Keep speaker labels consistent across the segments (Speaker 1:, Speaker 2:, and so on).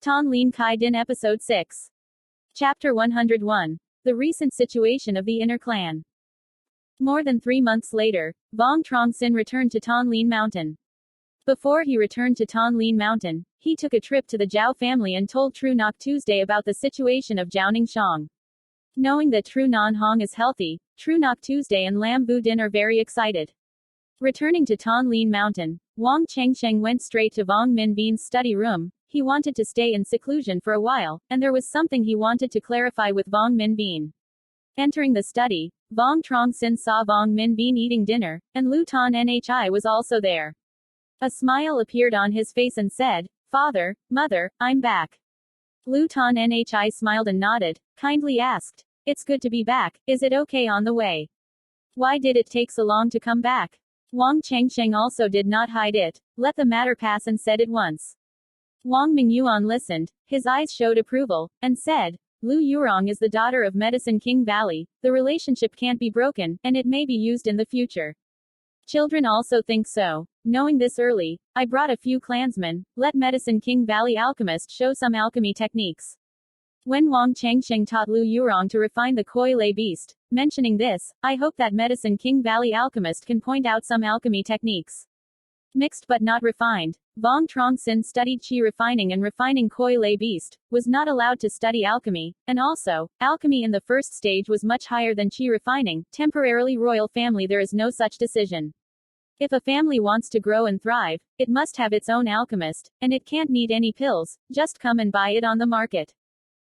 Speaker 1: Thanh Lien Kai Din Episode 6. Chapter 101. The Recent Situation of the Inner Clan. More than 3 months later, Vuong Truong Sinh returned to Thanh Lien Mountain. Before he returned to Thanh Lien Mountain, he took a trip to the Zhao family and told Truc Co Tuesday about the situation of Zhao Ningxiang. Knowing that Truc Nan Hong is healthy, Truc Co Tuesday and Lam Bu Din are very excited. Returning to Thanh Lien Mountain, Wang Chengsheng went straight to Vuong Min Bin's study room. He wanted to stay in seclusion for a while, and there was something he wanted to clarify with Vuong Min Bin. Entering the study, Vuong Truong Sinh saw Vuong Min Bin eating dinner, and Lu Tan Nhi was also there. A smile appeared on his face and said, "Father, Mother, I'm back." Lu Tan Nhi smiled and nodded, kindly asked, "It's good to be back, is it okay on the way? Why did it take so long to come back?" Wang Chengsheng also did not hide it, let the matter pass and said at once. Wang Mingyuan listened, his eyes showed approval, and said, "Lu Yurong is the daughter of Medicine King Valley, the relationship can't be broken, and it may be used in the future. Children also think so. Knowing this early, I brought a few clansmen, let Medicine King Valley alchemist show some alchemy techniques." When Wang Chengsheng taught Lu Yurong to refine the koi lay beast, mentioning this, "I hope that Medicine King Valley alchemist can point out some alchemy techniques. Mixed but not refined." Vuong Truong Sinh studied qi refining and refining koi lay beast, was not allowed to study alchemy, and also, alchemy in the first stage was much higher than qi refining, temporarily royal family there is no such decision. If a family wants to grow and thrive, it must have its own alchemist, and it can't need any pills, just come and buy it on the market.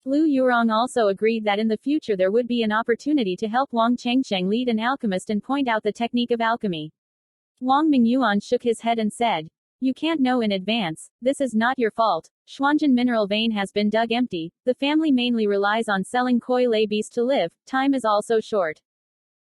Speaker 1: Lu Yurong also agreed that in the future there would be an opportunity to help Wang Chengsheng lead an alchemist and point out the technique of alchemy. Wang Mingyuan shook his head and said, "You can't know in advance, this is not your fault. Xuanjin mineral vein has been dug empty, the family mainly relies on selling koi lay beast to live, time is also short.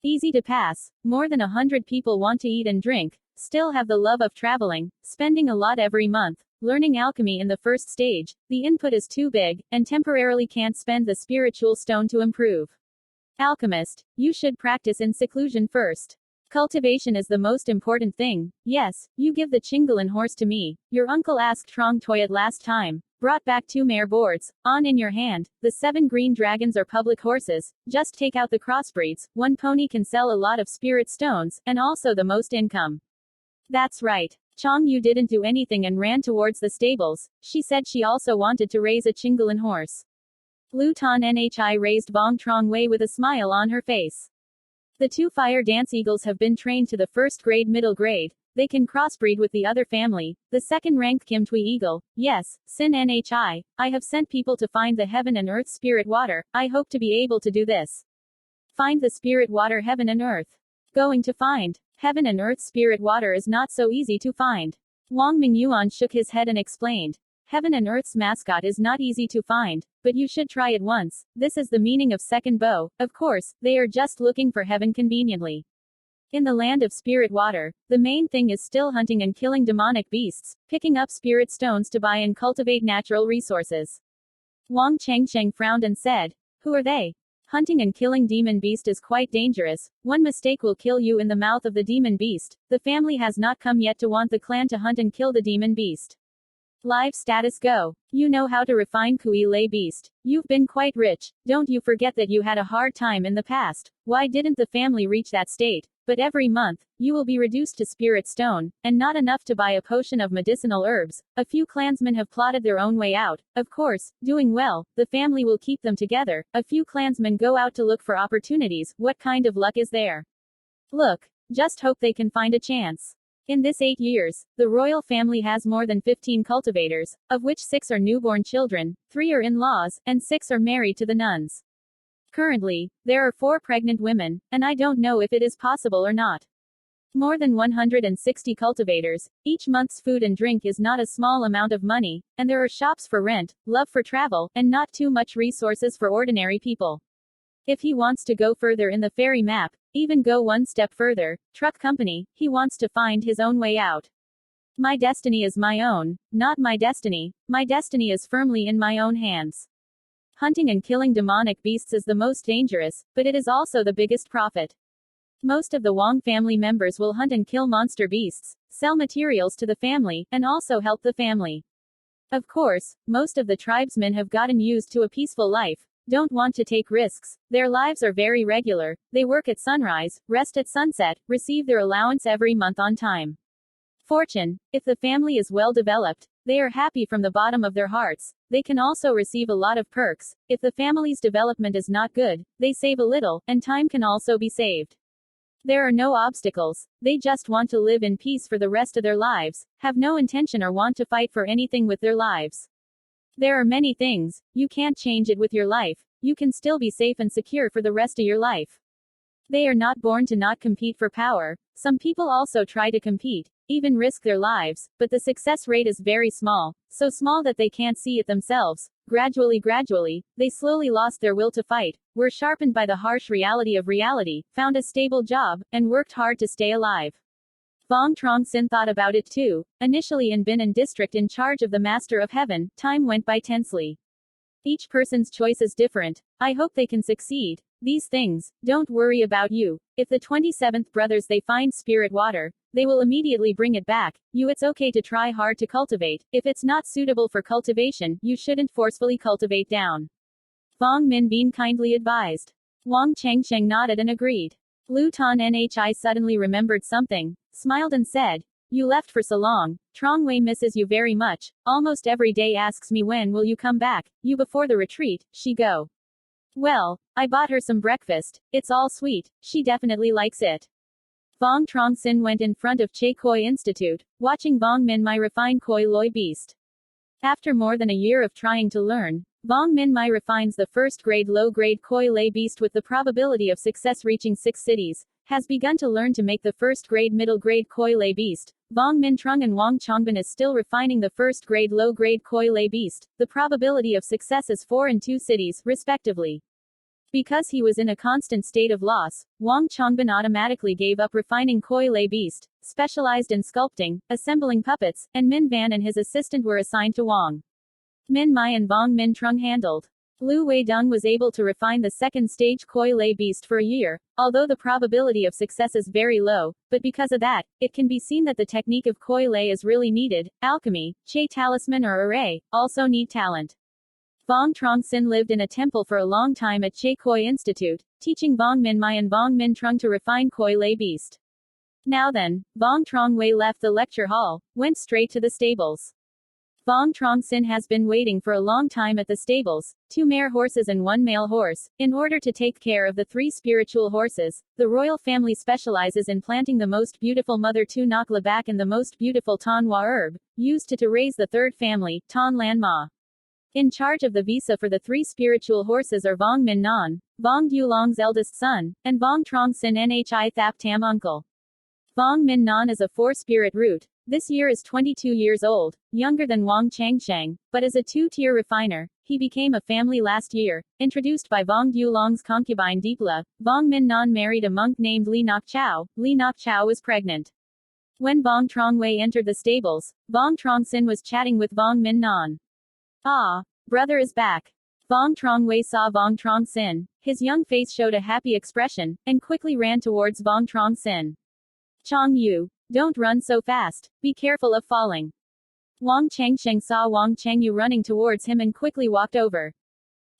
Speaker 1: Easy to pass, more than 100 people want to eat and drink, still have the love of traveling, spending a lot every month, learning alchemy in the first stage, the input is too big, and temporarily can't spend the spiritual stone to improve. Alchemist, you should practice in seclusion first. Cultivation is the most important thing. Yes, you give the Chingalan horse to me. Your uncle asked Trong Toyat last time. Brought back 2 mare boards, on in your hand. The 7 green dragons are public horses. Just take out the crossbreeds. 1 pony can sell a lot of spirit stones, and also the most income." "That's right. Chong Yu didn't do anything and ran towards the stables. She said she also wanted to raise a Chingalan horse." Lu Tan Nhi raised Vuong Truong Wei with a smile on her face. "The 2 fire dance eagles have been trained to the 1st grade middle grade. They can crossbreed with the other family. The 2nd-ranked Kim Tui eagle. Yes, Sin Nhi. I have sent people to find the heaven and earth spirit water. I hope to be able to do this. Find the spirit water heaven and earth. Going to find heaven and earth spirit water is not so easy to find." Wang Mingyuan shook his head and explained. "Heaven and Earth's mascot is not easy to find, but you should try it once. This is the meaning of second bow. Of course, they are just looking for heaven conveniently. In the land of spirit water, the main thing is still hunting and killing demonic beasts, picking up spirit stones to buy and cultivate natural resources." Wang Chengsheng frowned and said, "Who are they? Hunting and killing demon beast is quite dangerous. One mistake will kill you in the mouth of the demon beast. The family has not come yet to want the clan to hunt and kill the demon beast. Live status go. You know how to refine kui lay beast. You've been quite rich. Don't you forget that you had a hard time in the past. Why didn't the family reach that state? But every month, you will be reduced to spirit stone, and not enough to buy a potion of medicinal herbs. A few clansmen have plotted their own way out. Of course, doing well, the family will keep them together. A few clansmen go out to look for opportunities. What kind of luck is there? Look, just hope they can find a chance. In this 8 years, the royal family has more than 15 cultivators, of which 6 are newborn children, 3 are in-laws, and 6 are married to the nuns. Currently, there are 4 pregnant women, and I don't know if it is possible or not. More than 160 cultivators, each month's food and drink is not a small amount of money, and there are shops for rent, love for travel, and not too much resources for ordinary people. If he wants to go further in the fairy map, even go 1 step further, Truc Company, he wants to find his own way out. My destiny is my own, not my destiny is firmly in my own hands. Hunting and killing demonic beasts is the most dangerous, but it is also the biggest profit. Most of the Wang family members will hunt and kill monster beasts, sell materials to the family, and also help the family. Of course, most of the tribesmen have gotten used to a peaceful life, don't want to take risks, their lives are very regular, they work at sunrise, rest at sunset, receive their allowance every month on time. Fortune, if the family is well developed, they are happy from the bottom of their hearts, they can also receive a lot of perks, if the family's development is not good, they save a little, and time can also be saved. There are no obstacles, they just want to live in peace for the rest of their lives, have no intention or want to fight for anything with their lives. There are many things, you can't change it with your life, you can still be safe and secure for the rest of your life. They are not born to not compete for power, some people also try to compete, even risk their lives, but the success rate is very small, so small that they can't see it themselves. Gradually, they slowly lost their will to fight, were sharpened by the harsh reality of reality, found a stable job, and worked hard to stay alive. Vuong Truong Sinh thought about it too. Initially in Binan district in charge of the Master of Heaven, time went by tensely. Each person's choice is different. I hope they can succeed. These things, don't worry about you. If the 27th brothers they find spirit water, they will immediately bring it back. It's okay to try hard to cultivate. If it's not suitable for cultivation, you shouldn't forcefully cultivate down. Vuong Minh Binh kindly advised. Wang Chengsheng nodded and agreed. Lu Tan Nhi suddenly remembered something, smiled and said, you left for so long, Trong Wei misses you very much, almost every day asks me when will you come back, you before the retreat, she go. Well, I bought her some breakfast, it's all sweet, she definitely likes it. Vuong Truong Sinh went in front of Che Koi Institute, watching Vuong Minh Mai refine Koi Loi Beast. After more than a year of trying to learn, Vuong Minh Mai refines the first-grade low-grade Koi Lei Beast with the probability of success reaching 6 cities, has begun to learn to make the first-grade middle-grade Koi Lei Beast. Vuong Minh Truong and Wang Chongbin is still refining the first-grade low-grade Koi Lei Beast. The probability of success is 4 in 2 cities, respectively. Because he was in a constant state of loss, Wang Chongbin automatically gave up refining Koi Lei Beast, specialized in sculpting, assembling puppets, and Min Van and his assistant were assigned to Wang Minh Mai and Vuong Minh Truong handled. Lu Weidong was able to refine the second stage Koi Lei Beast for a year, although the probability of success is very low, but because of that, it can be seen that the technique of Koi Lei is really needed. Alchemy, Che Talisman or Array, also need talent. Vuong Truong Sinh lived in a temple for a long time at Che Koi Institute, teaching Vuong Minh Mai and Vuong Minh Truong to refine Koi Lei Beast. Now then, Vuong Truong Wei left the lecture hall, went straight to the stables. Vuong Truong Sinh has been waiting for a long time at the stables, 2 mare horses and 1 male horse, in order to take care of the 3 spiritual horses. The royal family specializes in planting the most beautiful mother Tu Nok Labak and the most beautiful Ton Hoa herb, used to raise the 3rd family, Ton Lan Ma. In charge of the visa for the 3 spiritual horses are Vuong Minh Non, Vuong Du Long's eldest son, and Vuong Truong Sinh Nhi Thap Tam uncle. Vuong Minh Non is a 4-spirit root. This year is 22 years old, younger than Wang Changsheng, but is a 2-tier refiner. He became a family last year, introduced by Vuong Du Long's concubine Deepla. Vuong Minh Non married a monk named Li Nok Chao. Li Nok Chao was pregnant. When Vuong Truong Wei entered the stables, Vuong Truong Sinh was chatting with Vuong Minh Non. Ah, brother is back. Vuong Truong Wei saw Vuong Truong Sinh. His young face showed a happy expression, and quickly ran towards Vuong Truong Sinh. Chong Yu, don't run so fast, be careful of falling. Wang Chengsheng saw Wang Chengyu running towards him and quickly walked over.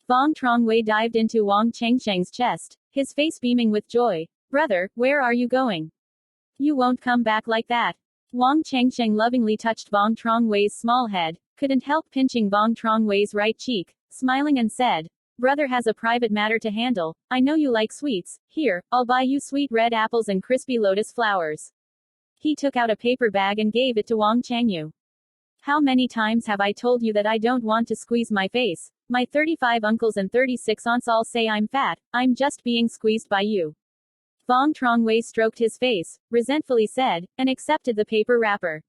Speaker 1: Vuong Truong Wei dived into Wang Chengsheng's chest, his face beaming with joy. Brother, where are you going? You won't come back like that. Wang Chengsheng lovingly touched Vuong Truong Wei's small head, couldn't help pinching Vuong Truong Wei's right cheek, smiling and said, brother has a private matter to handle. I know you like sweets. Here, I'll buy you sweet red apples and crispy lotus flowers. He took out a paper bag and gave it to Wang Chengyu. How many times have I told you that I don't want to squeeze my face? My 35 uncles and 36 aunts all say I'm fat, I'm just being squeezed by you. Vuong Truong Wei stroked his face, resentfully said, and accepted the paper wrapper.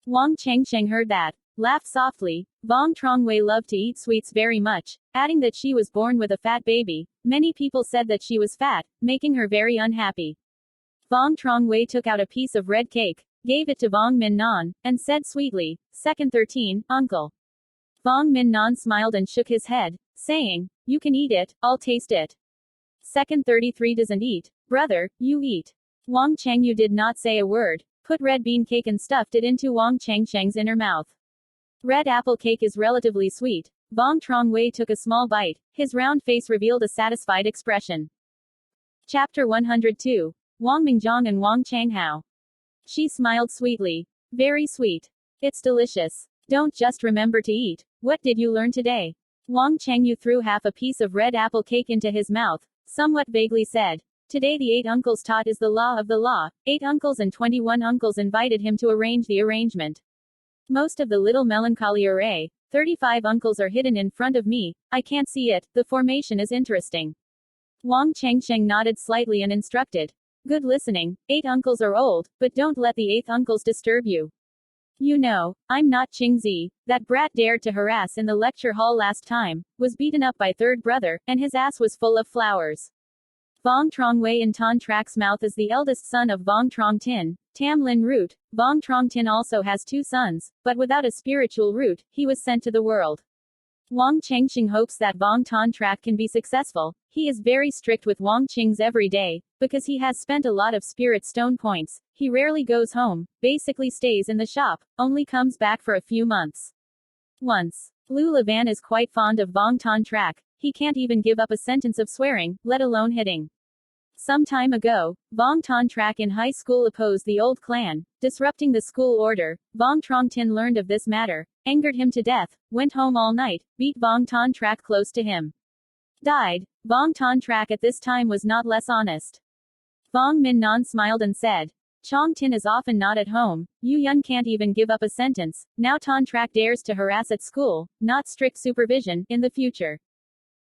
Speaker 1: Wang Chengsheng heard that, laughed softly. Vuong Truong Wei loved to eat sweets very much, adding that she was born with a fat baby. Many people said that she was fat, making her very unhappy. Vuong Truong Wei took out a piece of red cake, gave it to Vuong Minh Non, and said sweetly, Second 13, uncle. Vuong Minh Non smiled and shook his head, saying, you can eat it, I'll taste it. Second 33 doesn't eat. Brother, you eat. Wang Chengyu did not say a word, put red bean cake and stuffed it into Wang Chengsheng's inner mouth. Red apple cake is relatively sweet. Vuong Truong Wei took a small bite. His round face revealed a satisfied expression. Chapter 102. Wang Mingjiang and Wang Changhao. She smiled sweetly. Very sweet. It's delicious. Don't just remember to eat. What did you learn today? Wang Changyu threw half a piece of red apple cake into his mouth, somewhat vaguely said. Today the 8 uncles taught is the law of the law. 8 uncles and 21 uncles invited him to arrange the arrangement. Most of the little melancholy array, 35 uncles are hidden in front of me. I can't see it. The formation is interesting. Wang Chengsheng nodded slightly and instructed. Good listening. 8 uncles are old, but don't let the 8th uncles disturb you. You know, I'm not Qingzi. That brat dared to harass in the lecture hall last time, was beaten up by third brother, and his ass was full of flowers. Vuong Truong Wei in Tan Trak's mouth is the eldest son of Vuong Truong Tin, Tam Lin root. Vuong Truong Tin also has 2 sons, but without a spiritual root, he was sent to the world. Wang Chengxing hopes that Vuong Tan Trak can be successful. He is very strict with Wang Qing's every day, because he has spent a lot of spirit stone points. He rarely goes home, basically stays in the shop, only comes back for a few months. Once. Lu Lavan is quite fond of Vuong Tan Trak. He can't even give up a sentence of swearing, let alone hitting. Some time ago, Vuong Tan Trak in high school opposed the old clan, disrupting the school order. Vuong Truong Tin learned of this matter, angered him to death, went home all night, beat Vuong Tan Trak close to him. Died. Vuong Tan Trak at this time was not less honest. Vuong Min Non smiled and said, Chong Tin is often not at home. Yu Yun can't even give up a sentence. Now Tan Trak dares to harass at school, not strict supervision, in the future.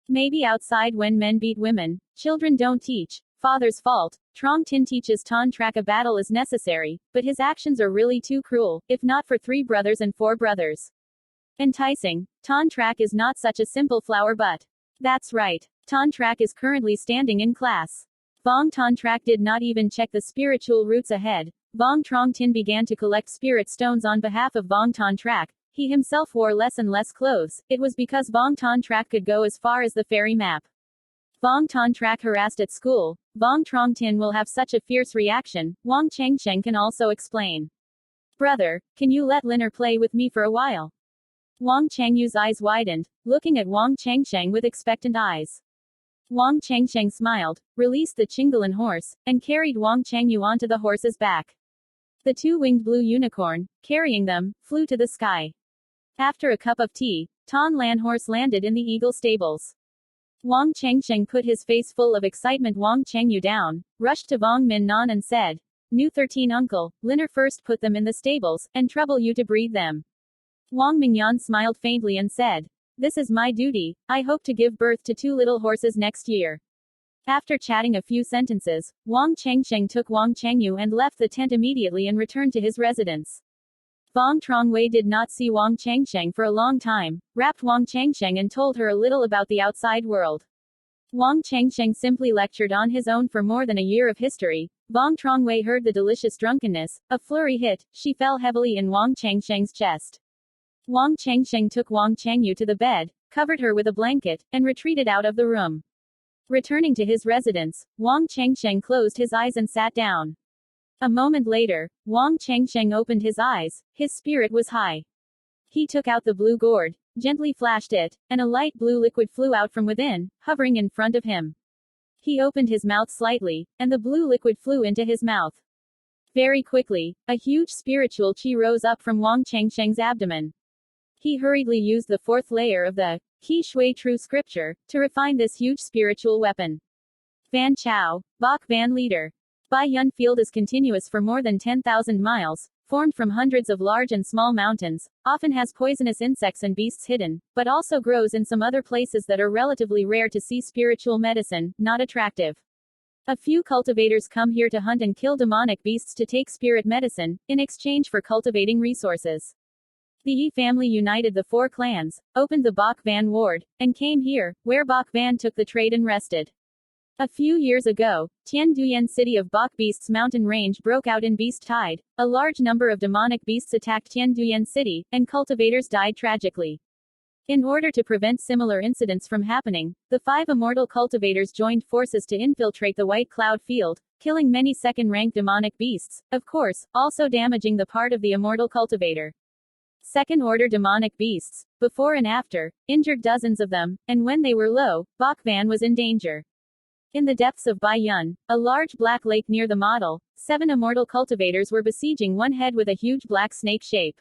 Speaker 1: Maybe outside when men beat women, children don't teach. Father's fault. Truong Tin teaches Tan Trak a battle is necessary, but his actions are really too cruel, if not for 3 brothers and 4 brothers. Enticing. Tan Trak is not such a simple flower but. That's right. Tan Trak is currently standing in class. Vuong Tan Trak did not even check the spiritual roots ahead. Vuong Truong Tin began to collect spirit stones on behalf of Vuong Tan Trak. He himself wore less and less clothes. It was because Vuong Tan Trak could go as far as the fairy map. Vuong Tan Trak harassed at school. Vuong Truong Tin will have such a fierce reaction. Wang Chengsheng can also explain. Brother, can you let Liner play with me for a while? Wang Changyu's eyes widened, looking at Wang Chengsheng with expectant eyes. Wang Chengsheng smiled, released the Chingalan horse, and carried Wang Chengyu onto the horse's back. The 2-winged blue unicorn, carrying them, flew to the sky. After a cup of tea, Tan Lan horse landed in the eagle stables. Wang Chengsheng put his face full of excitement Wang Chengyu down, rushed to Vuong Min Non and said, New 13 uncle, Liner first put them in the stables, and trouble you to breed them. Wang Mingyan smiled faintly and said, This is my duty. I hope to give birth to 2 little horses next year. After chatting a few sentences, Wang Chengsheng took Wang Chengyu and left the tent immediately and returned to his residence. Vuong Truong Wei did not see Wang Chengsheng for a long time, wrapped Wang Chengsheng and told her a little about the outside world. Wang Chengsheng simply lectured on his own for more than a year of history. Vuong Truong Wei heard the delicious drunkenness. A flurry hit, she fell heavily in Wang Chengsheng's chest. Wang Chengsheng took Wang Chengyu to the bed, covered her with a blanket, and retreated out of the room. Returning to his residence, Wang Chengsheng closed his eyes and sat down. A moment later, Wang Chengsheng opened his eyes. His spirit was high. He took out the blue gourd, gently flashed it, and a light blue liquid flew out from within, hovering in front of him. He opened his mouth slightly, and the blue liquid flew into his mouth. Very quickly, a huge spiritual qi rose up from Wang Chengsheng's abdomen. He hurriedly used the 4th layer of the Qi Shui True Scripture to refine this huge spiritual weapon. Van Chao, Bach Van Leader. Bai Yun Field is continuous for more than 10,000 miles, formed from hundreds of large and small mountains, often has poisonous insects and beasts hidden, but also grows in some other places that are relatively rare to see spiritual medicine, not attractive. A few cultivators come here to hunt and kill demonic beasts to take spirit medicine, in exchange for cultivating resources. The Yi family united the 4 clans, opened the Bach Van ward, and came here, where Bach Van took the trade and rested. A few years ago, Tien Duyen city of Bach Beasts mountain range broke out in beast tide. A large number of demonic beasts attacked Tien Duyen city, and cultivators died tragically. In order to prevent similar incidents from happening, the 5 immortal cultivators joined forces to infiltrate the White Cloud field, killing many second-rank demonic beasts, of course, also damaging the part of the immortal cultivator. Second-order demonic beasts, before and after, injured dozens of them, and when they were low, Bok Van was in danger. In the depths of Bai Yun, a large black lake near the model, 7 immortal cultivators were besieging one head with a huge black snake shape.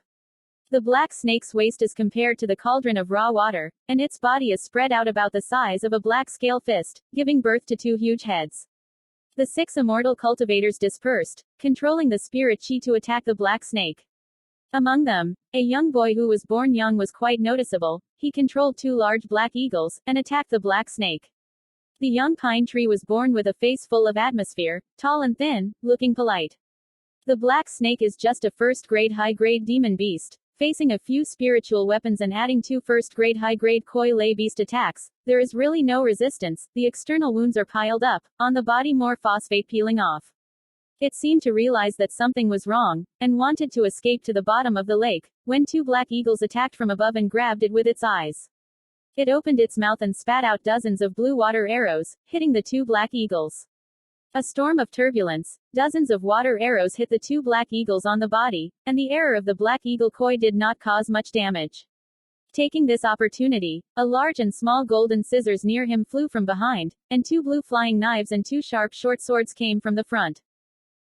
Speaker 1: The black snake's waist is compared to the cauldron of raw water, and its body is spread out about the size of a black scale fist, giving birth to 2 huge heads. The 6 immortal cultivators dispersed, controlling the spirit chi to attack the black snake. Among them, a young boy who was born young was quite noticeable. He controlled 2 large black eagles, and attacked the black snake. The young pine tree was born with a face full of atmosphere, tall and thin, looking polite. The black snake is just a first-grade high-grade demon beast, facing a few spiritual weapons and adding 2 first-grade high-grade koi lay beast attacks. There is really no resistance, the external wounds are piled up, on the body more phosphate peeling off. It seemed to realize that something was wrong, and wanted to escape to the bottom of the lake, when 2 black eagles attacked from above and grabbed it with its eyes. It opened its mouth and spat out dozens of blue water arrows, hitting the 2 black eagles. A storm of turbulence, dozens of water arrows hit the 2 black eagles on the body, and the error of the black eagle koi did not cause much damage. Taking this opportunity, a large and small golden scissors near him flew from behind, and 2 blue flying knives and 2 sharp short swords came from the front.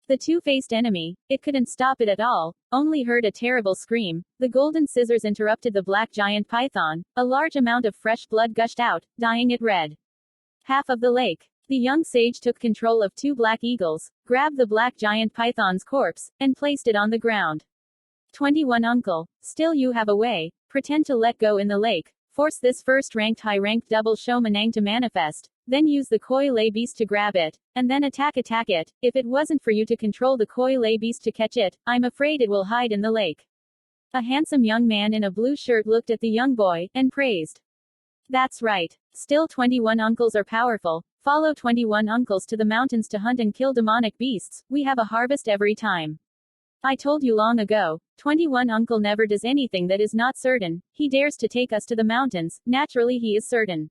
Speaker 1: The two-faced enemy, it couldn't stop it at all, only heard a terrible scream. The golden scissors interrupted the black giant python, a large amount of fresh blood gushed out, dyeing it red. Half of the lake. The young sage took control of 2 black eagles, grabbed the black giant python's corpse, and placed it on the ground. 21 Uncle, still you have a way, pretend to let go in the lake, force this first-ranked high-ranked double show Manang to manifest, then use the koi lay beast to grab it, and then attack it. If it wasn't for you to control the koi lay beast to catch it, I'm afraid it will hide in the lake. A handsome young man in a blue shirt looked at the young boy, and praised. That's right. Still 21 uncles are powerful. Follow 21 uncles to the mountains to hunt and kill demonic beasts. We have a harvest every time. I told you long ago, 21 uncle never does anything that is not certain. He dares to take us to the mountains, naturally he is certain.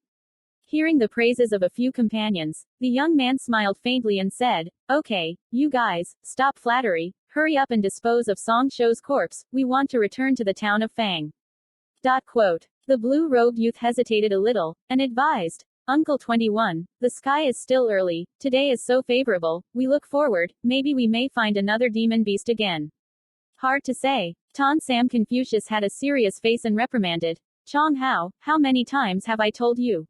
Speaker 1: Hearing the praises of a few companions, the young man smiled faintly and said, Okay, you guys, stop flattery, hurry up and dispose of Song Shou's corpse, we want to return to the town of Fang. Quote. The blue-robed youth hesitated a little, and advised, Uncle 21, the sky is still early, today is so favorable, we look forward, maybe we may find another demon beast again. Hard to say. Ton Sam Confucius had a serious face and reprimanded, Chong Hao, how many times have I told you?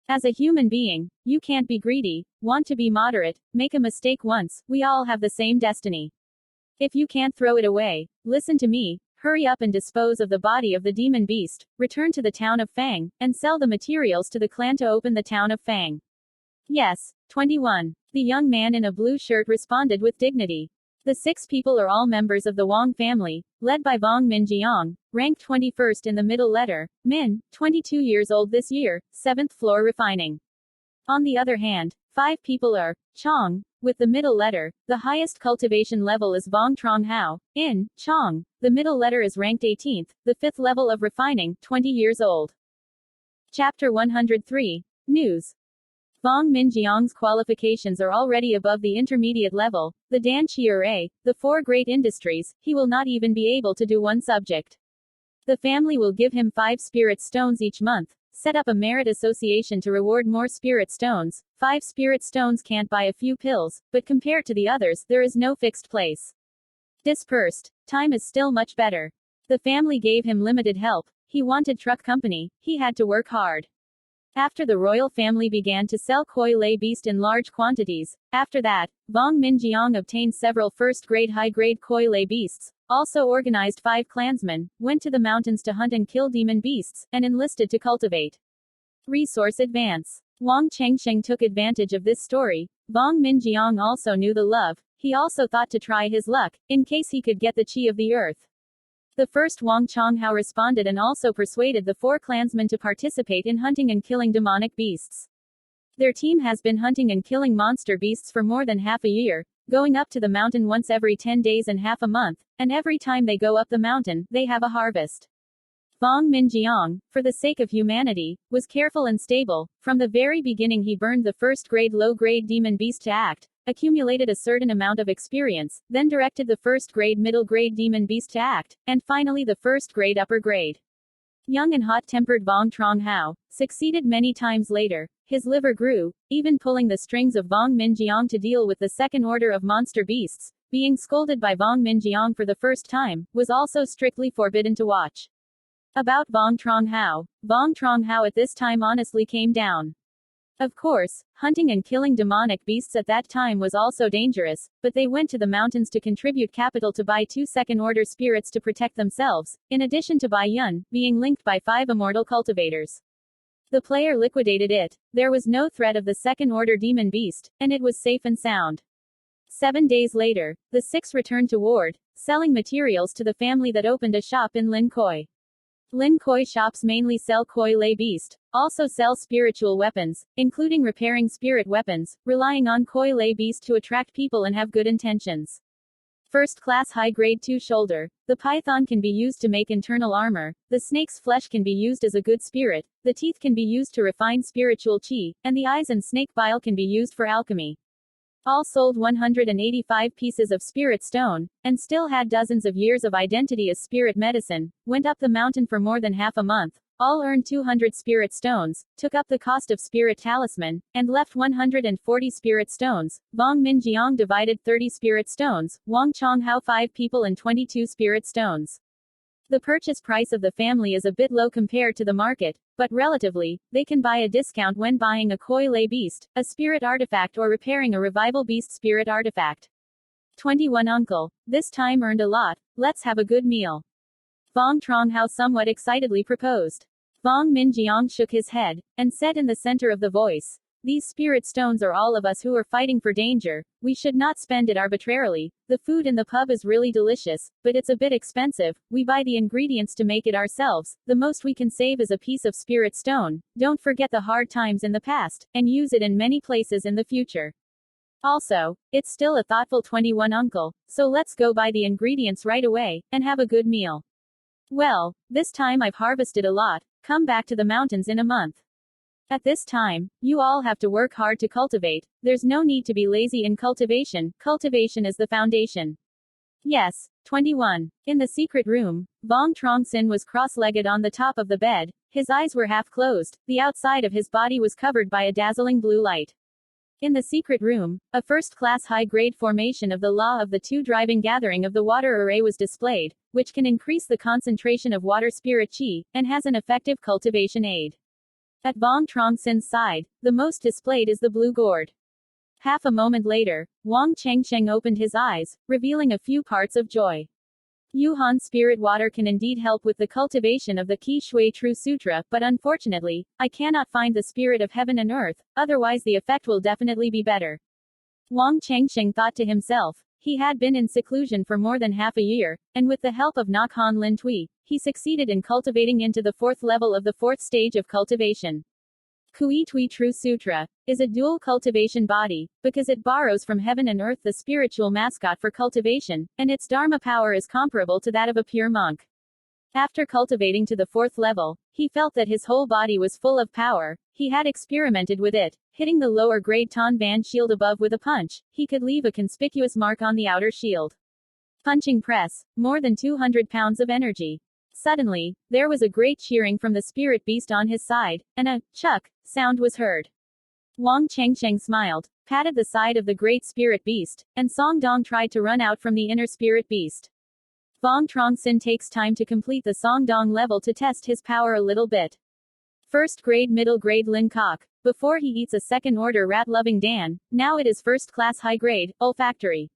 Speaker 1: As a human being, you can't be greedy, want to be moderate, make a mistake once, we all have the same destiny. If you can't throw it away, listen to me, hurry up and dispose of the body of the demon beast, return to the town of Fang, and sell the materials to the clan to open the town of Fang. Yes, 21. The young man in a blue shirt responded with dignity. The 6 people are all members of the Vuong family, led by Vuong Minjiang, ranked 21st in the middle letter, Min, 22 years old this year, 7th floor refining. On the other hand, 5 people are Chong, with the middle letter, the highest cultivation level is Vuong Truong Hao, in Chong, the middle letter is ranked 18th, the 5th level of refining, 20 years old. Chapter 103. News. Vuong Minjiang's qualifications are already above the intermediate level, the Dan Chiure, the 4 great industries, he will not even be able to do one subject. The family will give him 5 spirit stones each month, set up a merit association to reward more spirit stones. 5 spirit stones can't buy a few pills, but compared to the others, there is no fixed place. Dispersed. Time is still much better. The family gave him limited help, he wanted truck company, he had to work hard. After the royal family began to sell koi lay beast in large quantities, after that, Vuong Minjiang obtained several first-grade high-grade koi lay beasts, also organized 5 clansmen, went to the mountains to hunt and kill demon beasts, and enlisted to cultivate. Resource advance. Wang Chengsheng took advantage of this story. Vuong Minjiang also knew the love, he also thought to try his luck, in case he could get the chi of the earth. The first Wang Chonghao responded and also persuaded the 4 clansmen to participate in hunting and killing demonic beasts. Their team has been hunting and killing monster beasts for more than half a year, going up to the mountain once every 10 days and half a month, and every time they go up the mountain, they have a harvest. Vuong Minjiang, for the sake of humanity, was careful and stable. From the very beginning he burned the first-grade low-grade demon beast to act accumulated a certain amount of experience, then directed the first-grade middle-grade demon beast to act, and finally the first-grade upper-grade. Young and hot-tempered Vuong Truong Hao succeeded many times later. His liver grew, even pulling the strings of Vuong Minjiang to deal with the second order of monster beasts. Being scolded by Vuong Minjiang for the first time was also strictly forbidden to watch. About Vuong Truong Hao at this time honestly came down. Of course, hunting and killing demonic beasts at that time was also dangerous, but they went to the mountains to contribute capital to buy 2 second-order spirits to protect themselves, in addition to Bai Yun, being linked by 5 immortal cultivators. The player liquidated it, there was no threat of the second-order demon beast, and it was safe and sound. 7 days later, the six returned to Ward, selling materials to the family that opened a shop in Lin Koi. Lin Koi shops mainly sell Koi Lei Beast, also sell spiritual weapons, including repairing spirit weapons, relying on Koi Lei Beast to attract people and have good intentions. First class high grade 2 shoulder. The python can be used to make internal armor, the snake's flesh can be used as a good spirit, the teeth can be used to refine spiritual chi, and the eyes and snake bile can be used for alchemy. All sold 185 pieces of spirit stone, and still had dozens of years of identity as spirit medicine, went up the mountain for more than half a month, all earned 200 spirit stones, took up the cost of spirit talisman, and left 140 spirit stones. Vuong Minjiang divided 30 spirit stones, Vuong Truong Hao 5 people and 22 spirit stones. The purchase price of the family is a bit low compared to the market, but relatively, they can buy a discount when buying a Koi Lei Beast, a spirit artifact or repairing a revival beast spirit artifact. 21 Uncle. This time earned a lot, let's have a good meal. Vuong Truong Hao somewhat excitedly proposed. Vuong Minjiang shook his head, and said in the center of the voice, these spirit stones are all of us who are fighting for danger, we should not spend it arbitrarily, the food in the pub is really delicious, but it's a bit expensive, we buy the ingredients to make it ourselves, the most we can save is a piece of spirit stone, don't forget the hard times in the past, and use it in many places in the future. Also, it's still a thoughtful 21 uncle, so let's go buy the ingredients right away, and have a good meal. Well, this time I've harvested a lot, come back to the mountains in a month. At this time, you all have to work hard to cultivate, there's no need to be lazy in cultivation, cultivation is the foundation. Yes. 21. In the secret room, Vuong Truong Sinh was cross-legged on the top of the bed, his eyes were half closed, the outside of his body was covered by a dazzling blue light. In the secret room, a first-class high-grade formation of the Law of the Two driving gathering of the water array was displayed, which can increase the concentration of water spirit chi, and has an effective cultivation aid. At Vuong Truong Sinh's side, the most displayed is the blue gourd. Half a moment later, Wang Chengsheng opened his eyes, revealing a few parts of joy. Yuhan spirit water can indeed help with the cultivation of the Qi Shui True Sutra, but unfortunately, I cannot find the spirit of heaven and earth, otherwise the effect will definitely be better. Wang Chengsheng thought to himself. He had been in seclusion for more than half a year, and with the help of Nakhan Lin Tui, he succeeded in cultivating into the 4th level of the 4th stage of cultivation. Kui Tui True Sutra is a dual cultivation body, because it borrows from heaven and earth the spiritual mascot for cultivation, and its dharma power is comparable to that of a pure monk. After cultivating to the 4th level, he felt that his whole body was full of power. He had experimented with it, hitting the lower grade Tan Ban shield above with a punch, he could leave a conspicuous mark on the outer shield. Punching press, more than 200 pounds of energy. Suddenly, there was a great cheering from the spirit beast on his side, and a chuck sound was heard. Wang Chengsheng smiled, patted the side of the great spirit beast, and Song Dong tried to run out from the inner spirit beast. Vuong Truong Sinh takes time to complete the Song Dong level to test his power a little bit. First grade middle grade Lin Kok, before he eats a second order rat-loving Dan, now it is first class high grade, olfactory.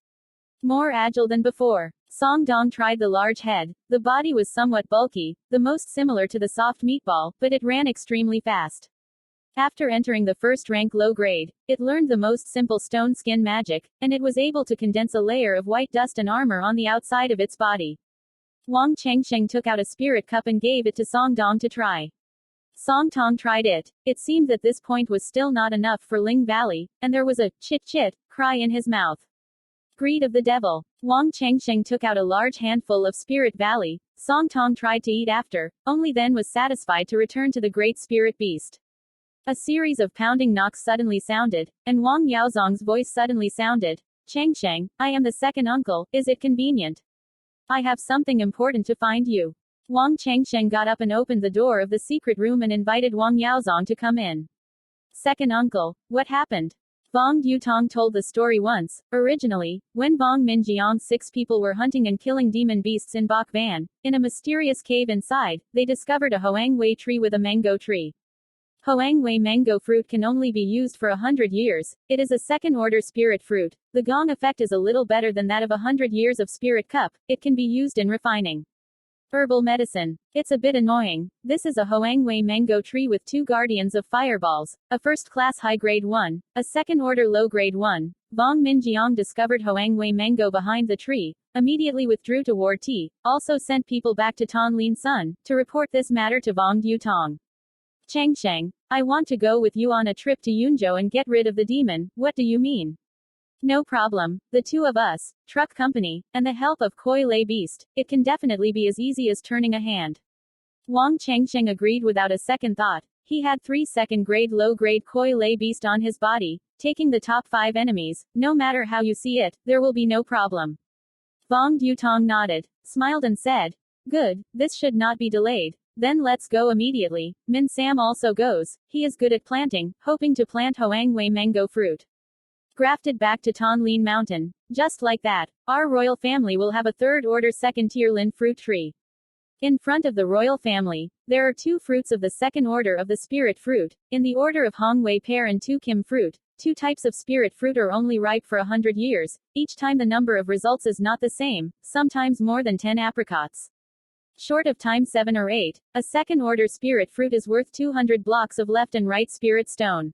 Speaker 1: More agile than before. Song Dong tried the large head, the body was somewhat bulky, the most similar to the soft meatball, but it ran extremely fast. After entering the first rank low grade, it learned the most simple stone skin magic, and it was able to condense a layer of white dust and armor on the outside of its body. Wang Chengsheng took out a spirit cup and gave it to Song Dong to try. Song Tong tried it. It seemed that this point was still not enough for Ling Valley, and there was a chit-chit cry in his mouth. Greed of the devil. Wang Chengsheng took out a large handful of Spirit Valley. Song Tong tried to eat after, only then was satisfied to return to the great spirit beast. A series of pounding knocks suddenly sounded, and Wang Yaozong's voice suddenly sounded. Changsheng, I am the second uncle, is it convenient? I have something important to find you. Wang Changsheng got up and opened the door of the secret room and invited Wang Yaozong to come in. Second uncle, what happened? Vuong Truong told the story once. Originally, when Vuong Minjiang's 6 people were hunting and killing demon beasts in Bok Van, in a mysterious cave inside, they discovered a Hoang Wei tree with a mango tree. Hoang Wei mango fruit can only be used for 100 years. It is a second-order spirit fruit. The gong effect is a little better than that of 100 years of spirit cup. It can be used in refining herbal medicine. It's a bit annoying. This is a Hoang Wei mango tree with 2 guardians of fireballs, a first-class high-grade one, a second-order low-grade one. Vuong Minjiang discovered Hoang Wei mango behind the tree, immediately withdrew to Ward T, also sent people back to Thanh Lien Son, to report this matter to Vuong Truong. Changsheng, I want to go with you on a trip to Yunzhou and get rid of the demon. What do you mean? No problem. The 2 of us, Truc Company, and the help of Koi Lay Beast, it can definitely be as easy as turning a hand. Wang Changsheng agreed without a second thought. He had 3 second-grade low-grade Koi Lay Beast on his body, taking the top 5 enemies. No matter how you see it, there will be no problem. Vuong Truong nodded, smiled and said, good, this should not be delayed. Then let's go immediately. Min Sam also goes. He is good at planting, hoping to plant Hoang Wei mango fruit. Grafted back to Thanh Lien Mountain. Just like that, our royal family will have a third-order second-tier Lin fruit tree. In front of the royal family, there are 2 fruits of the second order of the spirit fruit, in the order of Hong Wei pear and 2 Kim fruit. 2 types of spirit fruit are only ripe for 100 years. Each time the number of results is not the same, sometimes more than 10 apricots. Short of time 7 or 8, a second-order spirit fruit is worth 200 blocks of left and right spirit stone.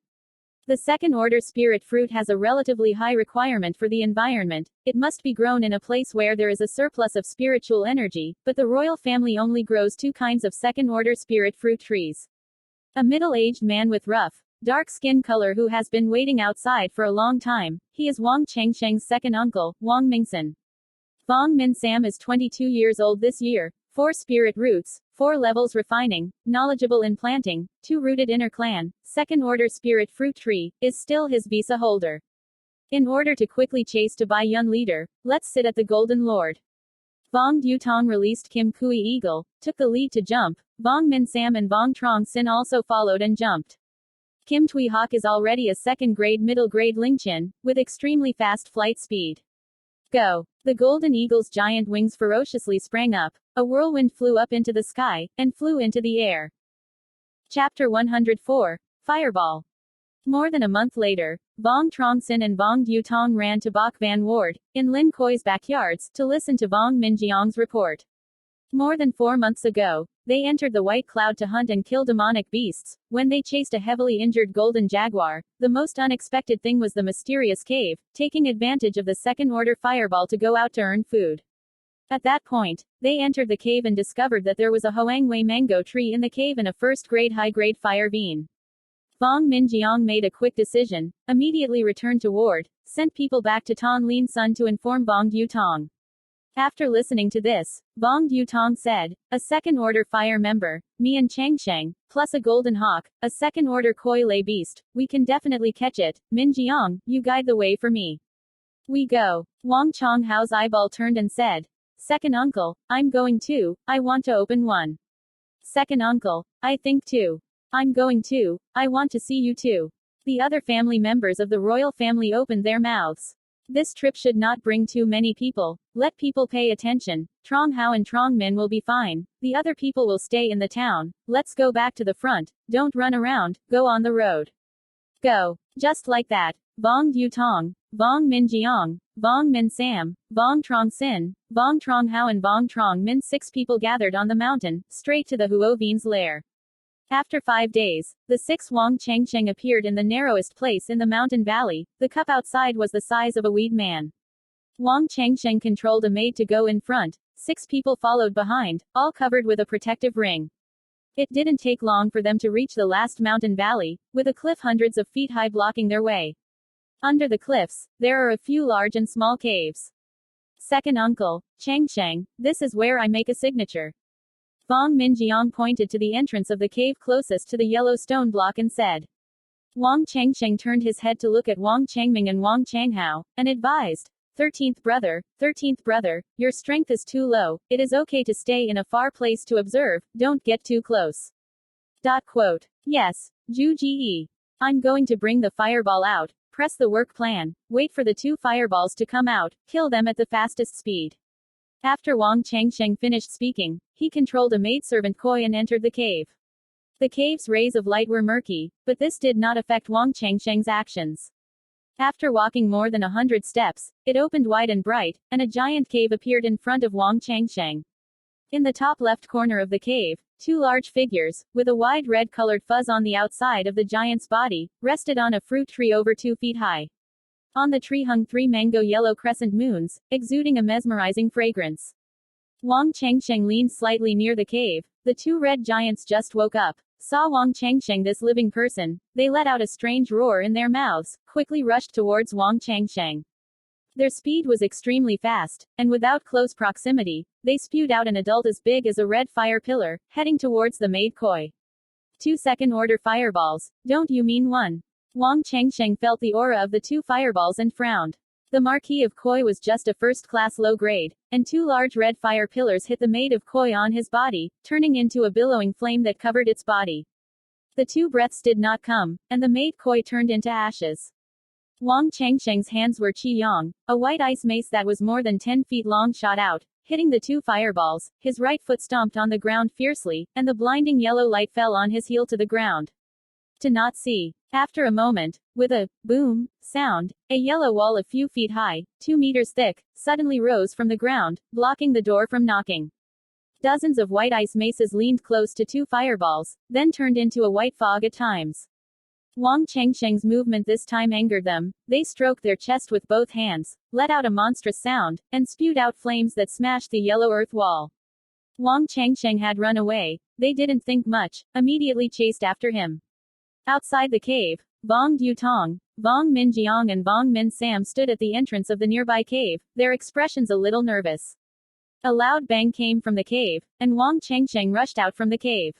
Speaker 1: The second-order spirit fruit has a relatively high requirement for the environment. It must be grown in a place where there is a surplus of spiritual energy, but the royal family only grows 2 kinds of second-order spirit fruit trees. A middle-aged man with rough, dark skin color who has been waiting outside for a long time. He is Wang Changsheng's second uncle, Wang Mingsan. Vuong Min Sam is 22 years old this year. 4 spirit roots, 4 levels refining, knowledgeable in planting, 2 rooted inner clan, second-order spirit fruit tree, is still his visa holder. In order to quickly chase to buy young leader, let's sit at the Golden Lord. Vuong Truong released Kim Kui Eagle, took the lead to jump. Vuong Min Sam and Vuong Truong Sinh also followed and jumped. Kim Tui Hawk is already a second-grade middle-grade Lingqian, with extremely fast flight speed. Go! The golden eagle's giant wings ferociously sprang up. A whirlwind flew up into the sky, and flew into the air. Chapter 104. Fireball. More than a month later, Vuong Truong Sinh and Vuong Truong ran to Bok Van Ward, in Lin Koi's backyards, to listen to Vuong Minjiang's report. More than 4 months ago, they entered the White Cloud to hunt and kill demonic beasts. When they chased a heavily injured golden jaguar, the most unexpected thing was the mysterious cave, taking advantage of the second-order fireball to go out to earn food. At that point, they entered the cave and discovered that there was a Hoang Wei mango tree in the cave and a first-grade high-grade fire bean. Vuong Minjiang made a quick decision, immediately returned to Ward, sent people back to Thanh Lien Son to inform Vuong Truong. After listening to this, Vuong Truong said, a second-order fire member, me and Changsheng, plus a golden hawk, a second-order Koi Lay beast, we can definitely catch it. Minjiang, you guide the way for me. We go. Wang Chonghao's eyeball turned and said, second uncle, I'm going too, I want to open one. Second uncle, I think too. I'm going too, I want to see you too. The other family members of the royal family opened their mouths. This trip should not bring too many people. Let people pay attention. Trong Hao and Trong Min will be fine. The other people will stay in the town. Let's go back to the front. Don't run around. Go on the road. Go. Just like that. Vuong Truong, Vuong Minjiang, Vuong Min Sam, Vuong Truong Sinh, Vuong Truong Hao and Vuong Truong Min. 6 people gathered on the mountain, straight to the Huovin's lair. After 5 days, the 6 Wang Changsheng appeared in the narrowest place in the mountain valley. The cup outside was the size of a weed man. Wang Changsheng controlled a maid to go in front. 6 people followed behind, all covered with a protective ring. It didn't take long for them to reach the last mountain valley, with a cliff hundreds of feet high blocking their way. Under the cliffs, there are a few large and small caves. Second uncle, Changsheng, this is where I make a signature. Vuong Minjiang pointed to the entrance of the cave closest to the yellow stone block and said, Wang Changsheng turned his head to look at Wang Changming and Wang Changhao, and advised, 13th brother, your strength is too low, it is okay to stay in a far place to observe, don't get too close. Quote. Yes, Zhu Ji. I'm going to bring the fireball out, press the work plan, wait for the 2 fireballs to come out, kill them at the fastest speed. After Wang Changsheng finished speaking, he controlled a maidservant Koi and entered the cave. The cave's rays of light were murky, but this did not affect Wang Changsheng's actions. After walking more than 100 steps, it opened wide and bright, and a giant cave appeared in front of Wang Changsheng. In the top left corner of the cave, 2 large figures, with a wide red-colored fuzz on the outside of the giant's body, rested on a fruit tree over 2 feet high. On the tree hung 3 mango yellow crescent moons, exuding a mesmerizing fragrance. Wang Changsheng leaned slightly near the cave. The 2 red giants just woke up. Saw Wang Changsheng, this living person, they let out a strange roar in their mouths, quickly rushed towards Wang Changsheng. Their speed was extremely fast, and without close proximity, they spewed out an adult as big as a red fire pillar, heading towards the maid Koi. 2 second-order fireballs, don't you mean 1? Wang Changsheng felt the aura of the 2 fireballs and frowned. The Marquis of Koi was just a first-class low-grade, and 2 large red fire pillars hit the maid of Koi on his body, turning into a billowing flame that covered its body. The 2 breaths did not come, and the maid Koi turned into ashes. Wang Changsheng's hands were Qi Yang, a white ice mace that was more than 10 feet long shot out, hitting the 2 fireballs. His right foot stomped on the ground fiercely, and the blinding yellow light fell on his heel to the ground. To not see. After a moment, with a boom sound, a yellow wall a few feet high, 2 meters thick, suddenly rose from the ground, blocking the door from knocking. Dozens of white ice maces leaned close to 2 fireballs, then turned into a white fog at times. Wang Changsheng's movement this time angered them. They stroked their chest with both hands, let out a monstrous sound, and spewed out flames that smashed the yellow earth wall. Wang Changsheng had run away. They didn't think much, immediately chased after him. Outside the cave, Vuong Dutong, Vuong Min Jiang and Vuong Min Sam stood at the entrance of the nearby cave, their expressions a little nervous. A loud bang came from the cave, and Wang Changsheng rushed out from the cave.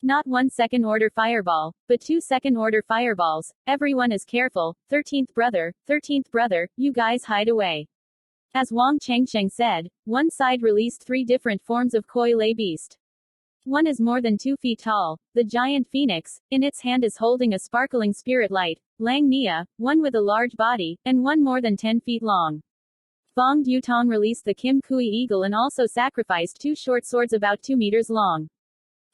Speaker 1: Not 1 second-order fireball, but 2 second-order fireballs. Everyone is careful. 13th brother, you guys hide away. As Wang Changsheng said, one side released 3 different forms of Koi lay beast. One is more than 2 feet tall, the giant phoenix, in its hand is holding a sparkling spirit light, Lang Nia, one with a large body, and one more than 10 feet long. Vuong Dutong released the Kim Kui eagle and also sacrificed 2 short swords about 2 meters long.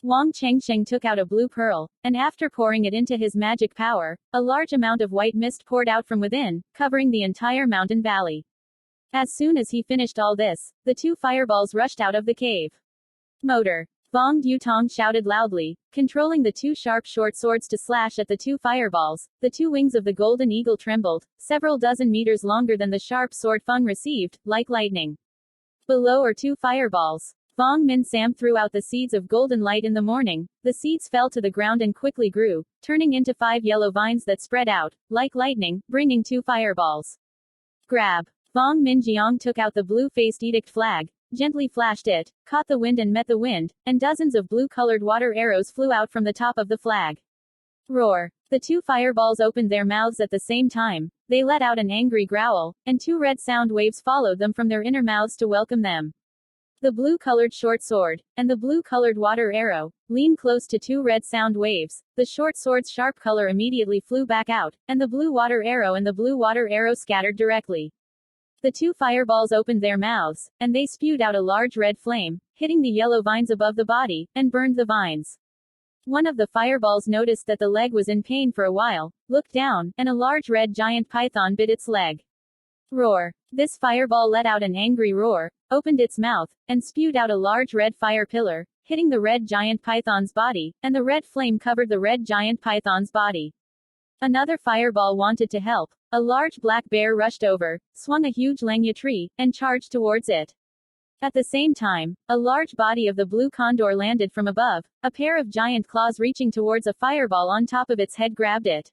Speaker 1: Wang Changsheng took out a blue pearl, and after pouring it into his magic power, a large amount of white mist poured out from within, covering the entire mountain valley. As soon as he finished all this, the 2 fireballs rushed out of the cave. Motor. Vuong Dutong shouted loudly, controlling the 2 sharp short swords to slash at the 2 fireballs. The 2 wings of the golden eagle trembled, several dozen meters longer than the sharp sword Feng received, like lightning. Below are 2 fireballs. Vuong Min Sam threw out the seeds of golden light in the morning. The seeds fell to the ground and quickly grew, turning into 5 yellow vines that spread out, like lightning, bringing 2 fireballs. Grab. Vuong Min Jiang took out the blue-faced edict flag, gently flashed it, caught the wind and met the wind, and dozens of blue-colored water arrows flew out from the top of the flag. Roar. The 2 fireballs opened their mouths at the same time. They let out an angry growl, and 2 red sound waves followed them from their inner mouths to welcome them. The blue-colored short sword, and the blue-colored water arrow, leaned close to 2 red sound waves. The short sword's sharp color immediately flew back out, and the blue water arrow and the blue water arrow scattered directly. The 2 fireballs opened their mouths, and they spewed out a large red flame, hitting the yellow vines above the body, and burned the vines. One of the fireballs noticed that the leg was in pain for a while, looked down, and a large red giant python bit its leg. Roar. This fireball let out an angry roar, opened its mouth, and spewed out a large red fire pillar, hitting the red giant python's body, and the red flame covered the red giant python's body. Another fireball wanted to help. A large black bear rushed over, swung a huge lengya tree, and charged towards it. At the same time, a large body of the blue condor landed from above, a pair of giant claws reaching towards a fireball on top of its head grabbed it.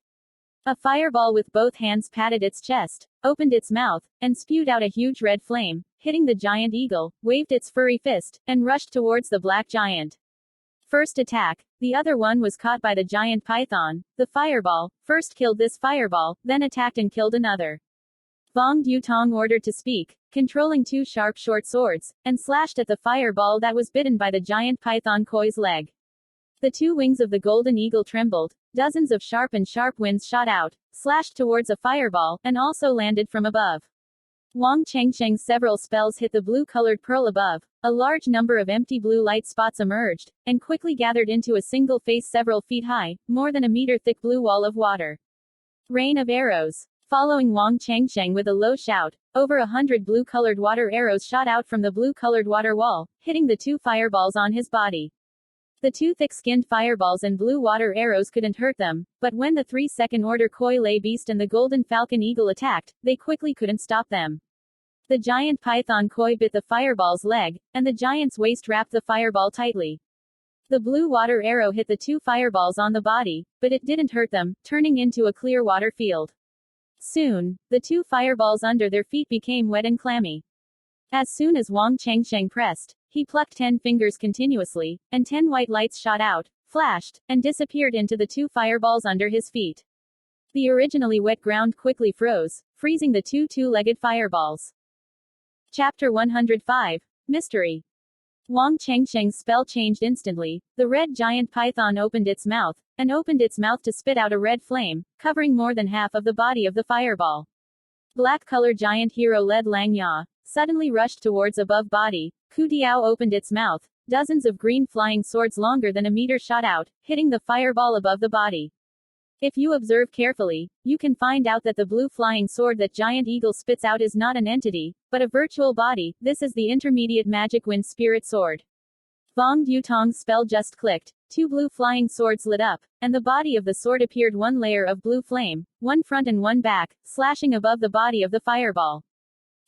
Speaker 1: A fireball with both hands patted its chest, opened its mouth, and spewed out a huge red flame, hitting the giant eagle, waved its furry fist, and rushed towards the black giant. First attack, the other one was caught by the giant python. The fireball first killed this fireball, then attacked and killed another. Vuong Truong ordered to speak, controlling two sharp short swords, and slashed at the fireball that was bitten by the giant python koi's leg. The two wings of the golden eagle trembled, dozens of sharp winds shot out, slashed towards a fireball, and also landed from above. Vuong Chengsheng's several spells hit the blue-colored pearl above. A large number of empty blue light spots emerged, and quickly gathered into a single face several feet high, more than a meter-thick blue wall of water. Rain of arrows. Following Vuong Chengsheng with a low shout, over 100 blue-colored water arrows shot out from the blue-colored water wall, hitting the two fireballs on his body. The two thick-skinned fireballs and blue water arrows couldn't hurt them, but when the three second-order koi lay beast and the golden falcon eagle attacked, they quickly couldn't stop them. The giant python koi bit the fireball's leg, and the giant's waist wrapped the fireball tightly. The blue water arrow hit the two fireballs on the body, but it didn't hurt them, turning into a clear water field. Soon, the two fireballs under their feet became wet and clammy. As soon as Vuong Chengsheng pressed, he plucked 10 fingers continuously, and 10 white lights shot out, flashed, and disappeared into the two fireballs under his feet. The originally wet ground quickly froze, freezing the two-legged fireballs. Chapter 105. Mystery. Vuong Chengsheng's spell changed instantly. The red giant python opened its mouth to spit out a red flame, covering more than half of the body of the fireball. Black-color giant hero led Lang Ya suddenly rushed towards above body. Ku Diao opened its mouth. Dozens of green flying swords longer than a meter shot out, hitting the fireball above the body. If you observe carefully, you can find out that the blue flying sword that giant eagle spits out is not an entity, but a virtual body. This is the intermediate magic wind spirit sword. Vuong Truong's spell just clicked. Two blue flying swords lit up, and the body of the sword appeared one layer of blue flame, one front and one back, slashing above the body of the fireball.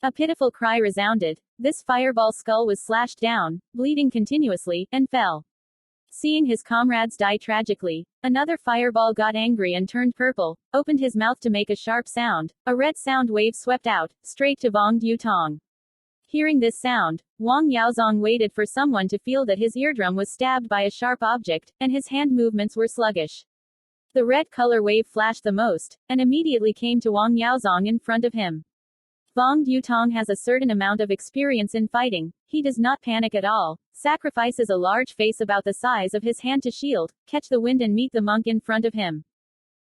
Speaker 1: A pitiful cry resounded. This fireball skull was slashed down, bleeding continuously, and fell. Seeing his comrades die tragically, another fireball got angry and turned purple, opened his mouth to make a sharp sound. A red sound wave swept out, straight to Vuong Truong. Hearing this sound, Wang Yaozong waited for someone to feel that his eardrum was stabbed by a sharp object, and his hand movements were sluggish. The red color wave flashed the most, and immediately came to Wang Yaozong in front of him. Vuong Truong has a certain amount of experience in fighting. He does not panic at all, sacrifices a large face about the size of his hand to shield, catch the wind and meet the monk in front of him.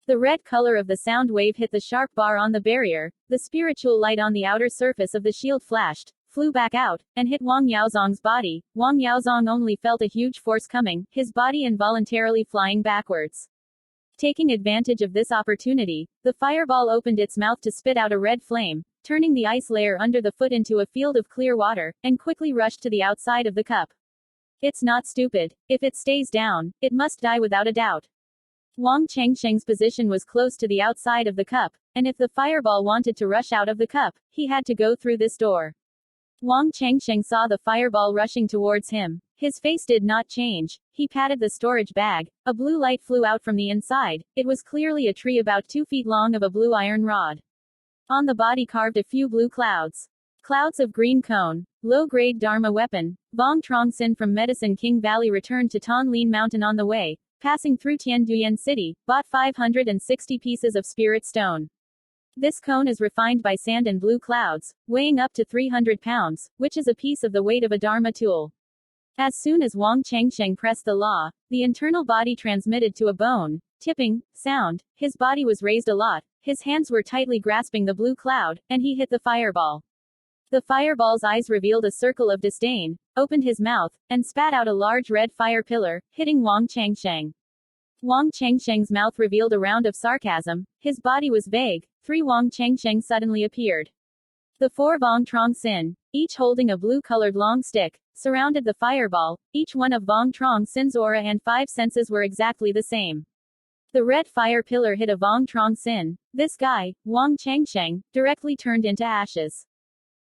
Speaker 1: The red color of the sound wave hit the sharp bar on the barrier, the spiritual light on the outer surface of the shield flashed, flew back out, and hit Wang Yaozong's body. Wang Yaozong only felt a huge force coming, his body involuntarily flying backwards. Taking advantage of this opportunity, the fireball opened its mouth to spit out a red flame, turning the ice layer under the foot into a field of clear water, and quickly rushed to the outside of the cup. It's not stupid. If it stays down, it must die without a doubt. Vuong Chengsheng's position was close to the outside of the cup, and if the fireball wanted to rush out of the cup, he had to go through this door. Vuong Chengsheng saw the fireball rushing towards him. His face did not change. He patted the storage bag. A blue light flew out from the inside. It was clearly a tree about 2 feet long of a blue iron rod. On the body carved a few blue clouds. Clouds of green cone. Low-grade Dharma weapon. Vuong Truong Sinh from Medicine King Valley returned to Thanh Lien Mountain on the way, passing through Tianduyan City, bought 560 pieces of spirit stone. This cone is refined by sand and blue clouds, weighing up to 300 pounds, which is a piece of the weight of a Dharma tool. As soon as Vuong Chengsheng pressed the law, the internal body transmitted to a bone, tipping, sound. His body was raised a lot, his hands were tightly grasping the blue cloud, and he hit the fireball. The fireball's eyes revealed a circle of disdain, opened his mouth, and spat out a large red fire pillar, hitting Vuong Chengsheng. Vuong Chengsheng's mouth revealed a round of sarcasm, his body was vague. 3 Vuong Chengsheng suddenly appeared. The 4 Vuong Truong Sinh, each holding a blue-colored long stick, surrounded the fireball. Each one of Vuong Truong Sinh aura and 5 senses were exactly the same. The red fire pillar hit a Vuong Truong Sinh. This guy, Vuong Chengsheng, directly turned into ashes.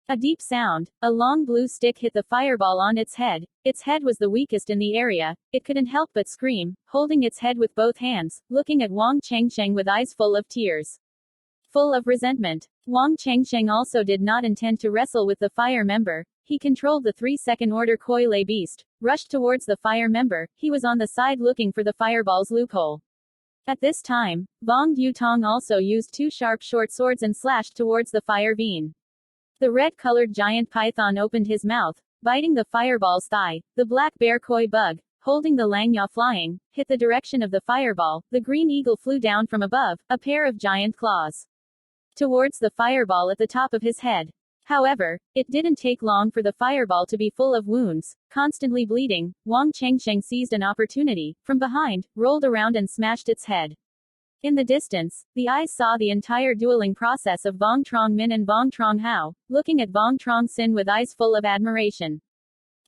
Speaker 1: A deep sound, a long blue stick hit the fireball on its head. Its head was the weakest in the area. It couldn't help but scream, holding its head with both hands, looking at Vuong Chengsheng with eyes full of tears. Full of resentment. Vuong Chengsheng also did not intend to wrestle with the fire member. He controlled the 3-second order Koi Lay beast, rushed towards the fire member. He was on the side looking for the fireball's loophole. At this time, Vuong Truong also used 2 sharp short swords and slashed towards the fire vein. The red-colored giant python opened his mouth, biting the fireball's thigh. The black bear koi bug, holding the langya flying, hit the direction of the fireball. The green eagle flew down from above, a pair of giant claws, towards the fireball at the top of his head. However, it didn't take long for the fireball to be full of wounds. Constantly bleeding, Vuong Chengsheng seized an opportunity, from behind, rolled around and smashed its head. In the distance, the eyes saw the entire dueling process of Vuong Truong Minh and Vuong Truong Hao, looking at Vuong Truong Sinh with eyes full of admiration.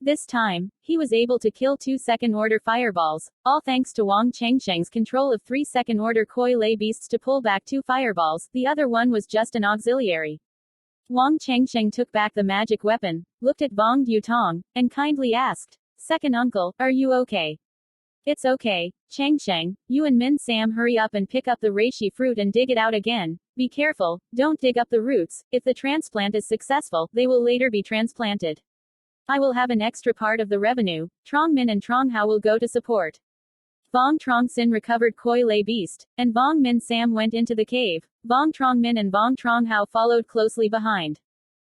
Speaker 1: This time, he was able to kill 2 second-order fireballs, all thanks to Vuong Chengsheng's control of 3 second-order Koi Lay beasts to pull back 2 fireballs. The other one was just an auxiliary. Vuong Chengsheng took back the magic weapon, looked at Vuong Truong, and kindly asked, "Second uncle, are you okay?" "It's okay, Chengsheng. You and Min Sam hurry up and pick up the reishi fruit and dig it out again. Be careful, don't dig up the roots. If the transplant is successful, they will later be transplanted. I will have an extra part of the revenue. Truong Minh and Truong Hao will go to support." Vuong Truong Sinh recovered Koi Lay beast, and Vuong Minh Sam went into the cave. Vuong Truong Minh and Vuong Truong Hao followed closely behind.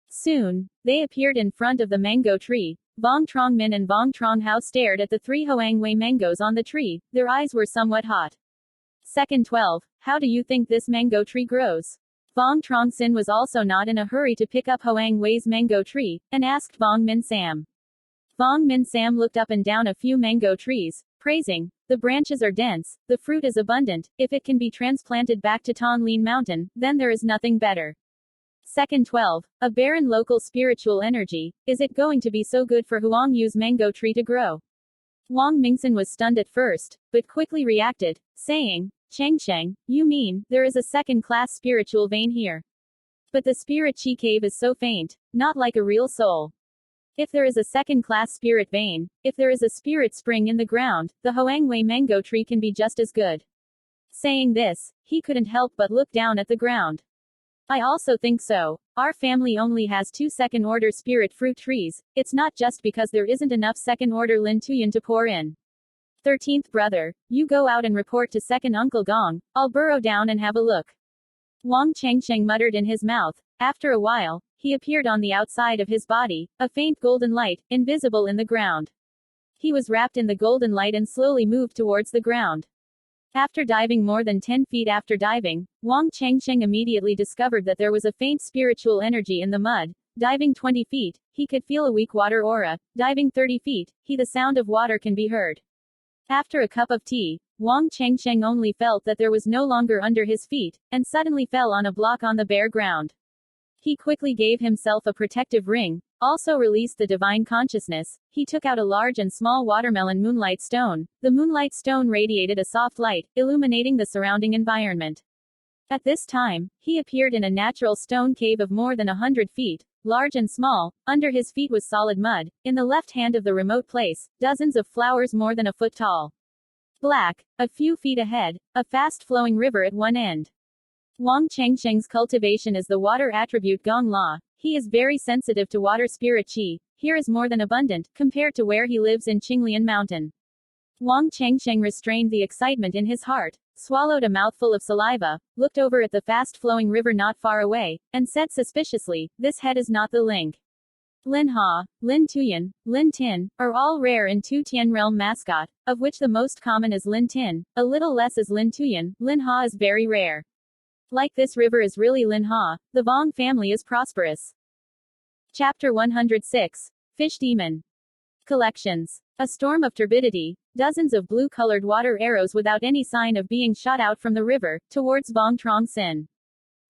Speaker 1: Soon, they appeared in front of the mango tree. Vuong Truong Minh and Vuong Truong Hao stared at the 3 Hoang Wei mangoes on the tree. Their eyes were somewhat hot. Second 12. How do you think this mango tree grows? Vuong Truong Sinh was also not in a hurry to pick up Hoang Wei's mango tree, and asked Vuong Minh Sam. Vuong Minh Sam looked up and down a few mango trees, praising, "The branches are dense, the fruit is abundant. If it can be transplanted back to Thanh Lien Mountain, then there is nothing better." Second 12. A barren local spiritual energy. Is it going to be so good for Huang Yu's mango tree to grow? Wang Mingsan was stunned at first, but quickly reacted, saying, "Chengsheng, you mean, there is a second-class spiritual vein here? But the spirit chi cave is so faint, not like a real soul. If there is a second-class spirit vein, if there is a spirit spring in the ground, the Hoang Wei mango tree can be just as good." Saying this, he couldn't help but look down at the ground. "I also think so. Our family only has 2 second-order spirit fruit trees. It's not just because there isn't enough second-order Lin Tuyen to pour in. 13th brother, you go out and report to second uncle Gong. I'll burrow down and have a look." Vuong Chengsheng muttered in his mouth. After a while, he appeared on the outside of his body, a faint golden light, invisible in the ground. He was wrapped in the golden light and slowly moved towards the ground. After diving more than 10 feet after diving, Vuong Chengsheng immediately discovered that there was a faint spiritual energy in the mud. Diving 20 feet, he could feel a weak water aura. Diving 30 feet, the sound of water can be heard. After a cup of tea, Vuong Chengsheng only felt that there was no longer under his feet, and suddenly fell on a block on the bare ground. He quickly gave himself a protective ring, also released the divine consciousness. He took out a large and small watermelon moonlight stone. The moonlight stone radiated a soft light, illuminating the surrounding environment. At this time, he appeared in a natural stone cave of more than 100 feet, large and small. Under his feet was solid mud. In the left hand of the remote place, dozens of flowers more than a foot tall. Black. A few feet ahead, a fast-flowing river at one end. Vuong Chengsheng's cultivation is the water attribute Gong La. He is very sensitive to water spirit chi. Here is more than abundant, compared to where he lives in Qinglian Mountain. Vuong Chengsheng restrained the excitement in his heart, swallowed a mouthful of saliva, looked over at the fast-flowing river not far away, and said suspiciously, "This head is not the link. Lin Ha, Lin Tuyen, Lin Tin, are all rare in Tu Tien realm mascot, of which the most common is Lin Tin, a little less is Lin Tuyen. Lin Ha is very rare. Like this river is really Lin Ha, the Vuong family is prosperous." Chapter 106. Fish Demon. Collections. A storm of turbidity, dozens of blue-colored water arrows without any sign of being shot out from the river, towards Vuong Truong Sinh.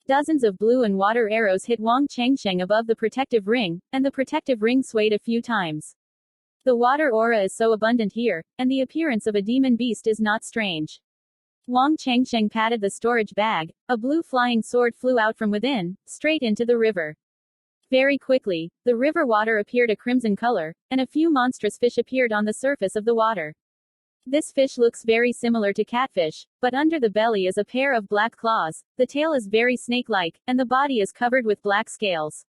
Speaker 1: Dozens of blue and water arrows hit Vuong Chengsheng above the protective ring, and the protective ring swayed a few times. The water aura is so abundant here, and the appearance of a demon beast is not strange. Vuong Chengsheng patted the storage bag. A blue flying sword flew out from within, straight into the river. Very quickly, the river water appeared a crimson color, and a few monstrous fish appeared on the surface of the water. This fish looks very similar to catfish, but under the belly is a pair of black claws, the tail is very snake-like, and the body is covered with black scales.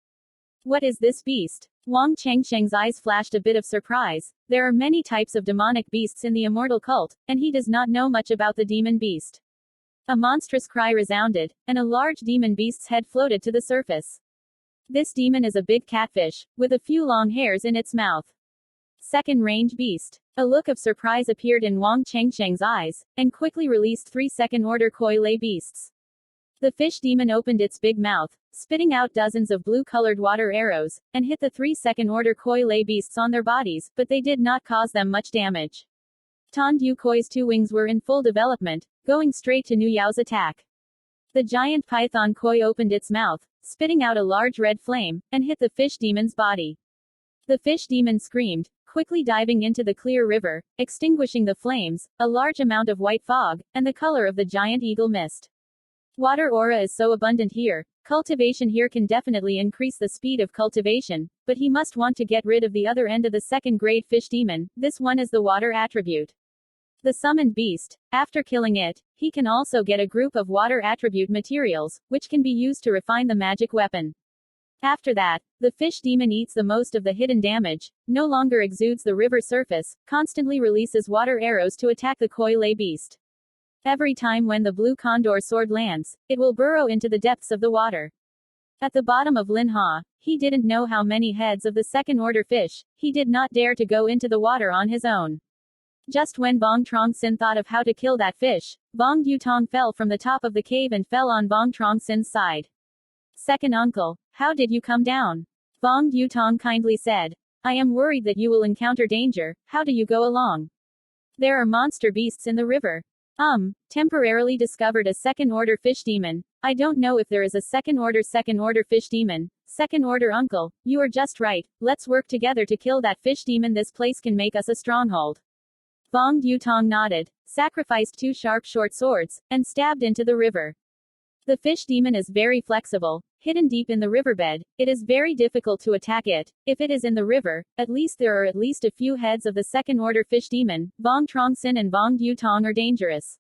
Speaker 1: What is this beast? Vuong Chengsheng's eyes flashed a bit of surprise. There are many types of demonic beasts in the immortal cult, and he does not know much about the demon beast. A monstrous cry resounded, and a large demon beast's head floated to the surface. This demon is a big catfish, with a few long hairs in its mouth. Second-range beast. A look of surprise appeared in Vuong Chengsheng's eyes, and quickly released 3 second-order koi lay beasts. The fish demon opened its big mouth, spitting out dozens of blue-colored water arrows, and hit the 3 second-order koi lay beasts on their bodies, but they did not cause them much damage. Tan Du Koi's 2 wings were in full development, going straight to Nu Yao's attack. The giant python koi opened its mouth, spitting out a large red flame, and hit the fish demon's body. The fish demon screamed, quickly diving into the clear river, extinguishing the flames, a large amount of white fog, and the color of the giant eagle mist. Water aura is so abundant here. Cultivation here can definitely increase the speed of cultivation, but he must want to get rid of the other end of the second-grade fish demon. This one is the water attribute. The summoned beast, after killing it, he can also get a group of water attribute materials, which can be used to refine the magic weapon. After that, the fish demon eats the most of the hidden damage, no longer exudes the river surface, constantly releases water arrows to attack the koi lay beast. Every time when the blue condor sword lands, it will burrow into the depths of the water. At the bottom of Lin Ha, he didn't know how many heads of the second-order fish. He did not dare to go into the water on his own. Just when Vuong Truong Sinh thought of how to kill that fish, Vuong Yutong fell from the top of the cave and fell on Vuong Truong Sinh's side. "Second uncle, how did you come down?" Vuong Yutong kindly said. "I am worried that you will encounter danger. How do you go along?" "There are monster beasts in the river." Temporarily discovered a second-order fish demon. I don't know if there is a second-order fish demon. Second-order uncle, you are just right. Let's work together to kill that fish demon. This place can make us a stronghold. Vuong Yutong nodded, sacrificed 2 sharp short swords, and stabbed into the river. The fish demon is very flexible. Hidden deep in the riverbed, it is very difficult to attack it. If it is in the river, at least there are at least a few heads of the second-order fish demon. Vuong Truong Sinh and Vuong Yutong are dangerous.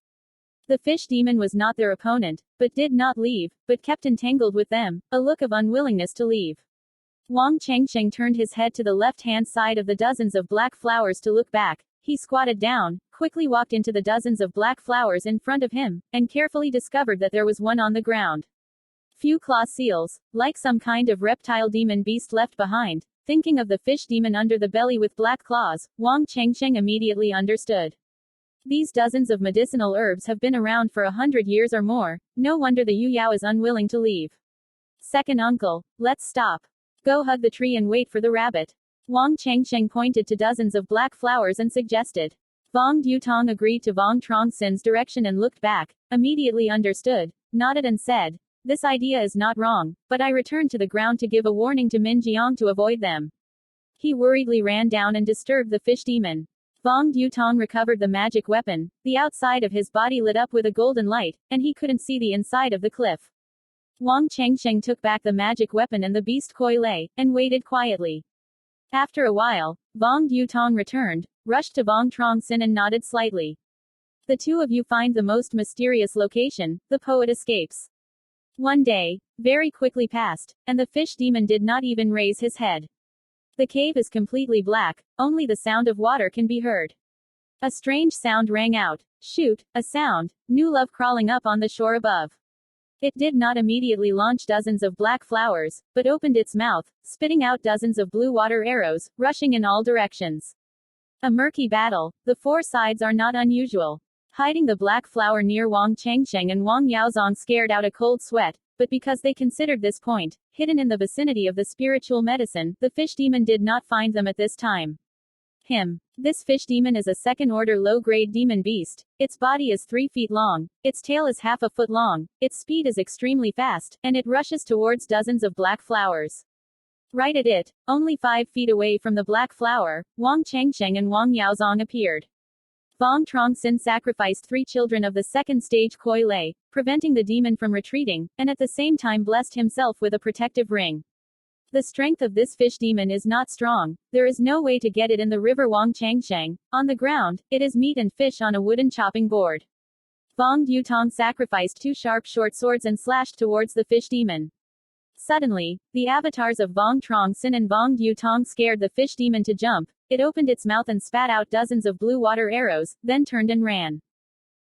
Speaker 1: The fish demon was not their opponent, but did not leave, but kept entangled with them, a look of unwillingness to leave. Vuong Chengsheng turned his head to the left-hand side of the dozens of black flowers to look back. He squatted down, quickly walked into the dozens of black flowers in front of him, and carefully discovered that there was one on the ground. Few claw seals, like some kind of reptile demon beast left behind. Thinking of the fish demon under the belly with black claws, Vuong Chengsheng immediately understood. These dozens of medicinal herbs have been around for 100 years or more. No wonder the Yu Yao is unwilling to leave. "Second uncle, let's stop. Go hug the tree and wait for the rabbit." Vuong Chengsheng pointed to dozens of black flowers and suggested. Vuong Yutong agreed to Vuong Truong Sinh's direction and looked back, immediately understood, nodded and said, "This idea is not wrong, but I returned to the ground to give a warning to Min Jiang to avoid them." He worriedly ran down and disturbed the fish demon. Vuong Yutong recovered the magic weapon. The outside of his body lit up with a golden light, and he couldn't see the inside of the cliff. Vuong Chengsheng took back the magic weapon and the beast koi lay, and waited quietly. After a while, Vuong Yutong returned, rushed to Vuong Truong Sinh and nodded slightly. "The two of you find the most mysterious location." The poet escapes. One day, very quickly passed, and the fish demon did not even raise his head. The cave is completely black, only the sound of water can be heard. A strange sound rang out. Shoot, a sound, new love crawling up on the shore above. It did not immediately launch dozens of black flowers, but opened its mouth, spitting out dozens of blue water arrows, rushing in all directions. A murky battle. The 4 sides are not unusual. Hiding the black flower near Vuong Chengsheng and Vuong Yaozong scared out a cold sweat, but because they considered this point, hidden in the vicinity of the spiritual medicine, the fish demon did not find them at this time. This fish demon is a second-order low-grade demon beast. Its body is 3 feet long, its tail is half a foot long, its speed is extremely fast, and it rushes towards dozens of black flowers. Right at it, only 5 feet away from the black flower, Vuong Chengsheng and Vuong Yaozong appeared. Vuong Truong Sinh sacrificed 3 children of the second stage koi lay, preventing the demon from retreating, and at the same time blessed himself with a protective ring. The strength of this fish demon is not strong. There is no way to get it in the river Vuong Chengsheng. On the ground, it is meat and fish on a wooden chopping board. Vuong Yutong sacrificed 2 sharp short swords and slashed towards the fish demon. Suddenly, the avatars of Vuong Truong Sinh and Vuong Truong scared the fish demon to jump. It opened its mouth and spat out dozens of blue water arrows, then turned and ran.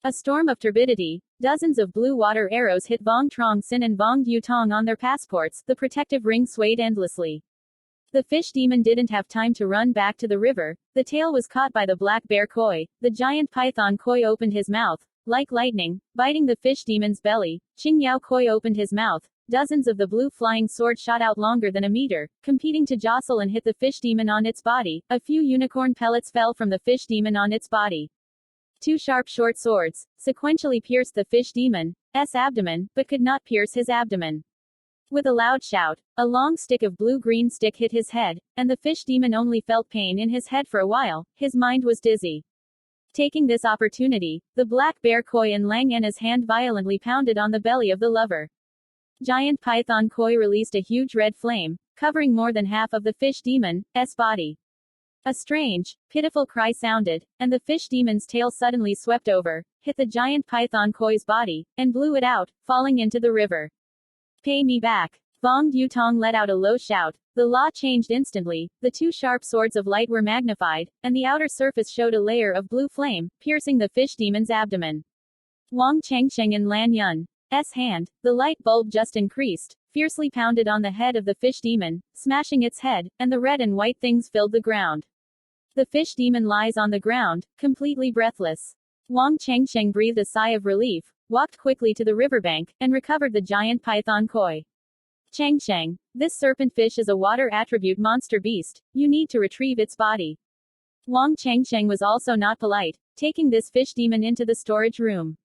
Speaker 1: A storm of turbidity, dozens of blue water arrows hit Vuong Truong Sinh and Vuong Truong on their passports, the protective ring swayed endlessly. The fish demon didn't have time to run back to the river. The tail was caught by the black bear koi. The giant python koi opened his mouth, like lightning, biting the fish demon's belly. Qing Yao koi opened his mouth. Dozens of the blue flying sword shot out longer than a meter, competing to jostle and hit the fish demon on its body. A few unicorn pellets fell from the fish demon on its body. Two sharp short swords sequentially pierced the fish demon's abdomen, but could not pierce his abdomen. With a loud shout, a long stick of blue-green stick hit his head, and the fish demon only felt pain in his head for a while. His mind was dizzy. Taking this opportunity, the black bear koi in Lang Ena's hand violently pounded on the belly of the lover. Giant python koi released a huge red flame, covering more than half of the fish demon's body. A strange, pitiful cry sounded, and the fish demon's tail suddenly swept over, hit the giant python koi's body, and blew it out, falling into the river. Pay me back. Vuong Truong let out a low shout. The law changed instantly, the two sharp swords of light were magnified, and the outer surface showed a layer of blue flame, piercing the fish demon's abdomen. Wang Chengsheng in Lan Yun's hand, the light bulb just increased, fiercely pounded on the head of the fish demon, smashing its head, and the red and white things filled the ground. The fish demon lies on the ground, completely breathless. Wang Chengsheng breathed a sigh of relief, walked quickly to the riverbank, and recovered the giant python koi. Chengsheng, this serpent fish is a water attribute monster beast. You need to retrieve its body. Wang Chengsheng was also not polite, taking this fish demon into the storage room.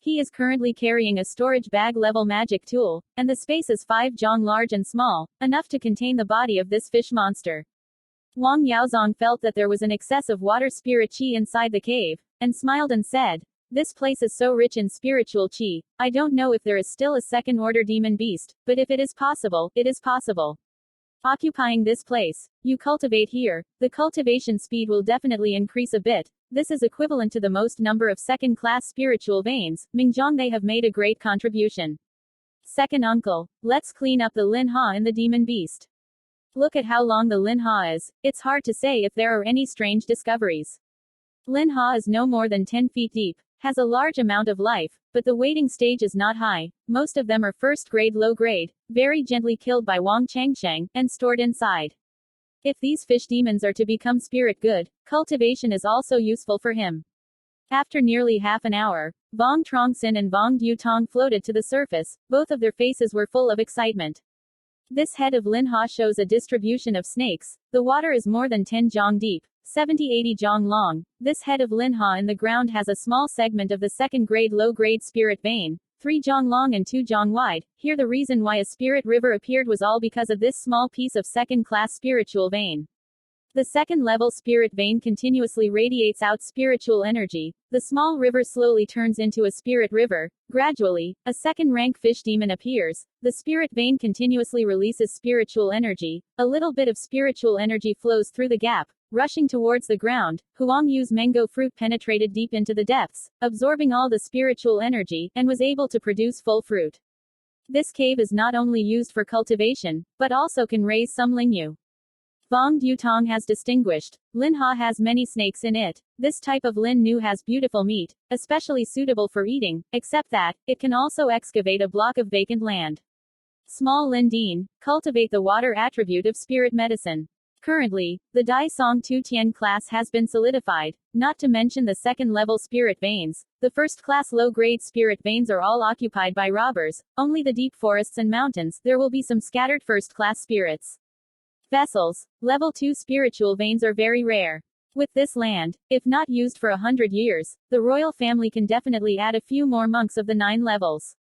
Speaker 1: He is currently carrying a storage bag-level magic tool, and the space is 5 zhong large and small, enough to contain the body of this fish monster. Wang Yaozong felt that there was an excess of water spirit qi inside the cave, and smiled and said, "This place is so rich in spiritual qi, I don't know if there is still a second-order demon beast, but if it is possible, it is possible. Occupying this place, you cultivate here, the cultivation speed will definitely increase a bit. This is equivalent to the most number of second-class spiritual veins. Mingjong, they have made a great contribution. Second uncle, let's clean up the Lin Ha in the demon beast. Look at how long the Lin Ha is. It's hard to say if there are any strange discoveries. Lin Ha is no more than 10 feet deep, has a large amount of life, but the waiting stage is not high. Most of them are first-grade low-grade, very gently killed by Wang Chengsheng, and stored inside. If these fish demons are to become spirit good, cultivation is also useful for him." After nearly half an hour, Vuong Truong Sinh and Vuong Truong floated to the surface. Both of their faces were full of excitement. This head of Lin Ha shows a distribution of snakes. The water is more than 10 zhong deep, 70-80 zhong long. This head of Lin Ha in the ground has a small segment of the second-grade low-grade spirit vein, 3 zhong long and 2 zhong wide. Here the reason why a spirit river appeared was all because of this small piece of second-class spiritual vein. The second-level spirit vein continuously radiates out spiritual energy. The small river slowly turns into a spirit river. Gradually, a second-rank fish demon appears. The spirit vein continuously releases spiritual energy. A little bit of spiritual energy flows through the gap, rushing towards the ground. Huang Yu's mango fruit penetrated deep into the depths, absorbing all the spiritual energy, and was able to produce full fruit. This cave is not only used for cultivation, but also can raise some lingyu. Vuong Truong has distinguished. Lin Ha has many snakes in it. This type of Lin Nu has beautiful meat, especially suitable for eating, except that, it can also excavate a block of vacant land. Small Lin Dean, cultivate the water attribute of spirit medicine. Currently, the Dai Song Tu Tian class has been solidified, not to mention the second-level spirit veins. The first-class low-grade spirit veins are all occupied by robbers. Only the deep forests and mountains, there will be some scattered first-class spirits. Vessels. Level 2 spiritual veins are very rare. With this land, if not used for 100 years, the royal family can definitely add a few more monks of the 9 levels.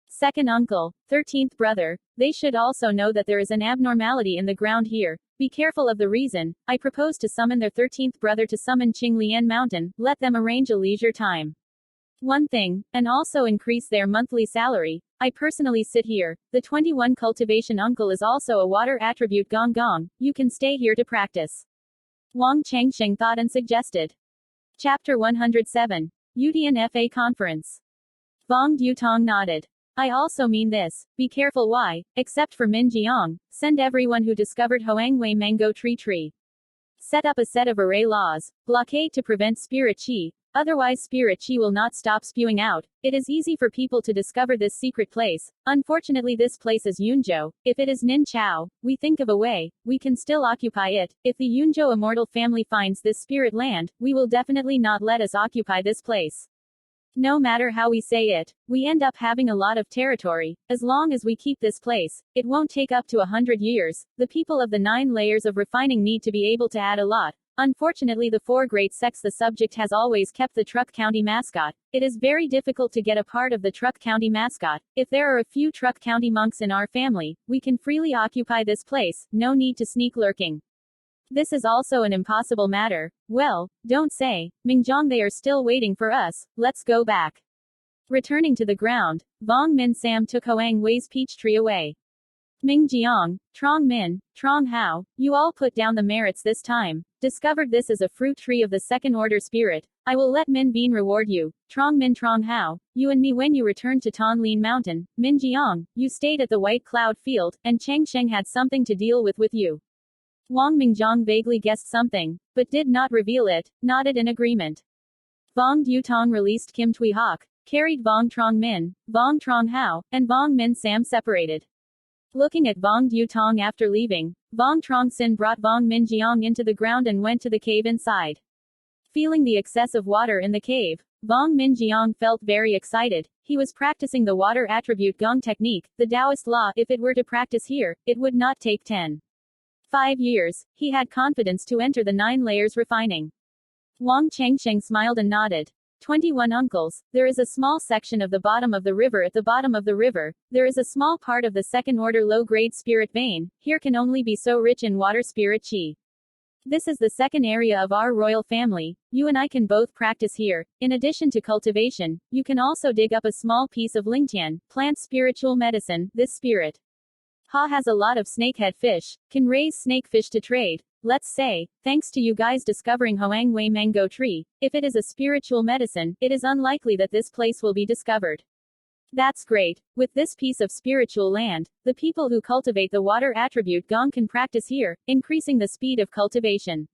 Speaker 1: Second uncle, 13th brother, they should also know that there is an abnormality in the ground here. Be careful of the reason. I propose to summon their 13th brother to summon Qinglian Mountain. Let them arrange a leisure time. One thing, and also increase their monthly salary. I personally sit here. The 21 cultivation uncle is also a water attribute Gong Gong. You can stay here to practice. Wang Chengsheng thought and suggested. Chapter 107. Yudian FA Conference. Vuong Truong nodded. I also mean this. Be careful why, except for Min Jiang, send everyone who discovered Hoangwei mango tree. Set up a set of array laws, blockade to prevent spirit qi, otherwise spirit qi will not stop spewing out. It is easy for people to discover this secret place. Unfortunately this place is Yunzhou. If it is Nin Chao, we think of a way, we can still occupy it. If the Yunzhou immortal family finds this spirit land, we will definitely not let us occupy this place. No matter how we say it, we end up having a lot of territory. As long as we keep this place, it won't take up to 100 years. The people of the 9 layers of refining need to be able to add a lot. Unfortunately the 4 great sects the subject has always kept the Truc County mascot. It is very difficult to get a part of the Truc County mascot. If there are a few Truc County monks in our family, we can freely occupy this place, no need to sneak lurking. This is also an impossible matter. Well, don't say, Mingjiang, they are still waiting for us, let's go back. Returning to the ground, Vuong Min Sam took Hoang Wei's peach tree away. Ming Jiang, Trong Min, Trong Hao, you all put down the merits this time. Discovered this as a fruit tree of the second order spirit. I will let Min Bean reward you. Trong Min Trong Hao, you and me when you returned to Thanh Lien Mountain. Min Jiang, you stayed at the White Cloud Field, and Cheng Sheng had something to deal with you. Wang Mingjiang vaguely guessed something, but did not reveal it, nodded in agreement. Vuong Dutong released Kim Tui Hawk, carried Vuong Truong Min, Vuong Truong Hao, and Vuong Min Sam separated. Looking at Vuong Dutong after leaving, Vuong Truong Sinh brought Vuong Min Jiang into the ground and went to the cave inside. Feeling the excess of water in the cave, Vuong Min Jiang felt very excited. He was practicing the water attribute Gong technique, the Taoist law. If it were to practice here, it would not take 5 years. He had confidence to enter the 9 layers refining. Wang Chengsheng smiled and nodded. 21 uncles, there is a small section of the bottom of the river. At the bottom of the river, there is a small part of the second order low-grade spirit vein. Here can only be so rich in water spirit qi. This is the second area of our royal family. You and I can both practice here. In addition to cultivation, you can also dig up a small piece of lingtian, plant spiritual medicine. This spirit Ha has a lot of snakehead fish, can raise snakefish to trade. Let's say, thanks to you guys discovering Hoangwei mango tree, if it is a spiritual medicine, it is unlikely that this place will be discovered. That's great. With this piece of spiritual land, the people who cultivate the water attribute Gong can practice here, increasing the speed of cultivation.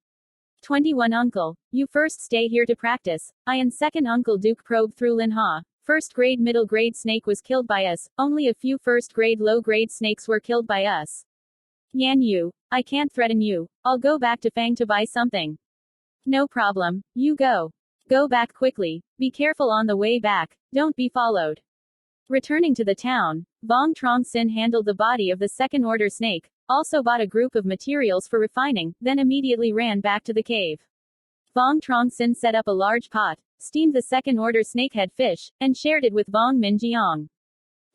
Speaker 1: 21 Uncle, you first stay here to practice. I and second Uncle Duke probe through Lin Ha. First grade middle grade snake was killed by us, only a few first grade low grade snakes were killed by us. Yan Yu, I can't threaten you. I'll go back to Fang to buy something. No problem, you go. Go back quickly. Be careful on the way back, don't be followed. Returning to the town, Vuong Truong Sinh handled the body of the second order snake, also bought a group of materials for refining, then immediately ran back to the cave. Vuong Truong Sinh set up a large pot, steamed the second order snakehead fish, and shared it with Vuong Min Jiang.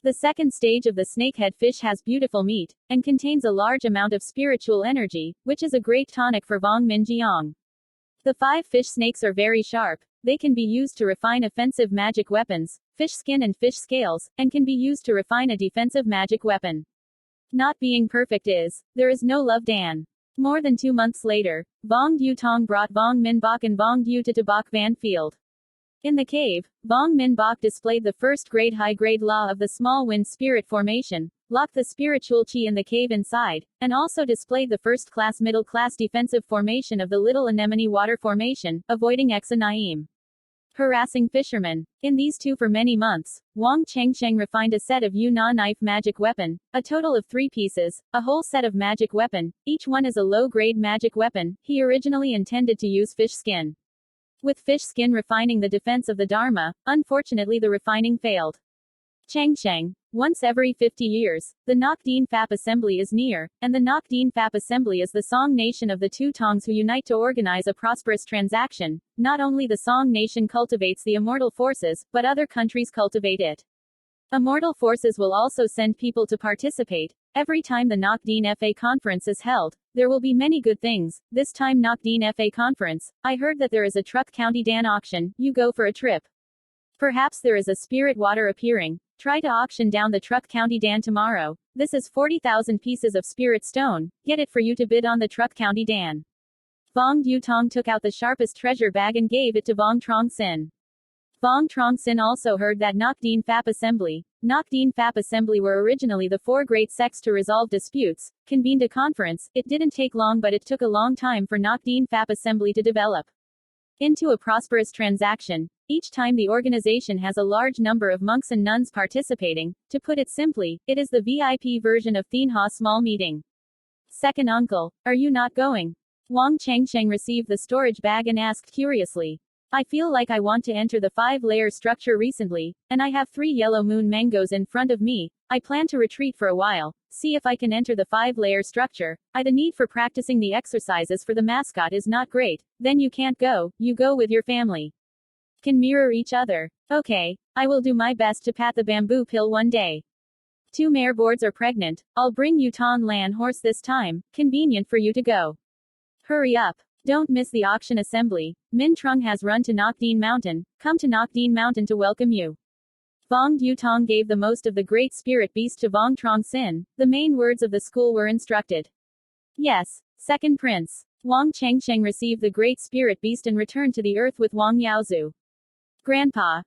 Speaker 1: The second stage of the snakehead fish has beautiful meat, and contains a large amount of spiritual energy, which is a great tonic for Vuong Min Jiang. The 5 fish snakes are very sharp. They can be used to refine offensive magic weapons, fish skin and fish scales, and can be used to refine a defensive magic weapon. Not being perfect is, there is no love Dan. More than 2 months later, Vuong Dutong brought Vuong Min Bok and Vuong Du to Bok Van Field. In the cave, Vuong Min Bok displayed the first grade high-grade law of the small wind spirit formation, locked the spiritual qi in the cave inside, and also displayed the first-class middle-class defensive formation of the Little Anemone Water Formation, avoiding Exanaim. Harassing fishermen. In these 2 for many months, Wang Chengsheng refined a set of Yunna knife magic weapon, a total of 3 pieces, a whole set of magic weapon, each one is a low-grade magic weapon. He originally intended to use fish skin. With fish skin refining the defense of the Dharma, unfortunately the refining failed. Chengsheng, once every 50 years, the Nok Dien Phap Assembly is near, and the Nok Dien Phap Assembly is the Song Nation of the 2 Tongs who unite to organize a prosperous transaction. Not only the Song Nation cultivates the immortal forces, but other countries cultivate it. Immortal forces will also send people to participate. Every time the Nok Dien FA conference is held, there will be many good things. This time Nok Dien FA conference, I heard that there is a Truc County Dan auction. You go for a trip. Perhaps there is a spirit water appearing. Try to auction down the Truc County Dan tomorrow. This is 40,000 pieces of spirit stone. Get it for you to bid on the Truc County Dan. Vuong Dutong took out the sharpest treasure bag and gave it to Vuong Truong Sinh. Vuong Truong Sinh also heard that Nok Dien Phap Assembly, Ngoc Dien Phap Assembly were originally the four great sects to resolve disputes, convened a conference. It didn't take long, but it took a long time for Ngoc Dien Phap Assembly to develop into a prosperous transaction. Each time the organization has a large number of monks and nuns participating. To put it simply, it is the VIP version of Thien Ha Small Meeting. Second uncle, are you not going? Wang Changsheng received the storage bag and asked curiously. I feel like I want to enter the 5-layer structure recently, and I have 3 yellow moon mangoes in front of me. I plan to retreat for a while, see if I can enter the 5-layer structure. The need for practicing the exercises for the mascot is not great. Then you can't go, you go with your family. Can mirror each other. Okay, I will do my best to pat the bamboo pill one day. 2 mare boards are pregnant. I'll bring you Tan Lan horse this time, convenient for you to go. Hurry up. Don't miss the auction assembly. Min Trung has run to Ngoc Dien Mountain. Come to Ngoc Dien Mountain to welcome you. Vuong Du Tong gave the most of the great spirit beast to Vuong Truong Sinh. The main words of the school were instructed. Yes, second prince. Wang Changsheng received the great spirit beast and returned to the earth with Wang Yaozu. Grandpa,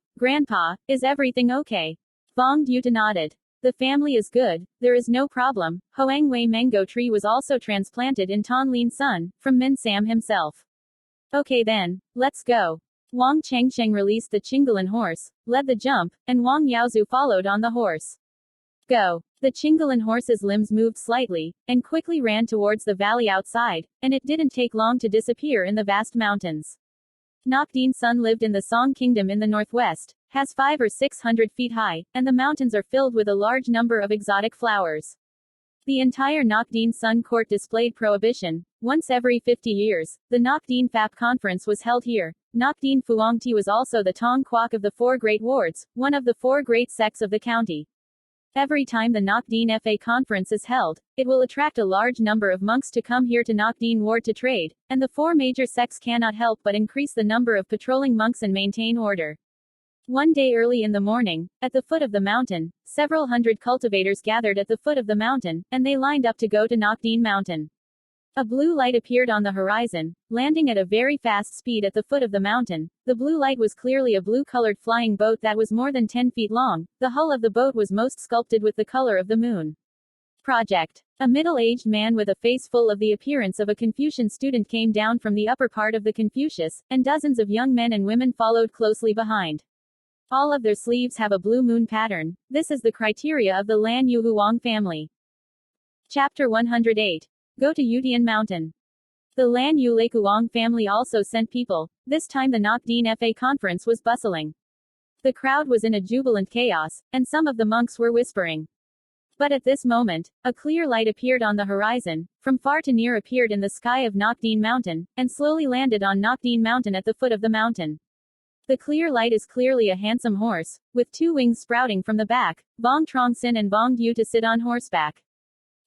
Speaker 1: is everything okay? Vuong Du nodded. The family is good, there is no problem. Hoang Wei mango tree was also transplanted in Thanh Lien Son, from Min Sam himself. Okay then, let's go. Wang Changsheng released the Chingalan horse, led the jump, and Wang Yaozu followed on the horse. Go. The Chingalan horse's limbs moved slightly, and quickly ran towards the valley outside, and it didn't take long to disappear in the vast mountains. Ngoc Dien Son lived in the Song Kingdom in the northwest, has 500 or 600 feet high, and the mountains are filled with a large number of exotic flowers. The entire Ngoc Dien Son court displayed prohibition. Once every 50 years, the Ngoc Dien Phap conference was held here. Ngoc Dien Phuong Ti was also the Tong Quoc of the 4 great wards, one of the 4 great sects of the county. Every time the Ngoc Dien Fa conference is held, it will attract a large number of monks to come here to Ngoc Dien ward to trade, and the 4 major sects cannot help but increase the number of patrolling monks and maintain order. One day early in the morning, at the foot of the mountain, several hundred cultivators gathered at the foot of the mountain, and they lined up to go to Ngoc Dien Mountain. A blue light appeared on the horizon, landing at a very fast speed at the foot of the mountain. The blue light was clearly a blue-colored flying boat that was more than 10 feet long. The hull of the boat was most sculpted with the color of the moon. Project. A middle-aged man with a face full of the appearance of a Confucian student came down from the upper part of the Confucius, and dozens of young men and women followed closely behind. All of their sleeves have a blue moon pattern. This is the criteria of the Lan Yu Huang family. Chapter 108. Go to Yutian Mountain. The Lan Yu Lake Huang family also sent people. This time the Ngoc Dien Fa conference was bustling. The crowd was in a jubilant chaos, and some of the monks were whispering. But at this moment, a clear light appeared on the horizon. From far to near appeared in the sky of Ngoc Dien Mountain, and slowly landed on Ngoc Dien Mountain at the foot of the mountain. The clear light is clearly a handsome horse, with 2 wings sprouting from the back. Vuong Truong Sinh and Vuong Du to sit on horseback.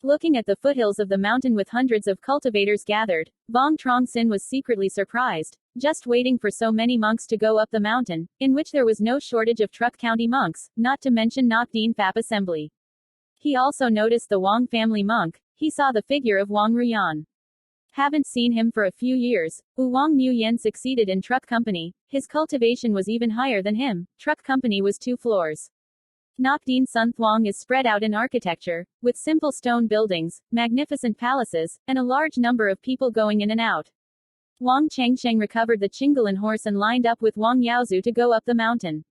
Speaker 1: Looking at the foothills of the mountain with hundreds of cultivators gathered, Vuong Truong Sinh was secretly surprised, just waiting for so many monks to go up the mountain, in which there was no shortage of Truc County monks, not to mention Ngoc Dien Phap Assembly. He also noticed the Wang family monk. He saw the figure of Wang Ruyan. Haven't seen him for a few years. Wang Nguyen succeeded in Truc Company. His cultivation was even higher than him. Truc Company was 2 floors. Ngoc Dien Son Thuong is spread out in architecture, with simple stone buildings, magnificent palaces, and a large number of people going in and out. Wang Changsheng recovered the Chingalan horse and lined up with Wang Yaozu to go up the mountain.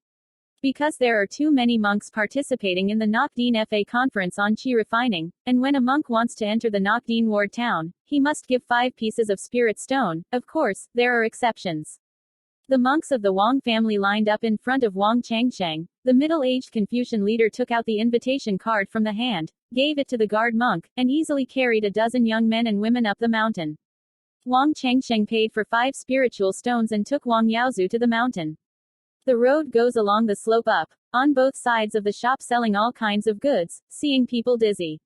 Speaker 1: Because there are too many monks participating in the Ngoc Dien Fa conference on chi refining, and when a monk wants to enter the Ngoc Dien ward town, he must give 5 pieces of spirit stone. Of course, there are exceptions. The monks of the Wang family lined up in front of Wang Changsheng. The middle-aged Confucian leader took out the invitation card from the hand, gave it to the guard monk, and easily carried a dozen young men and women up the mountain. Wang Changsheng paid for 5 spiritual stones and took Wang Yaozu to the mountain. The road goes along the slope up, on both sides of the shop selling all kinds of goods, seeing people dizzy.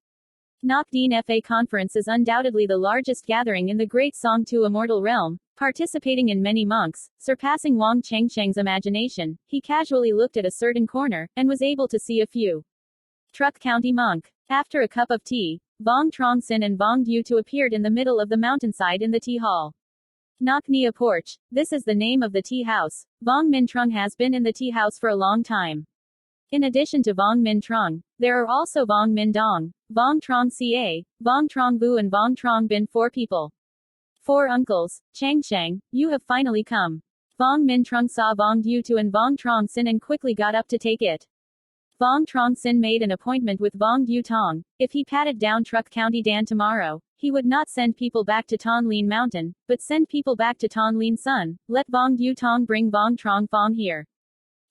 Speaker 1: Ngoc Dien Fa conference is undoubtedly the largest gathering in the Great Song Tu Immortal Realm, participating in many monks, surpassing Wang Changsheng's imagination. He casually looked at a certain corner, and was able to see a few Truc County monk. After a cup of tea, Vuong Truong Sinh and Vuong Du appeared in the middle of the mountainside in the tea hall. Ngoc Nia Porch. This is the name of the tea house. Vuong Minh Trung has been in the tea house for a long time. In addition to Vuong Minh Truong, there are also Vuong Minh Dong, Vuong Truong Ca, Vuong Truong Bu and Vuong Truong Bin, 4 people. 4 uncles. Chang Sheng, you have finally come. Vuong Minh Truong saw Vuong Du Tu and Vuong Truong Sinh and quickly got up to take it. Vuong Truong Sinh made an appointment with Vuong Du Tong. If he patted down Truc County Dan tomorrow, he would not send people back to Thanh Lien Mountain, but send people back to Thanh Lien Son. Let Vuong Du Tong bring Vuong Truong Phong here.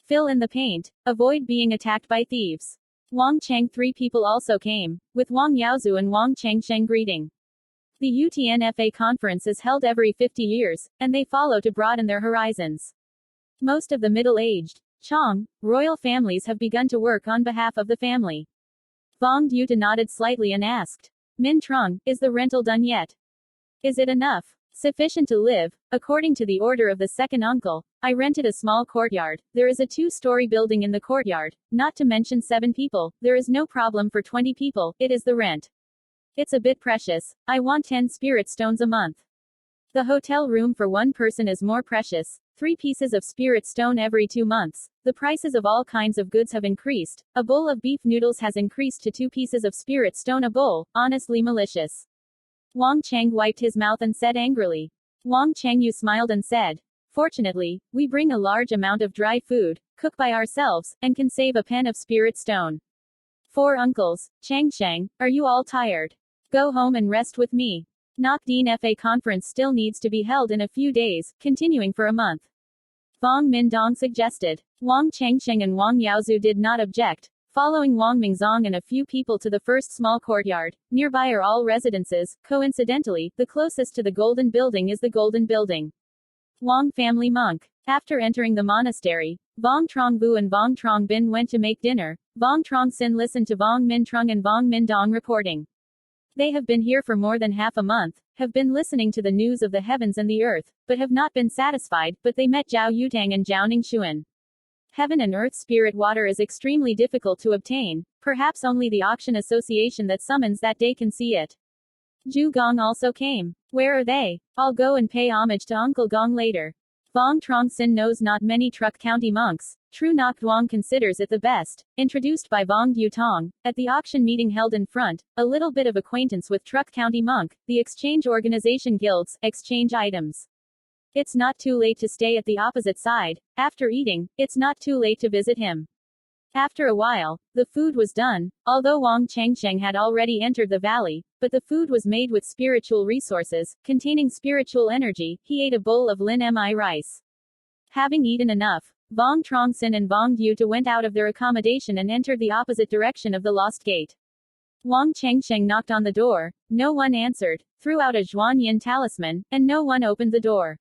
Speaker 1: Fill in the paint. Avoid being attacked by thieves. Wang Cheng. 3 people also came, with Wang Yaozu and Wang Chengsheng greeting. The UTNFA conference is held every 50 years, and they follow to broaden their horizons. Most of the middle-aged Chong royal families have begun to work on behalf of the family. Vuong Du Tu nodded slightly and asked, Minh Truong, is the rental done yet? Is it enough? Sufficient to live? According to the order of the second uncle, I rented a small courtyard. There is a 2-story building in the courtyard, not to mention 7 people. There is no problem for 20 people, it is the rent. It's a bit precious. I want 10 spirit stones a month. The hotel room for 1 person is more precious. 3 pieces of spirit stone every 2 months. The prices of all kinds of goods have increased. A bowl of beef noodles has increased to 2 pieces of spirit stone a bowl. Honestly malicious. Wang Cheng wiped his mouth and said angrily. Wang Chengyu smiled and said, Fortunately, we bring a large amount of dry food, cook by ourselves, and can save a pen of spirit stone. 4 uncles. Chang Sheng, are you all tired? Go home and rest with me. Ngoc Dien FA conference still needs to be held in a few days, continuing for a month. Vuong Minh Dong suggested. Wang Chengsheng and Wang Yaozu did not object. Following Wang Mingzong and a few people to the first small courtyard, nearby are all residences. Coincidentally, the closest to the Golden Building is the Golden Building. Wang family monk. After entering the monastery, Vuong Truong Bu and Vuong Truong Bin went to make dinner. Vuong Truong Sinh listened to Vuong Minh Truong and Vuong Minh Dong reporting. They have been here for more than half a month, have been listening to the news of the heavens and the earth, but have not been satisfied, but they met Zhao Yutang and Zhao Ningxuan. Heaven and earth spirit water is extremely difficult to obtain, perhaps only the auction association that summons that day can see it. Zhu Gong also came. Where are they? I'll go and pay homage to Uncle Gong later. Vuong Truong Sinh knows not many Truc County monks. True Ngoc Duong considers it the best. Introduced by Vuong Du Tong, at the auction meeting held in front, a little bit of acquaintance with Truc County monk, the exchange organization guilds, exchange items. It's not too late to stay at the opposite side. After eating, it's not too late to visit him. After a while, the food was done, although Wang Chengsheng had already entered the valley, but the food was made with spiritual resources, containing spiritual energy. He ate a bowl of Lin Mi rice. Having eaten enough, Vuong Truong Sinh and Vuong Du Tu went out of their accommodation and entered the opposite direction of the Lost Gate. Wang Chengsheng knocked on the door, no one answered, threw out a Zhuanyin talisman, and no one opened the door.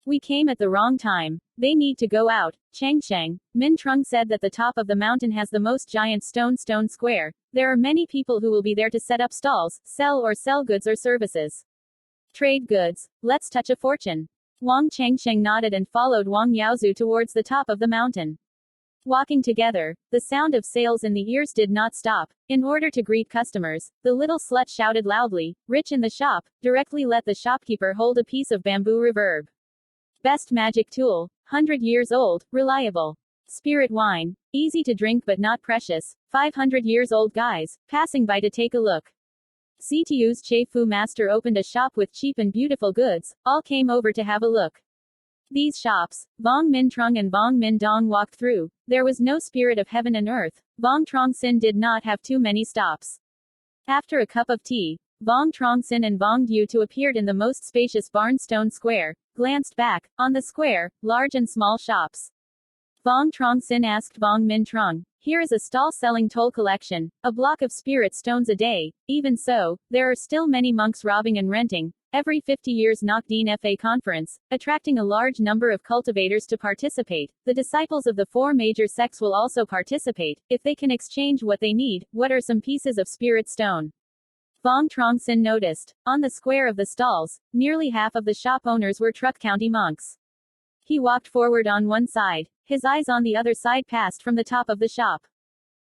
Speaker 1: We came at the wrong time. They need to go out. Chengsheng, Minh Truong said that the top of the mountain has the most giant stone square. There are many people who will be there to set up stalls, sell goods or services. Trade goods. Let's touch a fortune. Wang Chengsheng nodded and followed Wang Yaozu towards the top of the mountain. Walking together, the sound of sales in the ears did not stop. In order to greet customers, the little slut shouted loudly, rich in the shop, directly let the shopkeeper hold a piece of bamboo reverb. Best magic tool, 100 years old, reliable. Spirit wine, easy to drink but not precious, 500 years old guys, passing by to take a look. CTU's Che Fu master opened a shop with cheap and beautiful goods, all came over to have a look. These shops, Vuong Minh Truong and Vuong Minh Dong walked through. There was no spirit of heaven and earth. Vuong Truong Sinh did not have too many stops. After a cup of tea, Vuong Truong Sinh and Vuong Du Tu appeared in the most spacious Barnstone Square, glanced back. On the square, large and small shops. Vuong Truong Sinh asked Vuong Minh Truong, here is a stall selling toll collection, a block of spirit stones a day. Even so, there are still many monks robbing and renting. Every 50 years Ngoc Dien FA conference, attracting a large number of cultivators to participate. The disciples of the 4 major sects will also participate, if they can exchange what they need. What are some pieces of spirit stone? Vuong Truong Sinh noticed. On the square of the stalls, nearly half of the shop owners were Truc County monks. He walked forward on one side. His eyes on the other side passed from the top of the shop.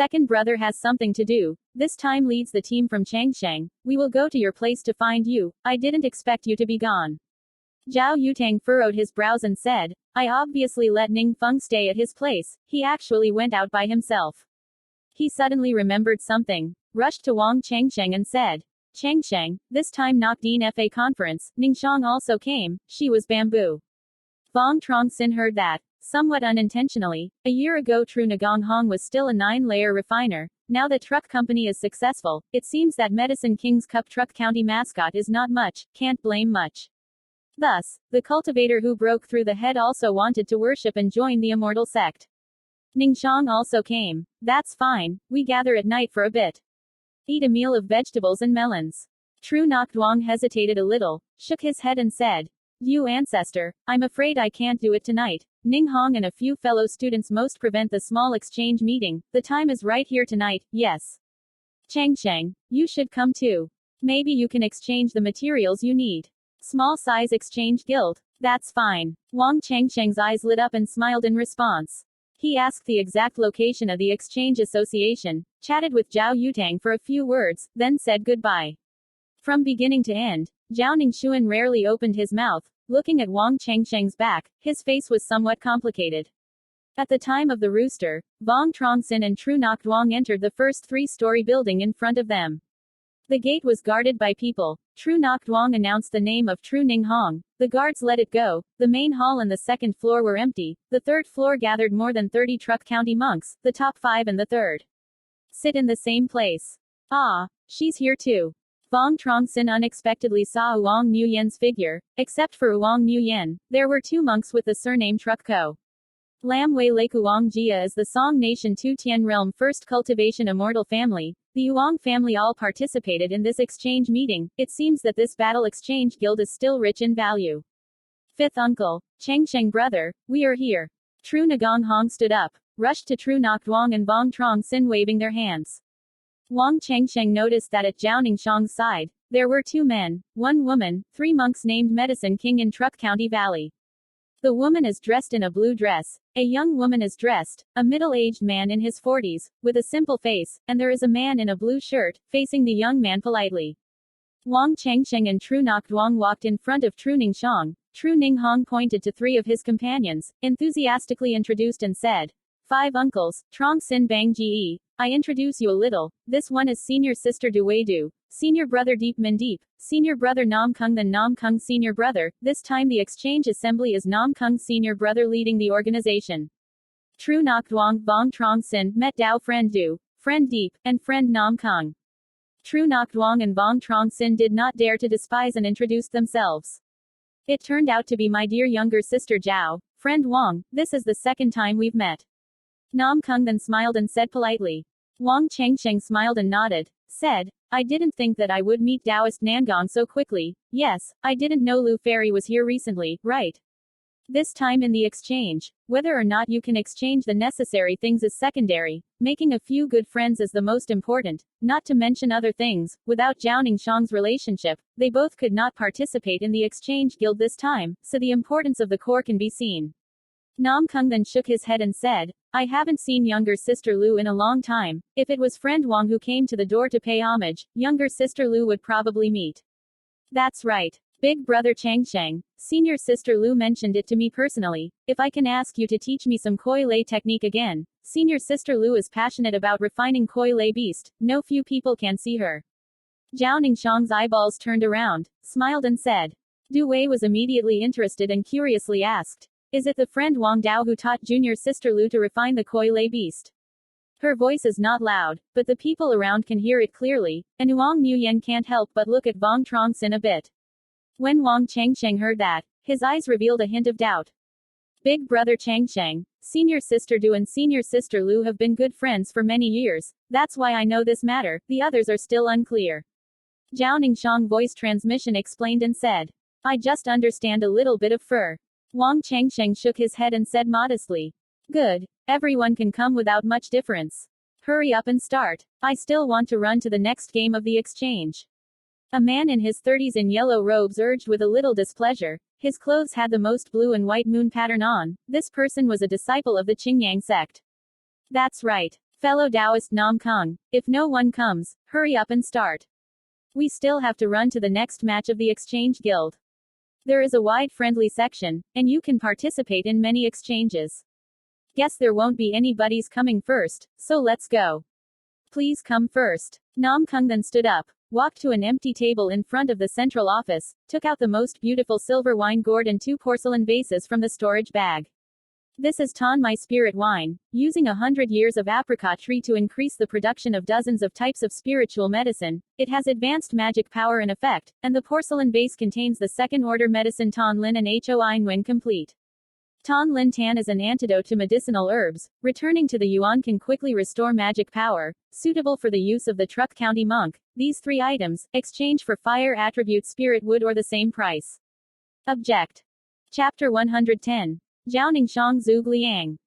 Speaker 1: Second brother has something to do. This time leads the team from Changsheng. We will go to your place to find you. I didn't expect you to be gone. Zhao Yutang furrowed his brows and said, I obviously let Ning Feng stay at his place. He actually went out by himself. He suddenly remembered something, rushed to Wang Changsheng and said, Changsheng, this time Nokdeen FA conference, Ningxiang also came, she was bamboo. Vuong Truong Sinh heard that, somewhat unintentionally. A year ago Tru Nagong Hong was still a 9-layer refiner. Now the truck company is successful, it seems that Medicine King's Cup Truck County mascot is not much, can't blame much. Thus, the cultivator who broke through the head also wanted to worship and join the immortal sect. Ningxiang also came. That's fine, we gather at night for a bit. Eat a meal of vegetables and melons. Tru Nokduong hesitated a little, shook his head and said, You ancestor, I'm afraid I can't do it tonight. Ning Hong and a few fellow students most prevent the small exchange meeting. The time is right here tonight, yes. Changsheng, you should come too. Maybe you can exchange the materials you need. Small size exchange guild. That's fine. Wang Changsheng's eyes lit up and smiled in response. He asked the exact location of the exchange association, chatted with Zhao Yutang for a few words, then said goodbye. From beginning to end, Zhao Ningxuan rarely opened his mouth. Looking at Wang Changsheng's back, his face was somewhat complicated. At the time of the rooster, Vuong Truong Sinh and Tru Nokduong entered the first 3-story building in front of them. The gate was guarded by people. Tru Nokduong announced the name of Tru Ning Hong. The guards let it go. The main hall and the second floor were empty. The third floor gathered more than 30 Truck County monks, the top 5 and the third. Sit in the same place. Ah, she's here too. Vuong Truong Sinh unexpectedly saw Uong Nuyen's figure. Except for Uong Nuyen, there were 2 monks with the surname Truc Co. Lam Wei Lake Vuong Gia is the Song Nation Tu Tien Realm First Cultivation Immortal Family. The Uong family all participated in this exchange meeting. It seems that this battle exchange guild is still rich in value. Fifth uncle, Changsheng brother, we are here. Tru Nagong Hong stood up, rushed to Tru Nokduong and Vuong Truong Sinh waving their hands. Wang Changsheng noticed that at Zhao Ningxiang's side, there were 2 men, 1 woman, 3 monks named Medicine King in Truc County Valley. The woman is dressed in a blue dress. A young woman is dressed, a middle-aged man in his 40s, with a simple face, and there is a man in a blue shirt, facing the young man politely. Wang Changsheng and Tru Nokduong walked in front of Tru Ningxiang. Tru Ning Hong pointed to 3 of his companions, enthusiastically introduced and said, 5 uncles, Truong Sinh Bang Ji. I introduce you a little. This one is senior sister Du Wei Du, senior brother Deep Min Deep, senior brother Nam Kung, then Nam Kung senior brother. This time the exchange assembly is Nam Kung senior brother leading the organization. Tru Nokduong, Vuong Truong Sinh met Dao friend Du, friend Deep, and friend Nam Kung. Tru Nokduong and Vuong Truong Sinh did not dare to despise and introduced themselves. It turned out to be my dear younger sister Zhao, friend Wang. This is the second time we've met. Nam Kung then smiled and said politely. Wang Changsheng smiled and nodded, said, I didn't think that I would meet Taoist Nangong so quickly. Yes, I didn't know Lu Fairy was here recently, right? This time in the exchange, whether or not you can exchange the necessary things is secondary. Making a few good friends is the most important, not to mention other things. Without Zhao Ningxiang's relationship, they both could not participate in the exchange guild this time, so the importance of the core can be seen. Nam Kung then shook his head and said, I haven't seen younger sister Lu in a long time. If it was friend Wang who came to the door to pay homage, younger sister Lu would probably meet. That's right. Big brother Changsheng, senior sister Lu mentioned it to me personally. If I can ask you to teach me some koi lei technique again. Senior sister Lu is passionate about refining koi lei beast. No few people can see her. Zhao Ningxiang's eyeballs turned around, smiled and said. Du Wei was immediately interested and curiously asked. Is it the friend Wang Dao who taught junior sister Lu to refine the koi lei beast? Her voice is not loud, but the people around can hear it clearly, and Uong Nuyen can't help but look at Vuong Truong Sinh a bit. When Wang Changsheng heard that, his eyes revealed a hint of doubt. Big brother Changsheng, senior sister Du and senior sister Lu have been good friends for many years. That's why I know this matter, the others are still unclear. Zhao Ningxiang voice transmission explained and said. I just understand a little bit of fur. Wang Changsheng shook his head and said modestly. Good. Everyone can come without much difference. Hurry up and start. I still want to run to the next game of the exchange. A man in his 30s in yellow robes urged with a little displeasure. His clothes had the most blue and white moon pattern on. This person was a disciple of the Qingyang sect. That's right. Fellow Taoist Nam Kung, if no one comes, hurry up and start. We still have to run to the next match of the Exchange Guild. There is a wide friendly section, and you can participate in many exchanges. Guess there won't be any buddies coming first, so let's go. Please come first. Nam Kung then stood up, walked to an empty table in front of the central office, took out the most beautiful silver wine gourd and 2 porcelain vases from the storage bag. This is Ton My Spirit wine, using 100 years of apricot tree to increase the production of dozens of types of spiritual medicine. It has advanced magic power and effect, and the porcelain vase contains the second-order medicine Thanh Lien and Hoi when complete. Thanh Lien Tan is an antidote to medicinal herbs. Returning to the yuan can quickly restore magic power, suitable for the use of the Truc County monk. These 3 items, exchange for fire attribute spirit wood or the same price. Object. Chapter 110. Jiaoning Shang Zug Liang.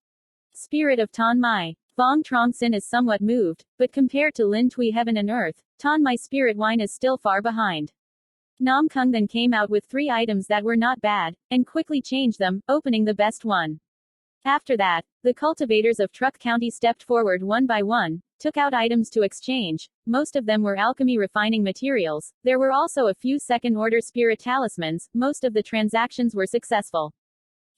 Speaker 1: Spirit of Tan Mai. Vuong Truong Sinh is somewhat moved, but compared to Lin Tui Heaven and Earth, Tan Mai Spirit wine is still far behind. Nam Kung then came out with 3 items that were not bad, and quickly changed them, opening the best one. After that, the cultivators of Truc County stepped forward one by one, took out items to exchange. Most of them were alchemy refining materials. There were also a few second-order spirit talismans. Most of the transactions were successful.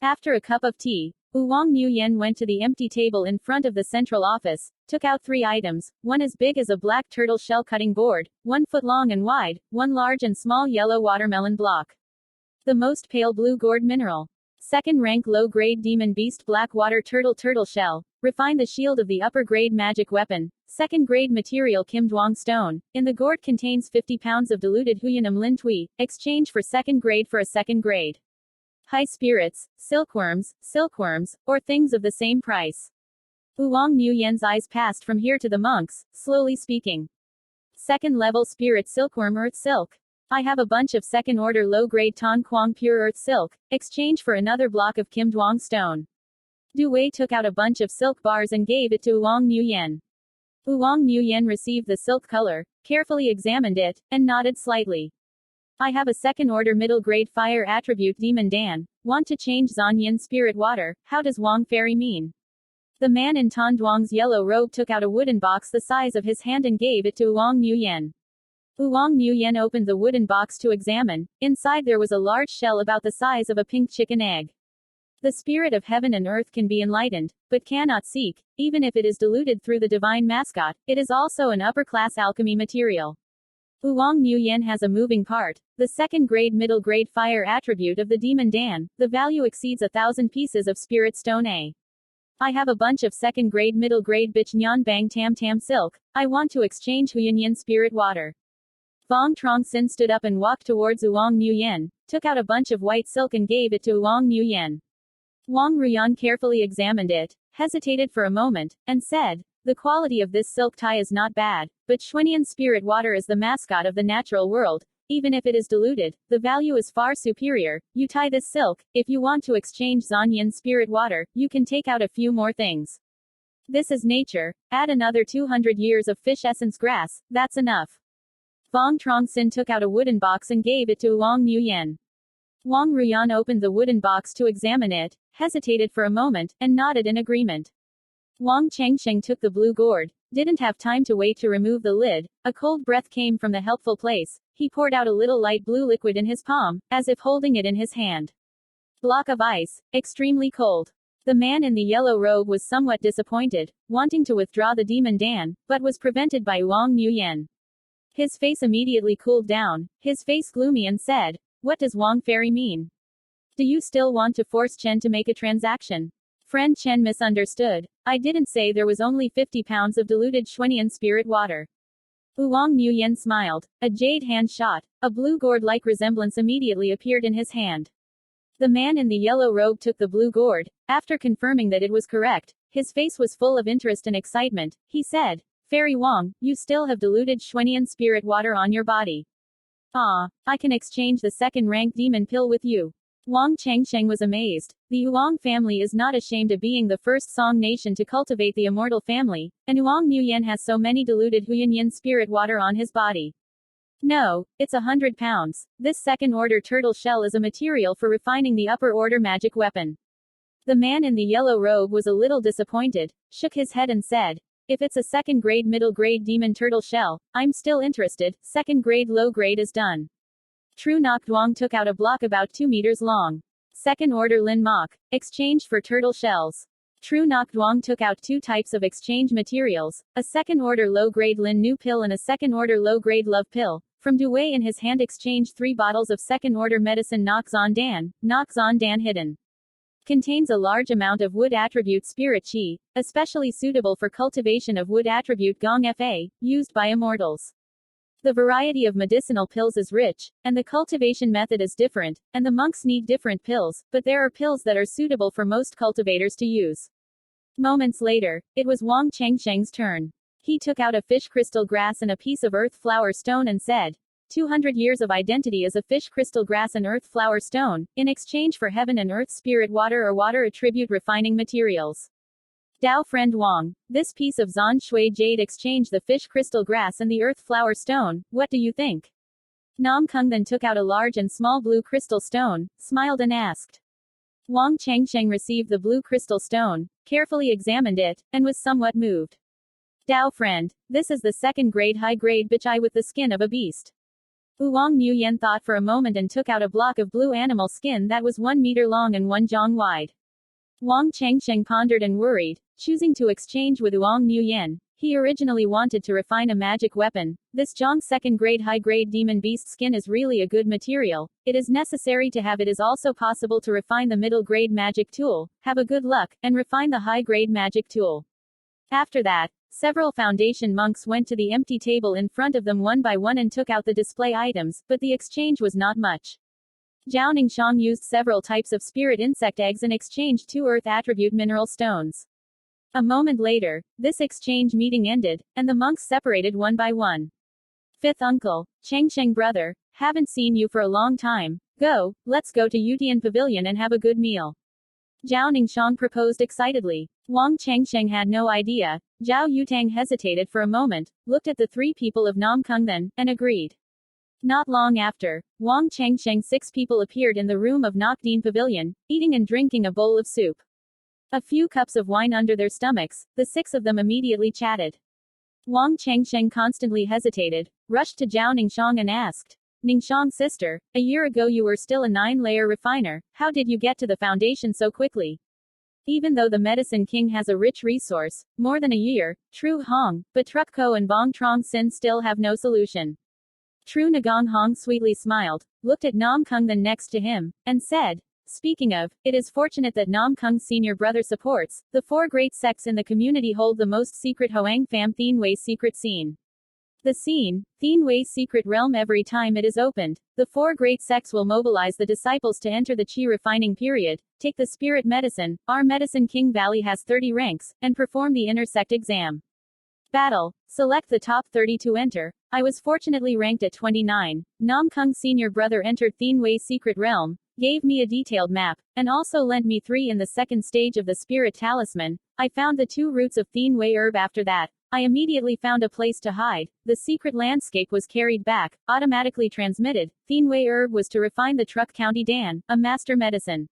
Speaker 1: After a cup of tea, Vuong Nguyen went to the empty table in front of the central office, took out 3 items, one as big as a black turtle shell cutting board, 1 foot long and wide, 1 large and small yellow watermelon block. The most pale blue gourd mineral. Second rank low grade demon beast black water turtle shell. Refine the shield of the upper grade magic weapon. Second grade material Kim Duong stone. In the gourd contains 50 pounds of diluted Huyanum Lin Tui. Exchange for second grade for a second grade. High spirits, silkworms, or things of the same price. Vuong Nguyen's eyes passed from here to the monks, slowly speaking. Second level spirit silkworm earth silk. I have a bunch of second order low grade Tan Quang pure earth silk. Exchange for another block of Kim Duong stone. Du Wei took out a bunch of silk bars and gave it to Vuong Nguyen. Vuong Nguyen received the silk color, carefully examined it, and nodded slightly. I have a second-order middle-grade fire attribute Demon Dan. Want to change Zhanyin spirit water? How does Wang Fairy mean? The man in Tan Duong's yellow robe took out a wooden box the size of his hand and gave it to Vuong Nguyen. Vuong Nguyen opened the wooden box to examine. Inside there was a large shell about the size of a pink chicken egg. The spirit of heaven and earth can be enlightened, but cannot seek, even if it is diluted through the divine mascot. It is also an upper-class alchemy material. Vuong Nguyen has a moving part, the second-grade middle-grade fire attribute of the Demon Dan. The value exceeds 1,000 pieces of spirit stone A. I have a bunch of second-grade middle-grade Bich Nyan Bang Tam Tam silk. I want to exchange Huyanyan spirit water. Vuong Truong Sinh stood up and walked towards Vuong Nguyen, took out a bunch of white silk and gave it to Vuong Nguyen. Wang Ruyan carefully examined it, hesitated for a moment, and said, the quality of this silk tie is not bad, but Xuanyan spirit water is the mascot of the natural world. Even if it is diluted, the value is far superior. You tie this silk. If you want to exchange Zhanyin spirit water, you can take out a few more things. This is nature. Add another 200 years of fish essence grass. That's enough. Vuong Truong Sinh took out a wooden box and gave it to Wang Nguyen. Wang Ruyan opened the wooden box to examine it, hesitated for a moment, and nodded in agreement. Wang Chengsheng took the blue gourd, didn't have time to wait to remove the lid. A cold breath came from the helpful place. He poured out a little light blue liquid in his palm, as if holding it in his hand. Block of ice, extremely cold. The man in the yellow robe was somewhat disappointed, wanting to withdraw the Demon Dan, but was prevented by Wang Nguyen. His face immediately cooled down, his face gloomy, and said, what does Wang Fairy mean? Do you still want to force Chen to make a transaction? Friend Chen misunderstood. I didn't say there was only 50 pounds of diluted Xuanyan spirit water. Vuong Nguyen smiled. A jade hand shot. A blue gourd-like resemblance immediately appeared in his hand. The man in the yellow robe took the blue gourd. After confirming that it was correct, his face was full of interest and excitement. He said, Fairy Wang, you still have diluted Xuanyan spirit water on your body. Ah, I can exchange the second-rank demon pill with you. Wang Chengsheng was amazed. The Yuang family is not ashamed of being the first Song nation to cultivate the immortal family, and Vuong Nguyen has so many diluted Huyanyan spirit water on his body. No, it's 100 pounds. This second-order turtle shell is a material for refining the upper-order magic weapon. The man in the yellow robe was a little disappointed, shook his head and said, If it's a second grade middle grade demon turtle shell, I'm still interested. Second grade low grade is done. Truc Co took out a block about 2 meters long. Second order Lin Mok, exchanged for turtle shells. Truc Co took out 2 types of exchange materials, a second order low grade Lin Nu pill and a second order low grade love pill. From Dewey in his hand exchanged 3 bottles of second order medicine Nok Zon Dan hidden. Contains a large amount of wood attribute spirit chi, especially suitable for cultivation of wood attribute gong fa, used by immortals. The variety of medicinal pills is rich, and the cultivation method is different, and the monks need different pills, but there are pills that are suitable for most cultivators to use. Moments later, it was Vuong Chengsheng's turn. He took out a fish crystal grass and a piece of earth flower stone and said, 200 years of identity as a fish crystal grass and earth flower stone, in exchange for heaven and earth spirit water or water attribute refining materials. Dao friend Wang, this piece of Zan Shui jade exchange the fish crystal grass and the earth flower stone, what do you think? Nam Kung then took out a large and small blue crystal stone, smiled and asked. Vuong Chengsheng received the blue crystal stone, carefully examined it, and was somewhat moved. Dao friend, this is the second grade high grade bichai with the skin of a beast. Vuong Nguyen thought for a moment and took out a block of blue animal skin that was 1 meter long and 1 zhong wide. Vuong Chengsheng pondered and worried, choosing to exchange with Vuong Nguyen. He originally wanted to refine a magic weapon. This zhong second grade high grade demon beast skin is really a good material. It is necessary to have. It is also possible to refine the middle grade magic tool, have a good luck, and refine the high grade magic tool. After that, several foundation monks went to the empty table in front of them one by one and took out the display items, but the exchange was not much. Zhao Ningxiang used several types of spirit insect eggs and exchanged 2 earth attribute mineral stones. A moment later, this exchange meeting ended, and the monks separated one by one. Fifth uncle, Chengsheng brother, haven't seen you for a long time. Go, let's go to Yutian Pavilion and have a good meal. Zhao Ningxiang proposed excitedly. Vuong Chengsheng had no idea. Zhao Yutang hesitated for a moment, looked at the 3 people of Nam Kung then, and agreed. Not long after, Vuong Chengsheng's 6 people appeared in the room of Nokdin Pavilion, eating and drinking a bowl of soup. A few cups of wine under their stomachs, the 6 of them immediately chatted. Vuong Chengsheng constantly hesitated, rushed to Zhao Ningxiang and asked, Ningxiang sister, a year ago you were still a 9-layer refiner, how did you get to the foundation so quickly? Even though the Medicine King has a rich resource, more than a year, Truc Hong, but Truc Co and Vuong Truong Sinh still have no solution. Truc Nagong Hong sweetly smiled, looked at Nam Kung then next to him, and said, speaking of, it is fortunate that Nam Kung's senior brother supports, the 4 great sects in the community hold the most secret Hoang Pham Thien Wei secret scene. The scene, Thien Wei secret realm every time it is opened, the 4 great sects will mobilize the disciples to enter the Qi refining period, take the spirit medicine, our Medicine King Valley has 30 ranks, and perform the intersect exam. Battle. Select the top 30 to enter. I was fortunately ranked at 29. Nam Kung's senior brother entered Thien Wei secret realm, gave me a detailed map, and also lent me 3 in the second stage of the spirit talisman. I found the 2 roots of Thien Wei herb after that. I immediately found a place to hide. The secret landscape was carried back, automatically transmitted. Thien Wei herb was to refine the Truc County Dan, a master medicine.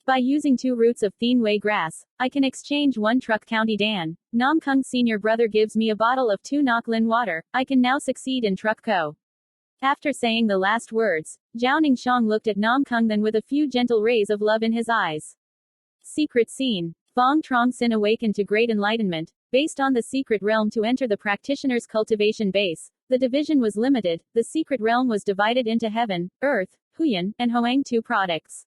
Speaker 1: By using 2 roots of Thien Wei grass, I can exchange 1 Truc County Dan. Nam Kung's senior brother gives me a bottle of 2 Nok Lin water. I can now succeed in Truc Co. After saying the last words, Zhao Ningxiang looked at Nam Kung then with a few gentle rays of love in his eyes. Secret scene. Vuong Truong Sinh awakened to great enlightenment. Based on the secret realm to enter the practitioner's cultivation base, the division was limited. The secret realm was divided into heaven, earth, Huyan, and Hoang 2 products.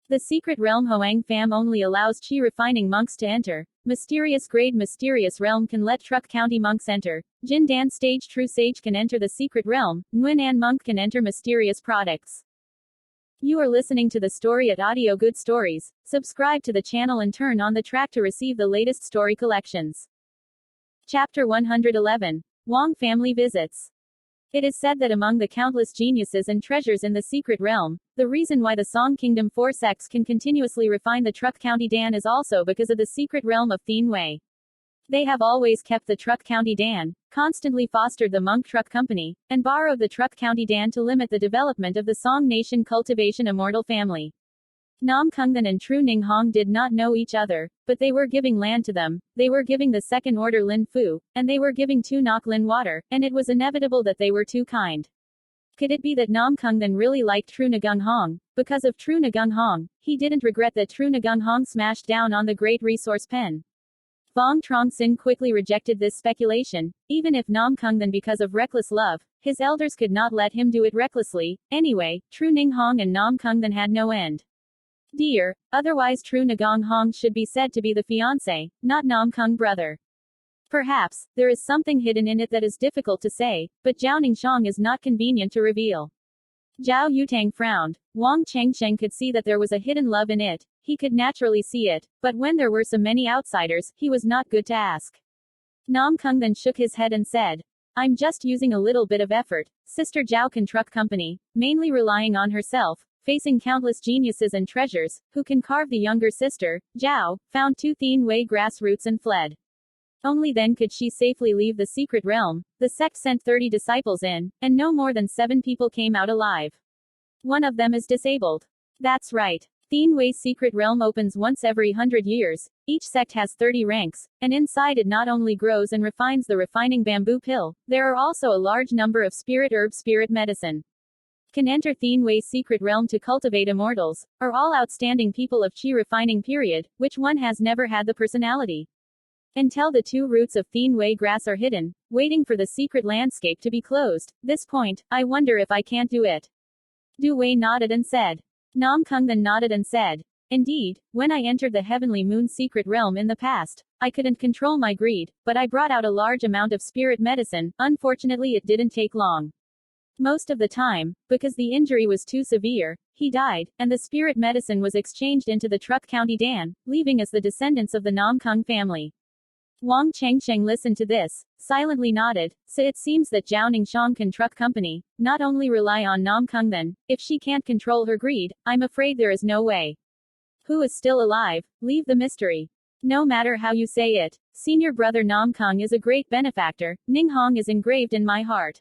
Speaker 1: The secret realm Hoang Pham only allows Qi refining monks to enter. Mysterious grade mysterious realm can let Truc County monks enter. Jin Dan stage true sage can enter the secret realm. Nguyen An monk can enter mysterious products. You are listening to the story at Audio Good Stories. Subscribe to the channel and turn on the track to receive the latest story collections. Chapter 111. Vuong Family Visits. It is said that among the countless geniuses and treasures in the secret realm, the reason why the Song Kingdom 4 sects can continuously refine the Truc County Dan is also because of the secret realm of Thien Wei. They have always kept the Truc County Dan, constantly fostered the Monk Truc Company, and borrowed the Truc County Dan to limit the development of the Song Nation cultivation immortal family. Nam Kungdan and Tru Ning Hong did not know each other, but they were giving land to them, they were giving the second order Lin Fu, and they were giving Tu Nok Lin water, and it was inevitable that they were too kind. Could it be that Nam Kungdan really liked Tru Nagung Hong? Because of Tru Nagung Hong, he didn't regret that Tru Nagung Hong smashed down on the great resource pen. Vuong Truong Sinh quickly rejected this speculation, even if Nam Kungdan because of reckless love, his elders could not let him do it recklessly. Anyway, Tru Ning Hong and Nam Kungdan had no end. Dear, otherwise Tru Nagung Hong should be said to be the fiancé, not Nam Kung brother. Perhaps, there is something hidden in it that is difficult to say, but Zhao Ningxiang is not convenient to reveal. Zhao Yutang frowned. Wang Chengsheng could see that there was a hidden love in it, he could naturally see it, but when there were so many outsiders, he was not good to ask. Nam Kung then shook his head and said, I'm just using a little bit of effort. Sister Zhao can truck company, mainly relying on herself, facing countless geniuses and treasures, who can carve the younger sister, Zhao, found 2 thin way grassroots and fled. Only then could she safely leave the secret realm. The sect sent 30 disciples in, and no more than 7 people came out alive. One of them is disabled. That's right. Thin Wei's secret realm opens once every 100 years. Each sect has 30 ranks, and inside it not only grows and refines the refining bamboo pill, there are also a large number of spirit herbs, spirit medicine. Can enter Thin Wei's secret realm to cultivate immortals, or all outstanding people of Qi refining period, which one has never had the personality. Until the 2 roots of Thin Wei grass are hidden, waiting for the secret landscape to be closed. This point, I wonder if I can't do it. Du Wei nodded and said. Nam Kung then nodded and said. Indeed, when I entered the Heavenly Moon secret realm in the past, I couldn't control my greed, but I brought out a large amount of spirit medicine. Unfortunately, it didn't take long. Most of the time, because the injury was too severe, he died, and the spirit medicine was exchanged into the Truc County Dan, leaving us the descendants of the Nam Kung family. Wang Chengsheng listened to this, silently nodded. So it seems that Zhao Ningxiang can truck company, not only rely on Nam Kungdan. If she can't control her greed, I'm afraid there is no way. Who is still alive? Leave the mystery. No matter how you say it, senior brother Nam Kung is a great benefactor. Ning Hong is engraved in my heart.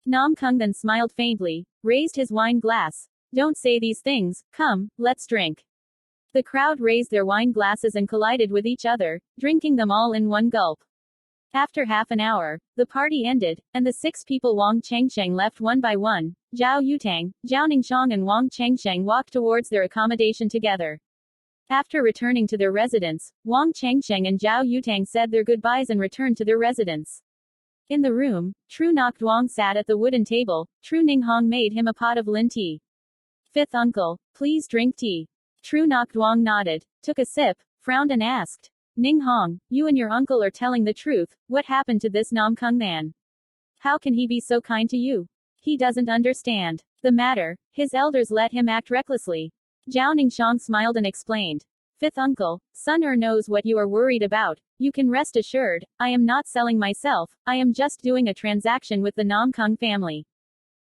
Speaker 1: Nam Kungdan smiled faintly, raised his wine glass. Don't say these things, come, let's drink. The crowd raised their wine glasses and collided with each other, drinking them all in one gulp. After half an hour, the party ended, and the 6 people Wang Chengsheng left one by one. Zhao Yutang, Zhao Ningxiang and Wang Chengsheng walked towards their accommodation together. After returning to their residence, Wang Chengsheng and Zhao Yutang said their goodbyes and returned to their residence. In the room, Tru Nok Duong sat at the wooden table. Tru Ning Hong made him a pot of lin tea. 5th uncle, please drink tea. Tru Nok Duong nodded, took a sip, frowned and asked. Ning Hong, you and your uncle are telling the truth. What happened to this Nam Kung man? How can he be so kind to you? He doesn't understand the matter. His elders let him act recklessly. Zhao Ningxiang smiled and explained. 5th uncle, Sun knows what you are worried about. You can rest assured, I am not selling myself, I am just doing a transaction with the Nam Kung family.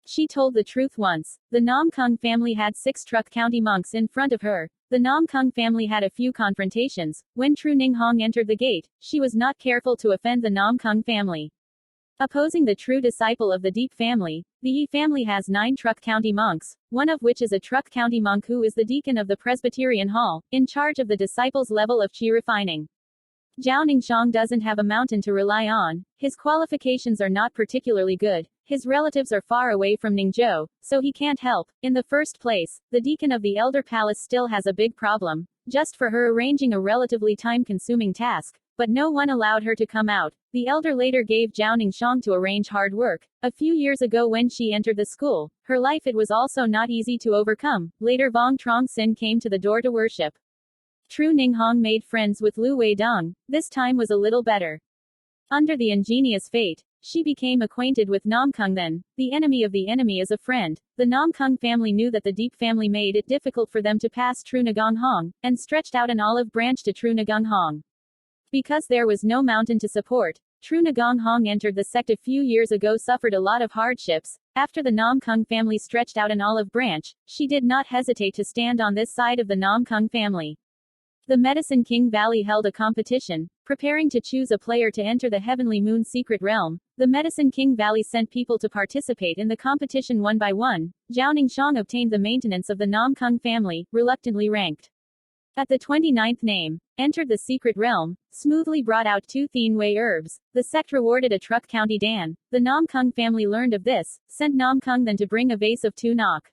Speaker 1: She told the truth once. The Nam Kung family had 6 Truc County monks in front of her. The Nam Kung family had a few confrontations. When Tru Ning Hong entered the gate, she was not careful to offend the Nam Kung family. Opposing the true disciple of the Deep family, the Yi family has 9 Truc County monks, one of which is a Truc County monk who is the deacon of the Presbyterian Hall, in charge of the disciples' level of Qi refining. Zhao Ningxiang doesn't have a mountain to rely on. His qualifications are not particularly good. His relatives are far away from Ningzhou, so he can't help. In the first place, the deacon of the Elder Palace still has a big problem. Just for her arranging a relatively time-consuming task, but no one allowed her to come out. The elder later gave Zhao Ningxiang to arrange hard work. A few years ago when she entered the school, her life it was also not easy to overcome. Later Vuong Truong Sinh came to the door to worship. Tru Ning Hong made friends with Lu Weidong. This time was a little better. Under the ingenious fate, she became acquainted with Nam Kungdan. The enemy of the enemy is a friend. The Nam Kung family knew that the Deep family made it difficult for them to pass Tru Nagung Hong, and stretched out an olive branch to Tru Nagung Hong. Because there was no mountain to support, Tru Nagung Hong entered the sect a few years ago suffered a lot of hardships. After the Nam Kung family stretched out an olive branch, she did not hesitate to stand on this side of the Nam Kung family. The Medicine King Valley held a competition, preparing to choose a player to enter the Heavenly Moon's secret realm. The Medicine King Valley sent people to participate in the competition one by one. Zhao Ningxiang obtained the maintenance of the Nam Kung family, reluctantly ranked at the 29th name, entered the secret realm, smoothly brought out 2 Thien Wei herbs. The sect rewarded a Truc County Dan. The Nam Kung family learned of this, sent Nam Kung then to bring a vase of 2 Nok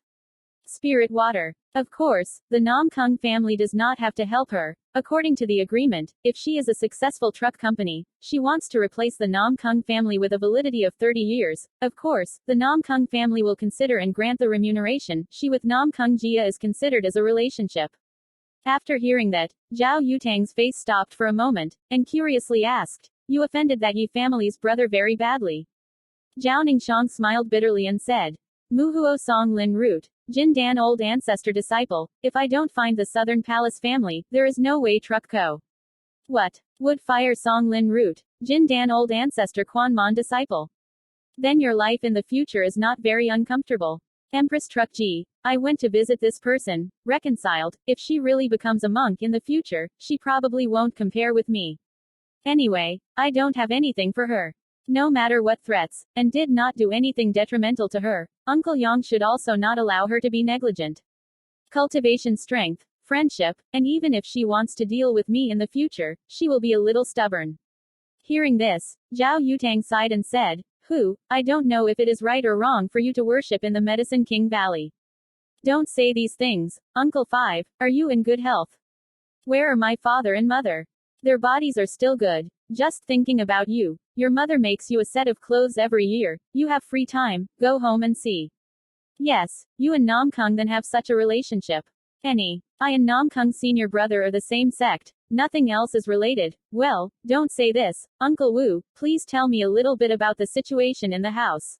Speaker 1: spirit water. Of course, the Nam Kung family does not have to help her. According to the agreement, if she is a successful truck company, she wants to replace the Nam Kung family with a validity of 30 years. Of course, the Nam Kung family will consider and grant the remuneration. She with Nam Kung Jia is considered as a relationship. After hearing that, Zhao Yutang's face stopped for a moment, and curiously asked, "You offended that Yi family's brother very badly?" Zhao Ningxiang smiled bitterly and said, "Muhuo Song Lin Root, Jin Dan old ancestor disciple, if I don't find the Southern Palace family, there is no way Truc Co. What? Would fire Song Lin Root, Jin Dan old ancestor Quan Mon disciple? Then your life in the future is not very uncomfortable. Empress Truc Ji, I went to visit this person, reconciled. If she really becomes a monk in the future, she probably won't compare with me. Anyway, I don't have anything for her. No matter what threats, and did not do anything detrimental to her. Uncle Yang should also not allow her to be negligent. Cultivation strength, friendship, and even if she wants to deal with me in the future, she will be a little stubborn." Hearing this, Zhao Yutang sighed and said, I don't know if it is right or wrong for you to worship in the Medicine King Valley. Don't say these things, Uncle Five, are you in good health? Where are my father and mother? Their bodies are still good. Just thinking about you. Your mother makes you a set of clothes every year. You have free time, go home and see. Yes, you and Nam Kung then have such a relationship. I and Nam Kung's senior brother are the same sect. Nothing else is related. Well, don't say this, Uncle Wu, please tell me a little bit about the situation in the house.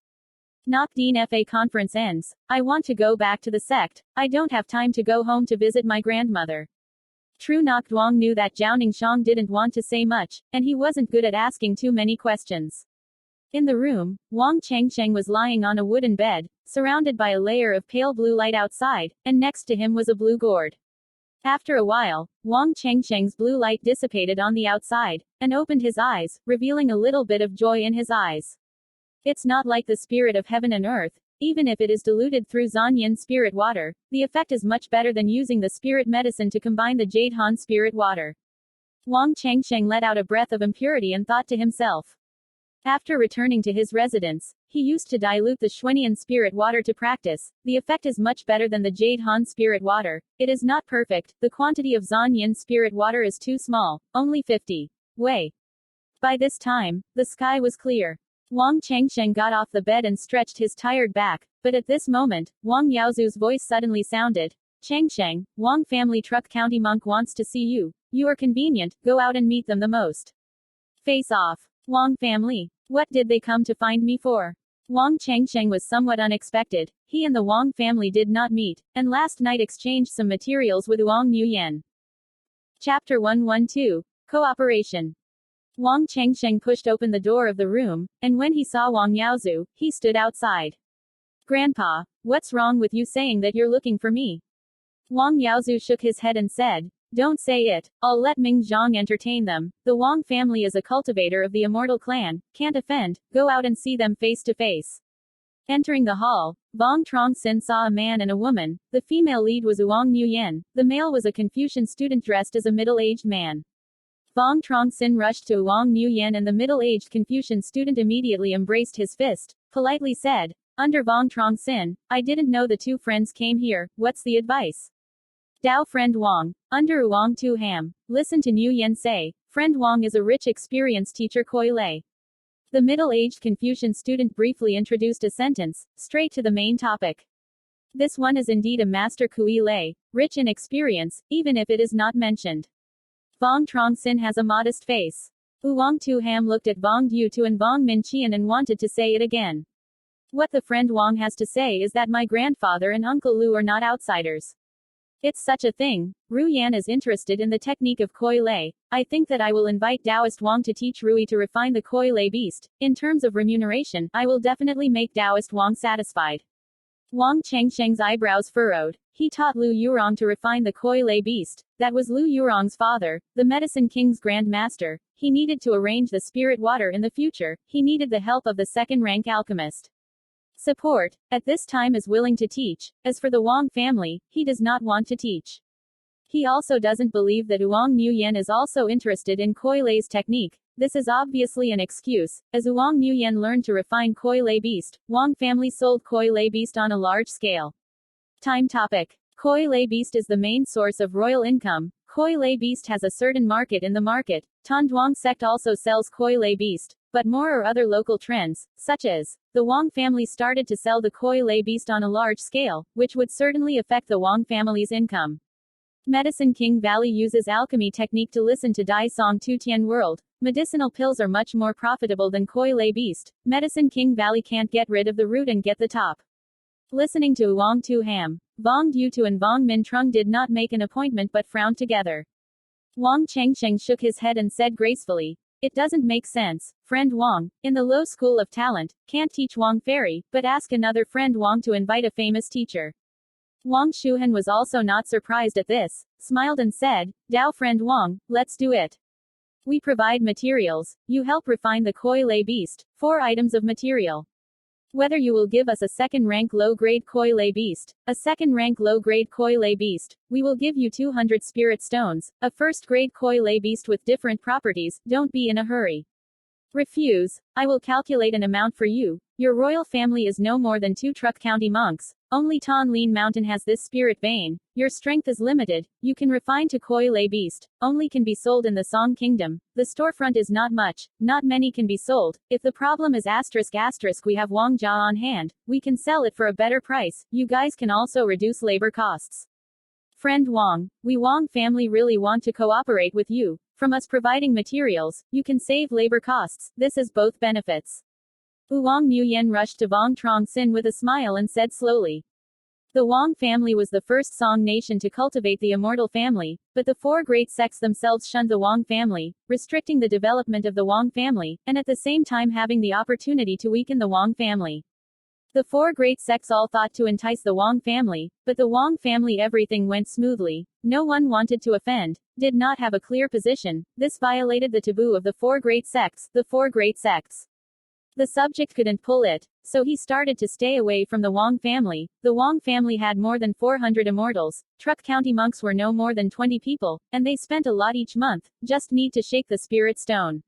Speaker 1: Nok Dean FA conference ends. I want to go back to the sect. I don't have time to go home to visit my grandmother. True Nok Duong knew that Zhao Ningxiang didn't want to say much, and he wasn't good at asking too many questions. In the room, Wang Chengsheng was lying on a wooden bed, surrounded by a layer of pale blue light outside, and next to him was a blue gourd. After a while, Wang Chengsheng's blue light dissipated on the outside, and opened his eyes, revealing a little bit of joy in his eyes. It's not like the spirit of heaven and earth. Even if it is diluted through Zanyin spirit water, the effect is much better than using the spirit medicine to combine the Jade Han spirit water. Wang Chengsheng let out a breath of impurity and thought to himself. After returning to his residence, he used to dilute the Xuanian spirit water to practice. The effect is much better than the Jade Han spirit water. It is not perfect. The quantity of Zanyin spirit water is too small, only 50 Wei. By this time, the sky was clear. Wang Chengsheng got off the bed and stretched his tired back, but at this moment, Wang Yaozu's voice suddenly sounded. Chengsheng, Wang family Truc County monk wants to see you. You are convenient, go out and meet them the most. Face off. Wang family. What did they come to find me for? Wang Chengsheng was somewhat unexpected. He and the Wang family did not meet, and last night exchanged some materials with Wang Yuyan. Chapter 112. Cooperation. Wang Chengsheng pushed open the door of the room, and when he saw Wang Yaozu, he stood outside. Grandpa, what's wrong with you saying that you're looking for me? Wang Yaozu shook his head and said, don't say it, I'll let Ming Zhang entertain them. The Wang family is a cultivator of the immortal clan, can't offend, go out and see them face to face. Entering the hall, Vuong Truong Sinh saw a man and a woman. The female lead was Wang Yuyan, the male was a Confucian student dressed as a middle-aged man. Vuong Truong Sinh rushed to Wang Yuyan and the middle-aged Confucian student immediately embraced his fist, politely said, under Vuong Truong Sinh, I didn't know the two friends came here, what's the advice? Dao friend Wang, under Wang Tu Ham, listen to New Yen say, friend Wang is a rich experienced teacher Koi Lei. The middle-aged Confucian student briefly introduced a sentence, straight to the main topic. This one is indeed a master Kui Lei, rich in experience, even if it is not mentioned. Vuong Truong Sinh has a modest face. Wang Tu Ham looked at Vuong Du Tu and Vuong Min Qian and wanted to say it again. What the friend Wang has to say is that my grandfather and Uncle Lu are not outsiders. It's such a thing. Ru Yan is interested in the technique of Koi Lei. I think that I will invite Taoist Wang to teach Rui to refine the Koi Lei beast. In terms of remuneration, I will definitely make Taoist Wang satisfied. Wang Chengsheng's eyebrows furrowed. He taught Lu Yurong to refine the koi lei beast. That was Lu Yurong's father, the Medicine King's Grand Master. He needed to arrange the spirit water in the future. He needed the help of the second-rank alchemist. Support, at this time, is willing to teach. As for the Vuong family, he does not want to teach. He also doesn't believe that Vuong Nguyen is also interested in koi lei's technique. This is obviously an excuse. As Vuong Nguyen learned to refine koi lei beast, Vuong family sold koi lei beast on a large scale. Time topic. Koi lei beast is the main source of royal income. Koi lei beast has a certain market in the market. Tan Duong sect also sells koi lei beast, but more or other local trends, such as the Vuong family started to sell the koi lei beast on a large scale, which would certainly affect the Vuong family's income. Medicine King Valley uses alchemy technique to listen to Dai Song Tu Tien World. Medicinal pills are much more profitable than koi lei beast. Medicine King Valley can't get rid of the root and get the top. Listening to Vuong Tu Ham, Vuong Du Tu and Vuong Minh Trung did not make an appointment but frowned together. Vuong Chengsheng shook his head and said gracefully, "It doesn't make sense, friend Vuong. In the low school of talent, can't teach Vuong Fairy, but ask another friend Vuong to invite a famous teacher." Vuong Shuhan was also not surprised at this, smiled and said, "Dao friend Vuong, let's do it. We provide materials, you help refine the koi lei beast, 4 items of material. Whether you will give us a second-rank low-grade koi lei beast, a second-rank low-grade koi lei beast, we will give you 200 spirit stones, a first-grade koi lei beast with different properties, don't be in a hurry. Refuse, I will calculate an amount for you. Your royal family is no more than 2 Truc County monks. Only Thanh Lien Mountain has this spirit vein. Your strength is limited. You can refine to koi lei beast. Only can be sold in the Song Kingdom. The storefront is not much. Not many can be sold. If the problem is asterisk asterisk, we have Vuong Gia on hand. We can sell it for a better price. You guys can also reduce labor costs. Friend Vuong, we Vuong family really want to cooperate with you. From us providing materials, you can save labor costs. This is both benefits." Vuong Nguyen rushed to Vuong Truong Sinh with a smile and said slowly. The Vuong family was the first Song nation to cultivate the immortal family, but the 4 great sects themselves shunned the Vuong family, restricting the development of the Vuong family, and at the same time having the opportunity to weaken the Vuong family. The 4 great sects all thought to entice the Vuong family, but the Vuong family everything went smoothly. No one wanted to offend, did not have a clear position. This violated the taboo of the 4 great sects, the 4 great sects. The subject couldn't pull it, so he started to stay away from the Vuong family. The Vuong family had more than 400 immortals. Truc County monks were no more than 20 people, and they spent a lot each month, just need to shake the spirit stone.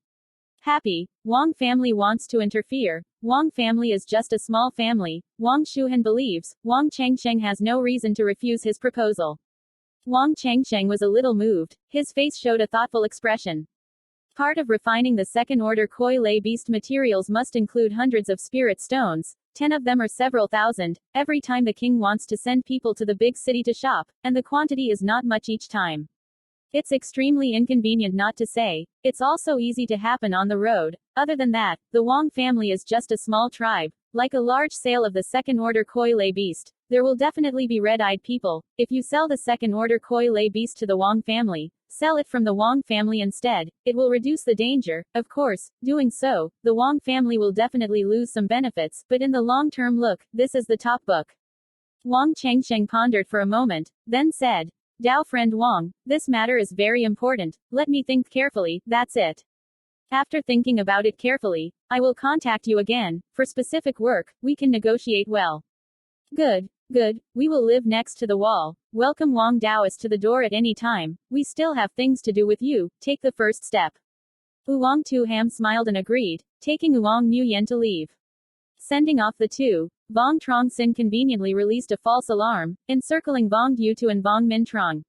Speaker 1: Happy, Vuong family wants to interfere. Vuong family is just a small family. Vuong Shuhan believes, Vuong Chengsheng has no reason to refuse his proposal. Vuong Chengsheng was a little moved. His face showed a thoughtful expression. Part of refining the second-order koi lei beast materials must include hundreds of spirit stones. 10 of them are several thousand, every time the king wants to send people to the big city to shop, and the quantity is not much each time. It's extremely inconvenient, not to say, it's also easy to happen on the road. Other than that, the Vuong family is just a small tribe. Like a large sale of the second-order koi lei beast, there will definitely be red-eyed people. If you sell the second-order koi lei beast to the Vuong family, sell it from the Vuong family instead. It will reduce the danger. Of course, doing so, the Vuong family will definitely lose some benefits, but in the long-term look, this is the top book. Vuong Chengsheng pondered for a moment, then said, "Dao friend Vuong, this matter is very important. Let me think carefully, that's it. After thinking about it carefully, I will contact you again. For specific work, we can negotiate well." Good. Good, we will live next to the wall. Welcome Vuong Daoist to the door at any time. We still have things to do with you. Take the first step. Vuong Tu Ham smiled and agreed, taking Vuong Nguyen to leave. Sending off the two, Vuong Truong Sinh conveniently released a false alarm, encircling Vuong Du Tu and Vuong Minh Trung.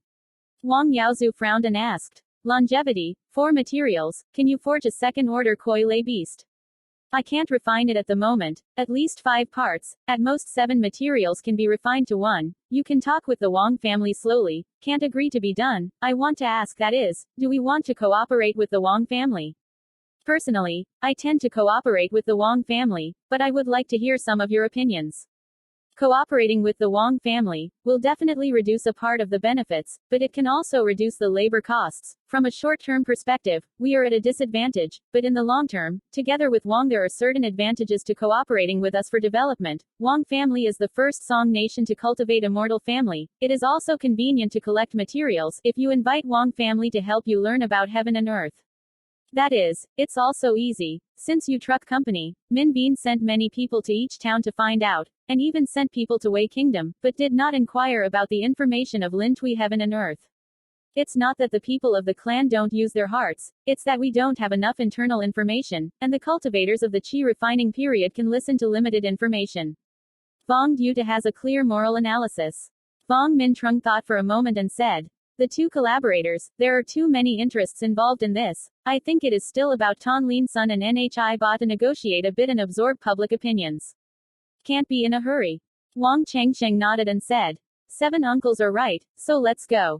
Speaker 1: Vuong Yaozu frowned and asked, "Longevity, 4 materials, can you forge a second-order koi lei beast?" "I can't refine it at the moment. At least 5 parts, at most 7 materials can be refined to 1. You can talk with the Vuong family slowly. Can't agree to be done. I want to ask, that is, do we want to cooperate with the Vuong family?" "Personally, I tend to cooperate with the Vuong family, but I would like to hear some of your opinions." Cooperating with the Vuong family will definitely reduce a part of the benefits, but it can also reduce the labor costs. From a short-term perspective, we are at a disadvantage, but in the long term, together with Vuong there are certain advantages to cooperating with us for development. Vuong family is the first Song nation to cultivate a mortal family. It is also convenient to collect materials if you invite Vuong family to help you learn about heaven and earth. That is, it's also easy. Since you Truc Company, Min Bean sent many people to each town to find out, and even sent people to Wei Kingdom, but did not inquire about the information of Lin Tui heaven and earth. It's not that the people of the clan don't use their hearts, it's that we don't have enough internal information, and the cultivators of the Qi refining period can listen to limited information. Vuong Duta has a clear moral analysis. Vuong Minh Truong thought for a moment and said, the two collaborators, there are too many interests involved in this. I think it is still about Thanh Lien Son and Nhi Ba to negotiate a bit and absorb public opinions. Can't be in a hurry. Wang Chengsheng nodded and said, 7 uncles are right, so let's go.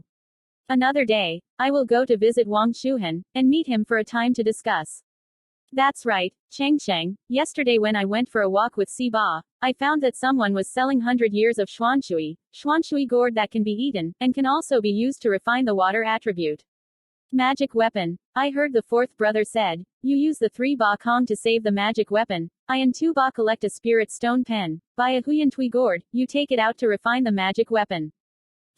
Speaker 1: Another day, I will go to visit Wang Shuhan, and meet him for a time to discuss. That's right, Chengsheng. Yesterday when I went for a walk with Siba, I found that someone was selling 100 years of Xuanshui gourd that can be eaten, and can also be used to refine the water attribute. Magic weapon. I heard the fourth brother said, you use the 3 Ba Kong to save the magic weapon. I and 2 Ba collect a spirit stone pen. Buy a Huyan Tui gourd, you take it out to refine the magic weapon.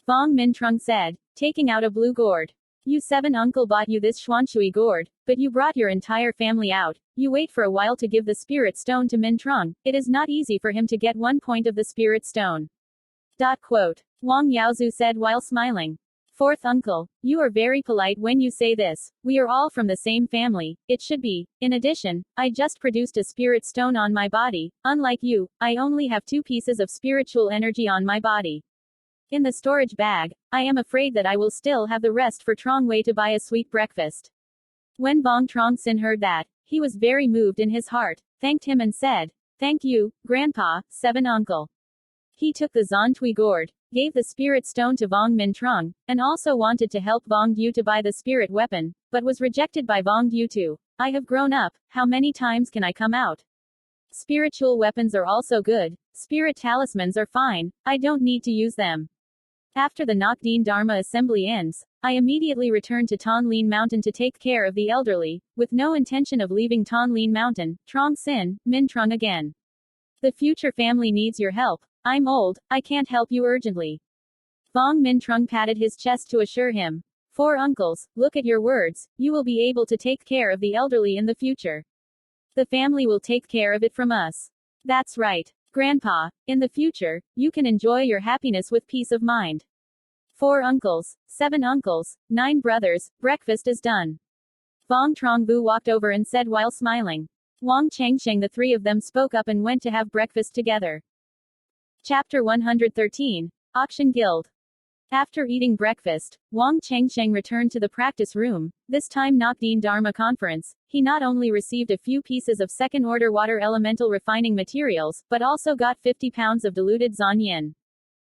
Speaker 1: Vuong Minh Truong said, taking out a blue gourd. You 7 uncle bought you this Xuanshui gourd, but you brought your entire family out. You wait for a while to give the spirit stone to Minh Truong. It is not easy for him to get 1 point of the spirit stone. Quote. Wang Yaozu said while smiling. Fourth uncle, you are very polite when you say this. We are all from the same family, it should be. In addition, I just produced a spirit stone on my body. Unlike you, I only have 2 pieces of spiritual energy on my body. In the storage bag, I am afraid that I will still have the rest for Trong Wei to buy a sweet breakfast. When Vuong Truong Sinh heard that, he was very moved in his heart, thanked him and said, thank you, Grandpa, 7 uncle. He took the Zon Tui gourd, gave the spirit stone to Vuong Minh Truong, and also wanted to help Vuong Du to buy the spirit weapon, but was rejected by Vuong Du too. I have grown up, how many times can I come out? Spiritual weapons are also good, spirit talismans are fine, I don't need to use them. After the Nok Deen Dharma assembly ends, I immediately return to Thanh Lien Mountain to take care of the elderly, with no intention of leaving Thanh Lien Mountain. Truong Sinh, Minh Truong again. The future family needs your help. I'm old, I can't help you urgently. Vuong Minh Truong patted his chest to assure him. 4 uncles, look at your words, you will be able to take care of the elderly in the future. The family will take care of it from us. That's right, Grandpa, in the future, you can enjoy your happiness with peace of mind. 4 uncles, 7 uncles, 9 brothers, breakfast is done. Vuong Truong Bu walked over and said while smiling. Wang Chengsheng, the 3 of them spoke up and went to have breakfast together. Chapter 113. Auction Guild. After eating breakfast, Wang Chengsheng returned to the practice room, this time Nok Deen Dharma conference. He not only received a few pieces of second-order water elemental refining materials, but also got 50 pounds of diluted zon yin.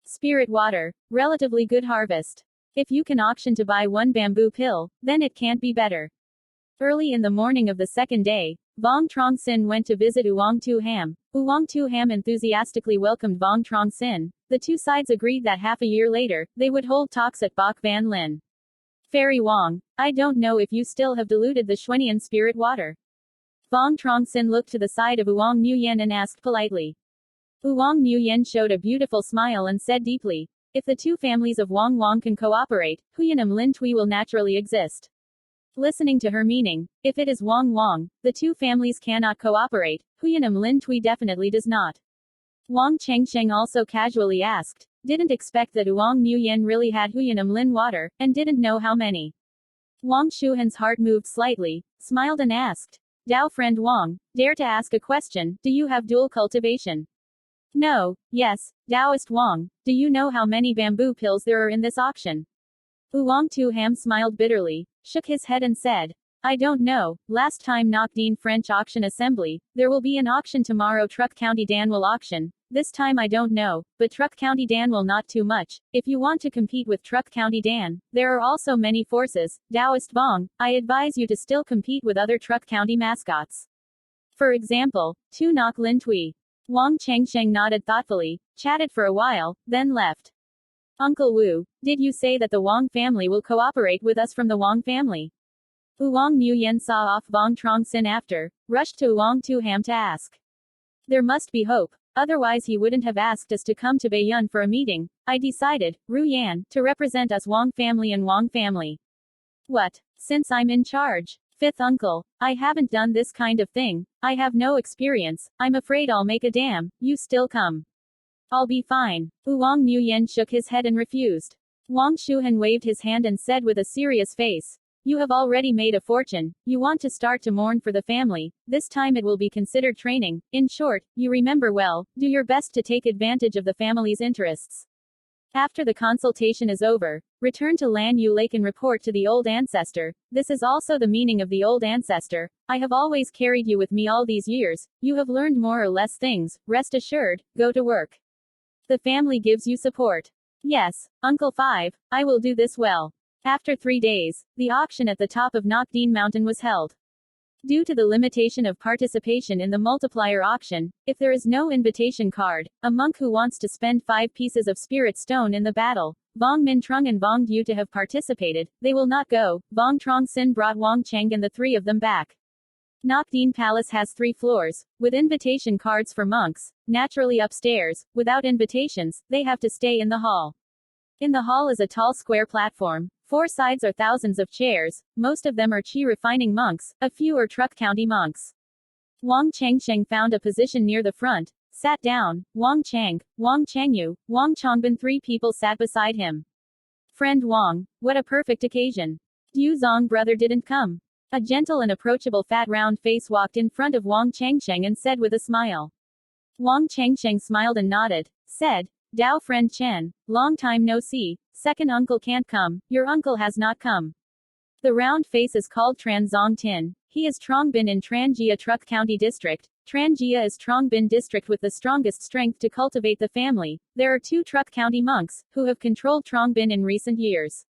Speaker 1: Spirit water, relatively good harvest. If you can auction to buy 1 bamboo pill, then it can't be better. Early in the morning of the second day, Vuong Truong Sinh went to visit Vuong Tu Ham. Vuong Tu Ham enthusiastically welcomed Vuong Truong Sinh. The 2 sides agreed that half a year later, they would hold talks at Bok Van Lin. Fairy Wang, I don't know if you still have diluted the Xuanian spirit water. Vuong Truong Sinh looked to the side of Vuong Nguyen and asked politely. Vuong Nguyen showed a beautiful smile and said deeply, if the 2 families of Vuong can cooperate, Huyanam Lin Tui will naturally exist. Listening to her meaning, if it is Vuong, the 2 families cannot cooperate, Huyanam Lin Tui definitely does not. Wang Chengsheng also casually asked, didn't expect that Vuong Nguyen really had Huyanam Lin water, and didn't know how many. Wang Shuhan's heart moved slightly, smiled and asked, Dao friend Wang, dare to ask a question, do you have dual cultivation? No, yes, Taoist Wang, do you know how many bamboo pills there are in this auction? Vuong Tu Ham smiled bitterly, shook his head and said, I don't know, last time Nok Deen French Auction Assembly, there will be an auction tomorrow Truc County Dan will auction, this time I don't know, but Truc County Dan will not too much, if you want to compete with Truc County Dan, there are also many forces, Taoist Vong, I advise you to still compete with other Truc County mascots. For example, Tu Nok Lin Tui. Vuong Changsheng nodded thoughtfully, chatted for a while, then left. Uncle Wu, did you say that the Vuong family will cooperate with us from the Vuong family? Vuong Nguyen saw off Vuong Truong Sinh after, rushed to Vuong Tu Ham to ask. There must be hope. Otherwise he wouldn't have asked us to come to Baiyun for a meeting. I decided, Ru Yan, to represent us Vuong family and Vuong family. What? Since I'm in charge? Fifth uncle, I haven't done this kind of thing. I have no experience. I'm afraid I'll make a dam. You still come. I'll be fine. Vuong Nguyen shook his head and refused. Vuong Shuhan waved his hand and said with a serious face. You have already made a fortune. You want to start to mourn for the family. This time it will be considered training. In short, you remember well, do your best to take advantage of the family's interests. After the consultation is over, return to Lan Yu Lake and report to the old ancestor. This is also the meaning of the old ancestor. I have always carried you with me all these years. You have learned more or less things. Rest assured, go to work. The family gives you support. Yes, Uncle 5, I will do this well. After 3 days, the auction at the top of Nok Dien Mountain was held. Due to the limitation of participation in the multiplier auction, if there is no invitation card, a monk who wants to spend 5 pieces of spirit stone in the battle, Vuong Minh Trung and Vuong Du to have participated, they will not go. Vuong Truong Sinh brought Vuong Cheng and the 3 of them back. Nok Dien Palace has 3 floors, with invitation cards for monks, naturally upstairs. Without invitations, they have to stay in the hall. In the hall is a tall square platform. 4 sides are thousands of chairs, most of them are Qi refining monks, a few are Truc County monks. Vuong Changsheng found a position near the front, sat down. Vuong Chang, Vuong Changyu, Vuong Chongbin 3 people sat beside him. Friend Vuong, what a perfect occasion. Du Zong brother didn't come. A gentle and approachable fat round face walked in front of Vuong Changsheng and said with a smile. Vuong Changsheng smiled and nodded, said, Dao friend Chen, long time no see. Second uncle can't come, your uncle has not come. The round face is called Tran Zong Tin. He is Trong Bin in Tran Gia Truc County District. Tran Gia is Trong Bin District with the strongest strength to cultivate the family. There are 2 Truc County monks, who have controlled Trong Bin in recent years.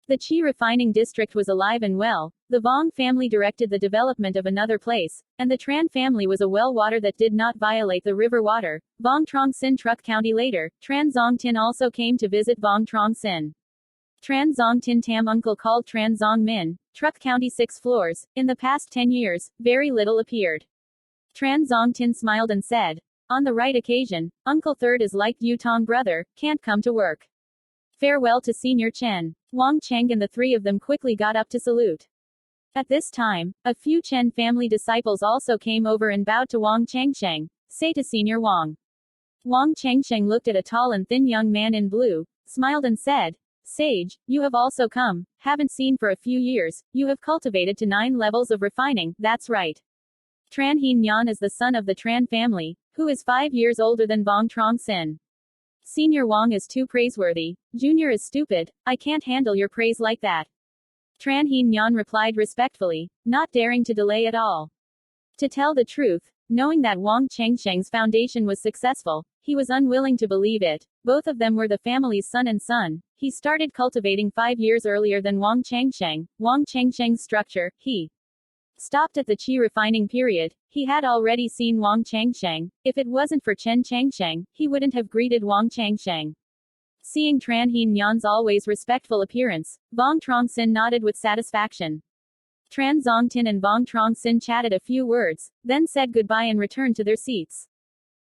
Speaker 1: The Qi refining district was alive and well. The Vuong family directed the development of another place, and the Tran family was a well water that did not violate the river water. Vuong Truong Sinh Truc County later, Tran Zong Tin also came to visit Vuong Truong Sinh. Tran Zong Tin Tam uncle called Tran Zong Min, Truc County 6 floors. In the past 10 years, very little appeared. Tran Zong Tin smiled and said, on the right occasion, Uncle Third is like Yu Tong brother, can't come to work. Farewell to Senior Chen. Vuong Cheng and the 3 of them quickly got up to salute. At this time, a few Chen family disciples also came over and bowed to Vuong Changsheng. Say to Senior Vuong. Vuong Changsheng looked at a tall and thin young man in blue, smiled and said, Sage, you have also come, haven't seen for a few years, you have cultivated to 9 levels of refining, that's right. Tran Hien Nhan is the son of the Tran family, who is 5 years older than Vuong Truong Sinh. Senior Vuong is too praiseworthy, Junior is stupid, I can't handle your praise like that. Tran Hien Nhan replied respectfully, not daring to delay at all. To tell the truth, knowing that Vuong Changsheng's foundation was successful, he was unwilling to believe it. Both of them were the family's son and son. He started cultivating 5 years earlier than Vuong Changsheng. Vuong Changsheng's structure, he stopped at the Qi refining period. He had already seen Vuong Changsheng. If it wasn't for Chen Changsheng, he wouldn't have greeted Vuong Changsheng. Seeing Tran Hien Nhan's always respectful appearance, Vuong Truong Sinh nodded with satisfaction. Tran Zong Tin and Vuong Truong Sinh chatted a few words, then said goodbye and returned to their seats.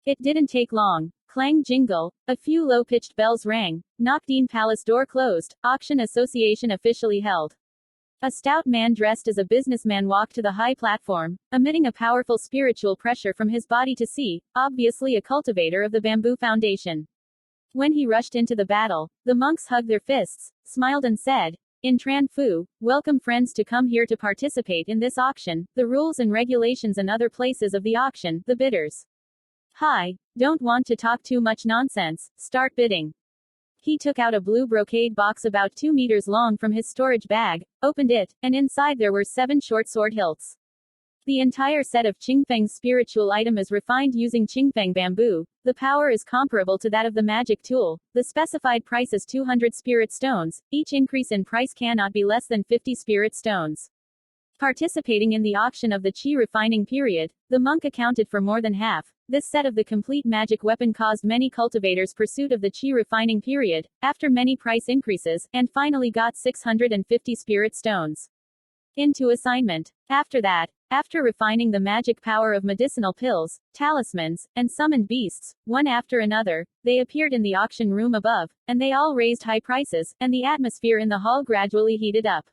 Speaker 1: It didn't take long. Clang jingle, a few low-pitched bells rang, Nok Dien Palace door closed, auction association officially held. A stout man dressed as a businessman walked to the high platform, emitting a powerful spiritual pressure from his body to see, obviously a cultivator of the bamboo foundation. When he rushed into the battle, the monks hugged their fists, smiled and said, in Tran Phu, welcome friends to come here to participate in this auction, the rules and regulations and other places of the auction, the bidders. Hi, don't want to talk too much nonsense, start bidding. He took out a blue brocade box about 2 meters long from his storage bag, opened it, and inside there were 7 short sword hilts. The entire set of Qingfeng's spiritual item is refined using Qingfeng bamboo. The power is comparable to that of the magic tool. The specified price is 200 spirit stones. Each increase in price cannot be less than 50 spirit stones. Participating in the auction of the Qi refining period, the monk accounted for more than half. This set of the complete magic weapon caused many cultivators pursuit of the chi refining period, after many price increases, and finally got 650 spirit stones into assignment. After that, after refining the magic power of medicinal pills, talismans, and summoned beasts, one after another, they appeared in the auction room above, and they all raised high prices, and the atmosphere in the hall gradually heated up.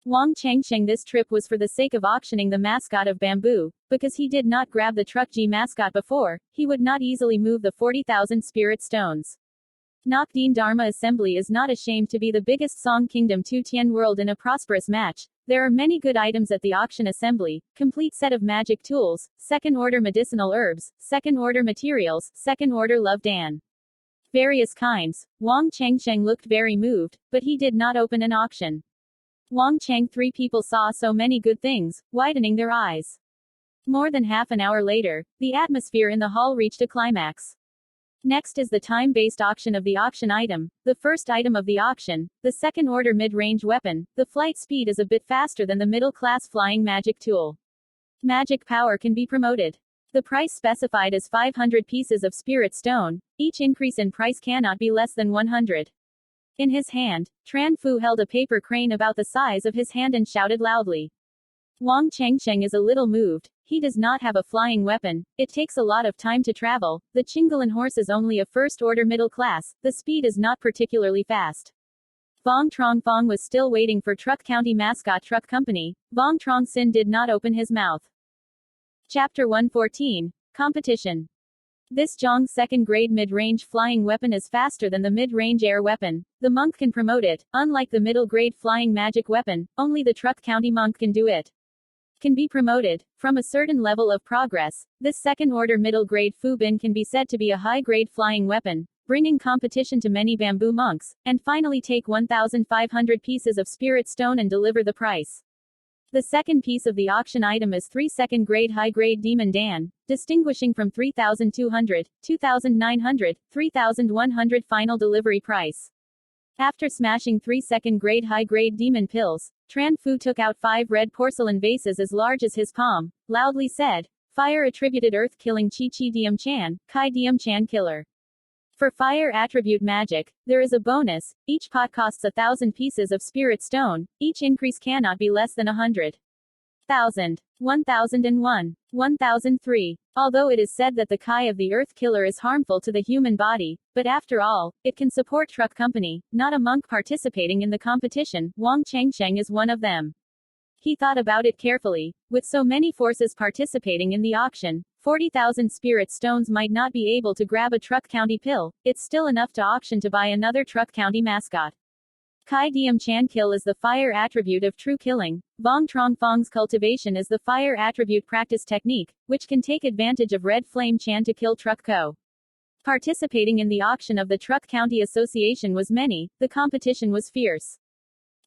Speaker 1: Wang Changsheng this trip was for the sake of auctioning the mascot of bamboo, because he did not grab the Truc Co mascot before, he would not easily move the 40,000 spirit stones. Nakdeen Dharma Assembly is not ashamed to be the biggest Song Kingdom 2 Tien world in a prosperous match. There are many good items at the auction assembly, complete set of magic tools, second-order medicinal herbs, second-order materials, second-order love dan. Various kinds. Wang Changsheng looked very moved, but he did not open an auction. Wang Chang three people saw so many good things, widening their eyes. More than half an hour later, the atmosphere in the hall reached a climax. Next is the time-based auction of the auction item, the first item of the auction, the second-order mid-range weapon. The flight speed is a bit faster than the middle-class flying magic tool. Magic power can be promoted. The price specified is 500 pieces of spirit stone, each increase in price cannot be less than 100. In his hand, Tran Fu held a paper crane about the size of his hand and shouted loudly. Wang Changsheng is a little moved. He does not have a flying weapon, it takes a lot of time to travel, the Chingalan horse is only a first-order middle class, the speed is not particularly fast. Vuong Truong Phong was still waiting for Truc County mascot Truck Company. Vuong Truong Sinh did not open his mouth. Chapter 114. Competition. This Zhong's second-grade mid-range flying weapon is faster than the mid-range air weapon. The monk can promote it, unlike the middle-grade flying magic weapon, only the Truc County monk can do it. Can be promoted. From a certain level of progress, this second-order middle-grade Fubin can be said to be a high-grade flying weapon, bringing competition to many bamboo monks, and finally take 1,500 pieces of spirit stone and deliver the price. The second piece of the auction item is 3 second-grade high-grade demon dan, distinguishing from 3,200, 2,900, 3,100 final delivery price. After smashing 3 second-grade high-grade demon pills, Tran Fu took out 5 red porcelain vases as large as his palm, loudly said, Fire attributed earth-killing Chi Chi Diem Chan, Kai Diem Chan killer. For fire attribute magic, there is a bonus. Each pot costs 1,000 pieces of spirit stone, each increase cannot be less than 100. 1,000. 1,001. 1,003. Although it is said that the Kai of the Earth Killer is harmful to the human body, but after all, it can support Truc Company, not a monk participating in the competition. Wang Changsheng is one of them. He thought about it carefully. With so many forces participating in the auction, 40,000 spirit stones might not be able to grab a Truc County pill. It's still enough to auction to buy another Truc County mascot. Kai Diem Chan kill is the fire attribute of true killing. Vuong Truong Phong's cultivation is the fire attribute practice technique, which can take advantage of Red Flame Chan to kill Truc Co. Participating in the auction of the Truc County Association was many, the competition was fierce.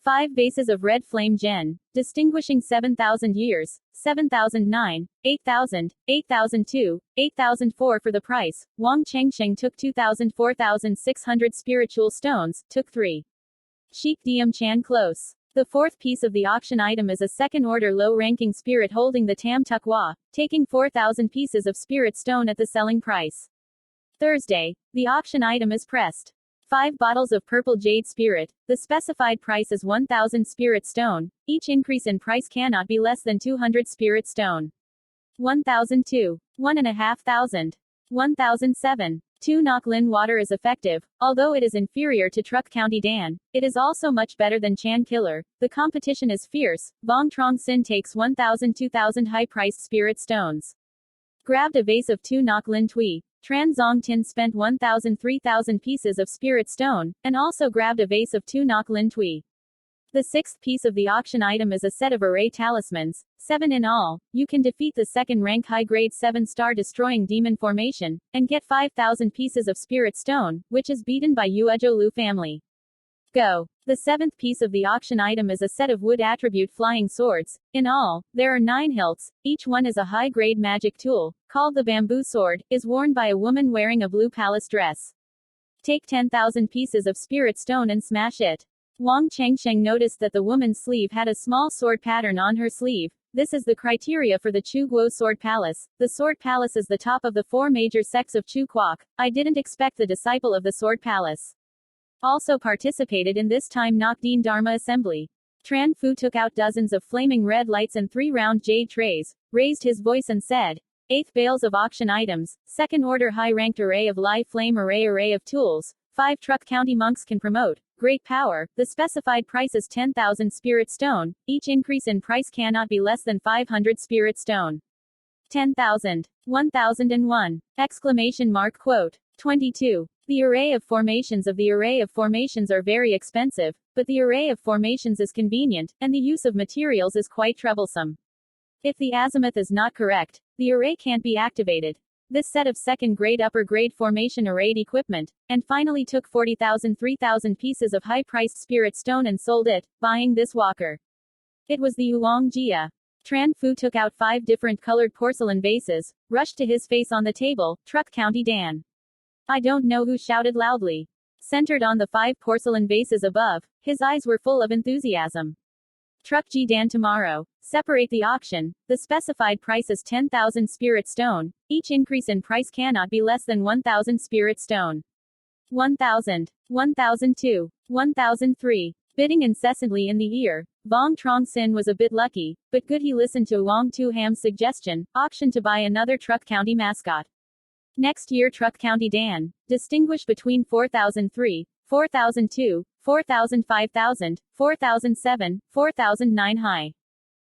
Speaker 1: 5 bases of Red Flame Gen, distinguishing 7,000 years, 7,009, 8,000, 8,002, 8,004 for the price. Wang Changsheng took 4,600 spiritual stones, took 3. Sheik Diem Chan close. The fourth piece of the auction item is a second-order low-ranking spirit holding the Tam Tuk Wa, taking 4,000 pieces of spirit stone at the selling price. Thursday, the auction item is pressed. 5 bottles of purple jade spirit, the specified price is 1,000 spirit stone, each increase in price cannot be less than 200 spirit stone. 1,002. 1,500. 1,007. 2 Nok Lin water is effective, although it is inferior to Truc County Dan, it is also much better than Chan Killer. The competition is fierce. Vuong Truong Sinh takes 1,000-2,000 high-priced spirit stones. Grabbed a vase of 2 Nok Lin Tui. Tran Zong Tin spent 1,000-3,000 pieces of spirit stone, and also grabbed a vase of 2 Nok Lin Tui. The sixth piece of the auction item is a set of array talismans, 7 in all. You can defeat the second-rank high-grade 7-star destroying demon formation, and get 5,000 pieces of spirit stone, which is beaten by Yuezhou family. Go. The seventh piece of the auction item is a set of wood attribute flying swords. In all, there are 9 hilts, each one is a high-grade magic tool, called the bamboo sword, is worn by a woman wearing a blue palace dress. Take 10,000 pieces of spirit stone and smash it. Wang Chengsheng noticed that the woman's sleeve had a small sword pattern on her sleeve. This is the criteria for the Truc Co Sword Palace. The Sword Palace is the top of the 4 major sects of Truc Co. I didn't expect the disciple of the Sword Palace also participated in this time Nok Deen Dharma assembly. Tran Fu took out dozens of flaming red lights and 3 round jade trays, raised his voice and said, 8th bales of auction items, 2nd order high-ranked array of live flame array of tools, 5 Truc County monks can promote, great power, the specified price is 10,000 spirit stone, each increase in price cannot be less than 500 spirit stone. 10,000. 1,001. Exclamation mark quote. 22. The array of formations are very expensive, but the array of formations is convenient, and the use of materials is quite troublesome. If the azimuth is not correct, the array can't be activated. This set of second-grade upper-grade formation arrayed equipment, and finally took 3,000 pieces of high-priced spirit stone and sold it, buying this walker. It was the Vuong Gia. Tran Fu took out 5 different colored porcelain vases, rushed to his face on the table, Truc County Dan. I don't know who shouted loudly. Centered on the 5 porcelain vases above, his eyes were full of enthusiasm. Truc Ji Dan tomorrow. Separate the auction. The specified price is 10,000 spirit stone. Each increase in price cannot be less than 1,000 spirit stone. 1,000. 1,002. 1,003. Bidding incessantly in the ear. Vuong Truong Sinh was a bit lucky, but good he listened to Vuong Tu Ham's suggestion, auction to buy another Truc County mascot. Next year Truc County Dan. Distinguish between 4,003, 4,002, 4,000 5,000, 4,007, 4,009 high.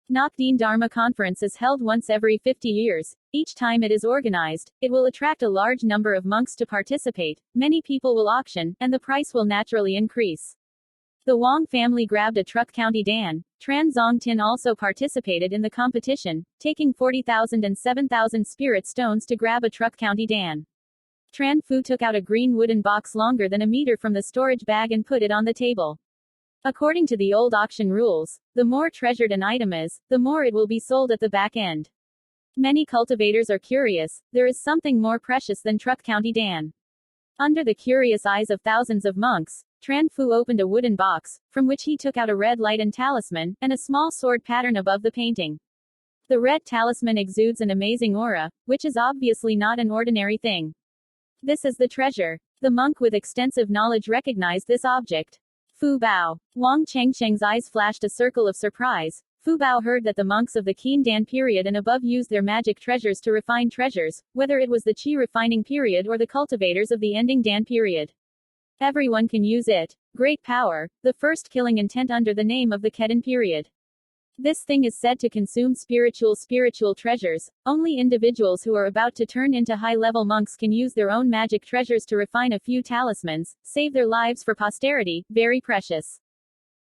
Speaker 1: Nok Deen Dharma conference is held once every 50 years. Each time it is organized, it will attract a large number of monks to participate, many people will auction, and the price will naturally increase. The Wang family grabbed a Truc County Dan. Tran Zong Tin also participated in the competition, taking 40,000 and 7,000 spirit stones to grab a Truc County Dan. Tran Fu took out a green wooden box longer than a meter from the storage bag and put it on the table. According to the old auction rules, the more treasured an item is, the more it will be sold at the back end. Many cultivators are curious, there is something more precious than Truc County Dan. Under the curious eyes of thousands of monks, Tran Fu opened a wooden box, from which he took out a red light and talisman, and a small sword pattern above the painting. The red talisman exudes an amazing aura, which is obviously not an ordinary thing. This is the treasure. The monk with extensive knowledge recognized this object. Fu Bao. Wang Chengsheng's eyes flashed a circle of surprise. Fu Bao heard that the monks of the Qin Dan period and above used their magic treasures to refine treasures, whether it was the Qi refining period or the cultivators of the ending Dan period. Everyone can use it. Great power. The first killing intent under the name of the Kedan period. This thing is said to consume spiritual treasures. Only individuals who are about to turn into high-level monks can use their own magic treasures to refine a few talismans, save their lives for posterity, very precious.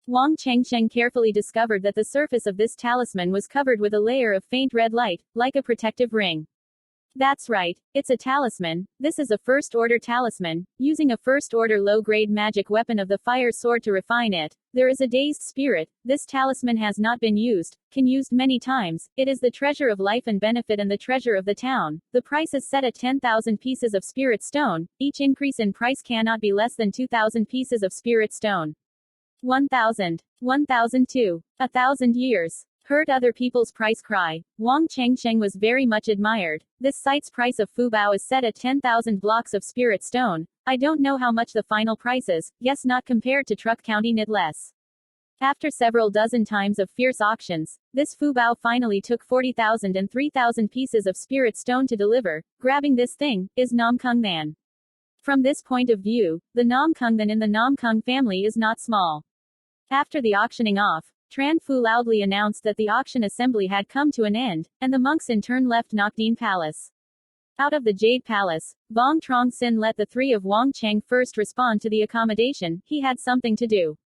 Speaker 1: Wang Chengsheng carefully discovered that the surface of this talisman was covered with a layer of faint red light, like a protective ring. That's right, it's a talisman. This is a first-order talisman, using a first-order low-grade magic weapon of the fire sword to refine it. There is a dazed spirit. This talisman has not been used, can used many times. It is the treasure of life and benefit and the treasure of the town. The price is set at 10,000 pieces of spirit stone. Each increase in price cannot be less than 2,000 pieces of spirit stone. 1,000. 1,002. 1,000 years. Heard other people's price cry. Wang Chengsheng was very much admired. This site's price of Fu Bao is set at 10,000 blocks of spirit stone. I don't know how much the final price is, yes, not compared to Truc County nit less. After several dozen times of fierce auctions, this Fu Bao finally took 40,000 and 3,000 pieces of spirit stone to deliver. Grabbing this thing is Nam Kung Nan. From this point of view, the Nam Kung Nan in the Nam Kung family is not small. After the auctioning off, Tran Fu loudly announced that the auction assembly had come to an end, and the monks in turn left Nok Deen Palace. Out of the Jade Palace, Vuong Truong Sinh let the 3 of Wang Cheng first respond to the accommodation. He had something to do.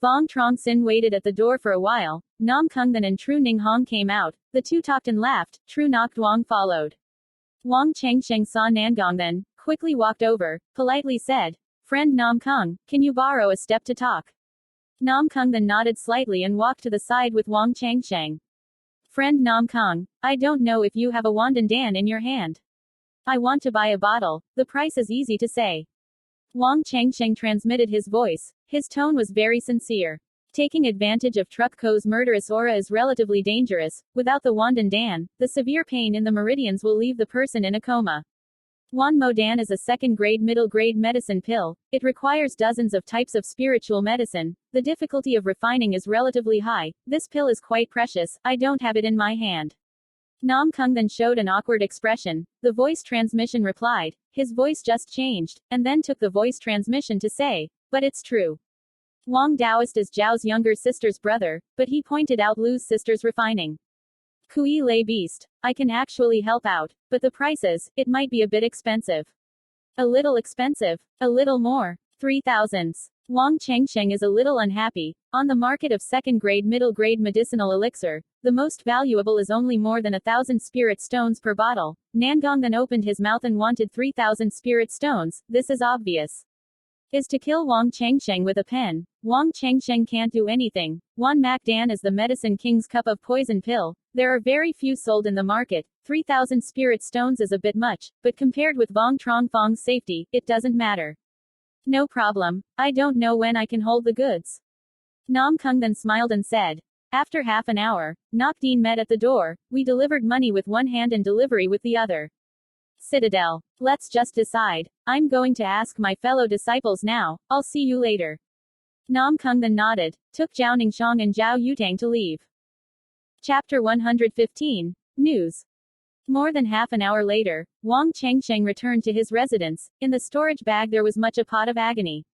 Speaker 1: Vuong Truong Sinh waited at the door for a while. Nam Kung Then and Tru Ning Hong came out. The two talked and laughed. Tru Nok Duong followed. Wang Chengsheng saw Nangong then, quickly walked over, politely said, "Friend Nam Kung, can you borrow a step to talk?" Nam Kung then nodded slightly and walked to the side with Wang Chengsheng. "Friend Nam Kung, I don't know if you have a Wandan Dan in your hand. I want to buy a bottle. The price is easy to say." Wang Chengsheng transmitted his voice. His tone was very sincere. Taking advantage of Truc Co's murderous aura is relatively dangerous. Without the wand and dan, the severe pain in the meridians will leave the person in a coma. Wan Mo Dan is a second-grade middle-grade medicine pill. It requires dozens of types of spiritual medicine. The difficulty of refining is relatively high. This pill is quite precious. I don't have it in my hand. Nam Kung then showed an awkward expression. The voice transmission replied. His voice just changed, and then took the voice transmission to say, but it's true. Wang Daoist is Zhao's younger sister's brother, but he pointed out Lu's sister's refining. Kui Lei Beast. I can actually help out, but the prices, it might be a bit expensive. A little expensive. A little more. 3,000s. Wang Chengsheng is a little unhappy. On the market of second-grade middle-grade medicinal elixir, the most valuable is only more than 1,000 spirit stones per bottle. Nangong then opened his mouth and wanted 3,000 spirit stones. This is obvious. Is to kill Wang Chengsheng with a pen. Wang Chengsheng can't do anything. Wan Mak Dan is the medicine king's cup of poison pill. There are very few sold in the market. 3,000 spirit stones is a bit much, but compared with Vuong Truong Fong's safety, it doesn't matter. No problem. I don't know when I can hold the goods. Nam Kung then smiled and said. After half an hour, Nokdeen met at the door. We delivered money with one hand and delivery with the other. Citadel. Let's just decide. I'm going to ask my fellow disciples now. I'll see you later. Nam Kung then nodded, took Zhao Ningxiang and Zhao Yutang to leave. Chapter 115. News. More than half an hour later, Wang Chengsheng returned to his residence. In the storage bag there was much a pot of agony.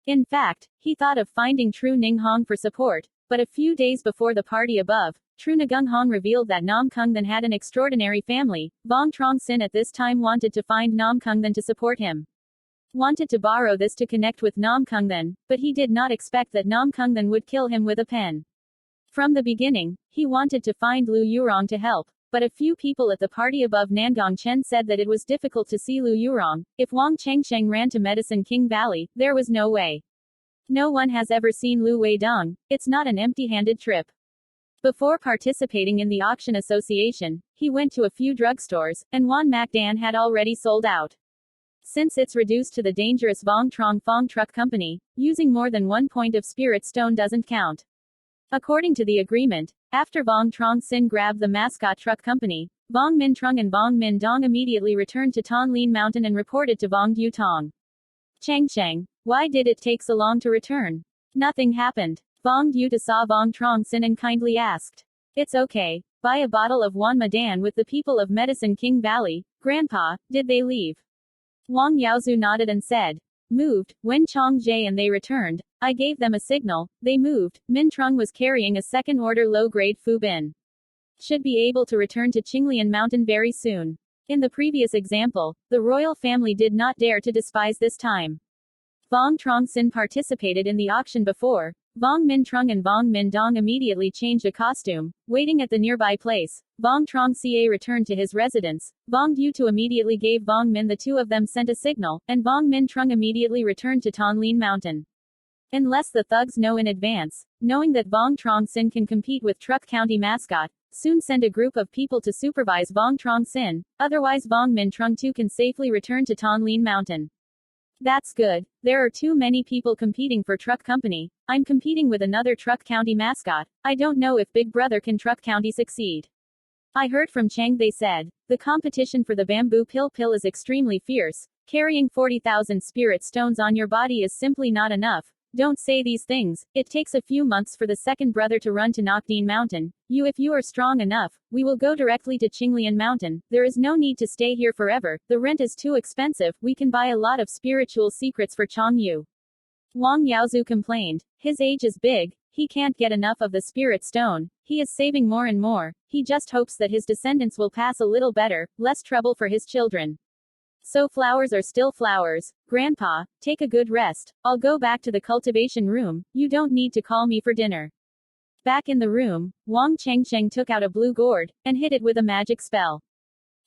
Speaker 1: In fact, he thought of finding Tru Ninghong for support, but a few days before the party above, Tru Nagunghong revealed that Nam Kung then had an extraordinary family. Vuong Truong Sinh at this time wanted to find Nam Kung then to support him. Wanted to borrow this to connect with Nam Kung then, but he did not expect that Nam Kung then would kill him with a pen. From the beginning, he wanted to find Lu Yurong to help, but a few people at the party above Nangong Chen said that it was difficult to see Lu Yurong. If Wang Chengsheng ran to Medicine King Valley, there was no way. No one has ever seen Lu Weidong. It's not an empty-handed trip. Before participating in the auction association, he went to a few drugstores, and Wan Mak Dan had already sold out. Since it's reduced to the dangerous Vuong Truong Fong Truck Company, using more than 1 point of spirit stone doesn't count. According to the agreement, after Vuong Truong Sinh grabbed the mascot truck company, Vuong Min Trung and Vuong Min Dong immediately returned to Thanh Lien Mountain and reported to Vuong Dutong. Chengsheng, why did it take so long to return? Nothing happened. Vuong Duta saw Vuong Truong Sinh and kindly asked. It's okay. Buy a bottle of Wan Madan with the people of Medicine King Valley. Grandpa, did they leave? Wang Yaozu nodded and said. Moved. When Chong Jie and they returned, I gave them a signal. They moved. Min Trung was carrying a second-order low-grade Fu Bin. Should be able to return to Qinglian Mountain very soon. In the previous example, the royal family did not dare to despise this time. Vuong Truong Sinh participated in the auction before. Vuong Min Trung and Vuong Min Dong immediately changed a costume, waiting at the nearby place. Vuong Truong Ca returned to his residence. Vuong Dutu immediately gave Vuong Min, the two of them sent a signal, and Vuong Min Trung immediately returned to Thanh Lien Mountain. Unless the thugs know in advance, knowing that Vuong Truong Sinh can compete with Truc County mascot, soon send a group of people to supervise Vuong Truong Sinh, otherwise Vuong Min Trung too can safely return to Thanh Lien Mountain. That's good. There are too many people competing for Truc Company. I'm competing with another Truc County mascot. I don't know if Big Brother can Truc County succeed. I heard from Chang they said, the competition for the bamboo pill is extremely fierce. Carrying 40,000 spirit stones on your body is simply not enough. Don't say these things. It takes a few months for the second brother to run to Nokdeen Mountain. If you are strong enough, we will go directly to Qinglian Mountain. There is no need to stay here forever. The rent is too expensive. We can buy a lot of spiritual secrets for Chong Yu. Wang Yaozu complained. His age is big. He can't get enough of the spirit stone. He is saving more and more. He just hopes that his descendants will pass a little better, less trouble for his children. So flowers are still flowers. Grandpa, take a good rest. I'll go back to the cultivation room. You don't need to call me for dinner. Back in the room, Wang Chengsheng took out a blue gourd, and hit it with a magic spell.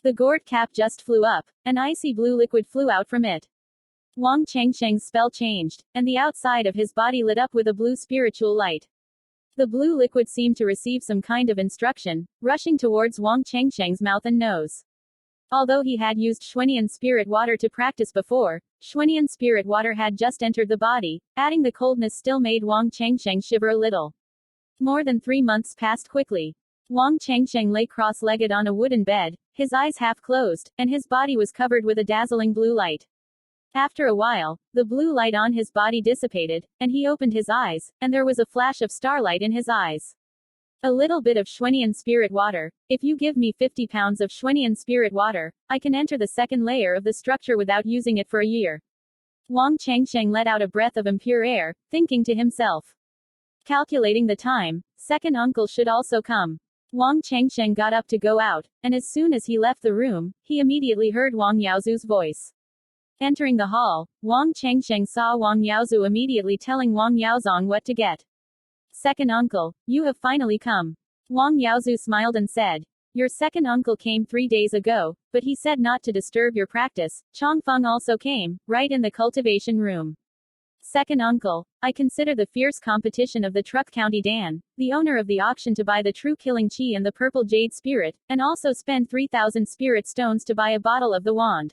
Speaker 1: The gourd cap just flew up. An icy blue liquid flew out from it. Wang Chengsheng's spell changed, and the outside of his body lit up with a blue spiritual light. The blue liquid seemed to receive some kind of instruction, rushing towards Wang Chengsheng's mouth and nose. Although he had used Xuanian spirit water to practice before, Xuanian spirit water had just entered the body, adding the coldness still made Vuong Chengsheng shiver a little. More than 3 months passed quickly. Vuong Chengsheng lay cross-legged on a wooden bed, his eyes half closed, and his body was covered with a dazzling blue light. After a while, the blue light on his body dissipated, and he opened his eyes, and there was a flash of starlight in his eyes. A little bit of Xuanian spirit water. If you give me 50 pounds of Xuanian spirit water, I can enter the second layer of the structure without using it for a year. Vuong Chengsheng let out a breath of impure air, thinking to himself. Calculating the time, second uncle should also come. Vuong Chengsheng got up to go out, and as soon as he left the room, he immediately heard Wang Yaozu's voice. Entering the hall, Vuong Chengsheng saw Wang Yaozu immediately telling Wang Yaozong what to get. Second uncle, you have finally come. Wang Yaozu smiled and said. Your second uncle came 3 days ago, but he said not to disturb your practice. Chongfeng also came, right in the cultivation room. Second uncle, I consider the fierce competition of the Truc County Dan, the owner of the auction to buy the true killing chi and the purple jade spirit, and also spend 3,000 spirit stones to buy a bottle of the wand.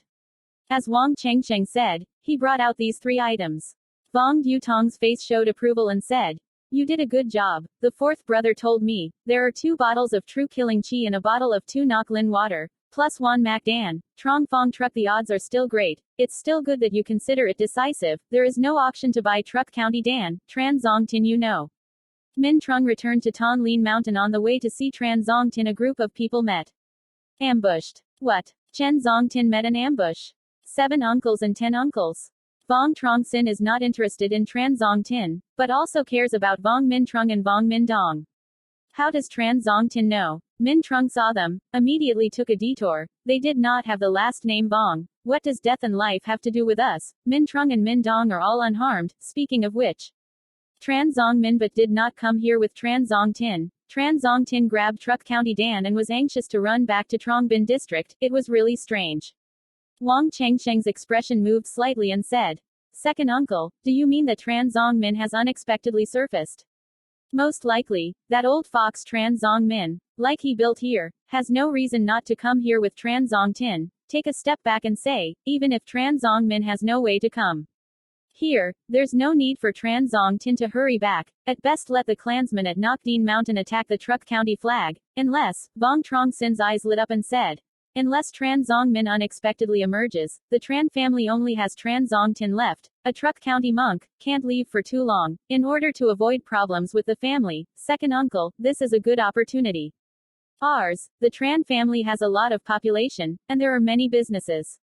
Speaker 1: As Vuong Chengsheng said, he brought out these 3 items. Vuong Dutong's face showed approval and said, you did a good job. The fourth brother told me, there are 2 bottles of true killing chi and a bottle of 2 Nok Lin water, plus 1 Mac Dan, Trong Fong Truc. The odds are still great. It's still good that you consider it decisive. There is no auction to buy Truc County Dan, Tran Zong Tin you know. Min Trung returned to Thanh Lien Mountain on the way to see Tran Zong Tin. A group of people met. Ambushed. What? Chen Zong Tin met an ambush. 7 uncles and 10 uncles. Vuong Truong Sinh is not interested in Tran Zong Tin, but also cares about Vuong Min Trung and Vuong Min Dong. How does Tran Zong Tin know? Min Trung saw them, immediately took a detour. They did not have the last name Vuong. What does death and life have to do with us? Min Trung and Min Dong are all unharmed, speaking of which. Tran Zong Min but did not come here with Tran Zong Tin. Tran Zong Tin grabbed Truc County Dan and was anxious to run back to Trong Bin district. It was really strange. Vuong Chengsheng's expression moved slightly and said, second uncle, do you mean that Tran Zong Min has unexpectedly surfaced? Most likely, that old fox Tran Zong Min, like he built here, has no reason not to come here with Tran Zong Tin. Take a step back and say, even if Tran Zong Min has no way to come here, there's no need for Tran Zong Tin to hurry back. At best let the clansmen at Nok Dien Mountain attack the Truc County flag, unless, Vuong Truong Sin's eyes lit up and said, unless Tran Zong Min unexpectedly emerges, the Tran family only has Tran Zong Tin left. A Truc County monk can't leave for too long. In order to avoid problems with the family, second uncle, this is a good opportunity. Ours, the Tran family has a lot of population, and there are many businesses.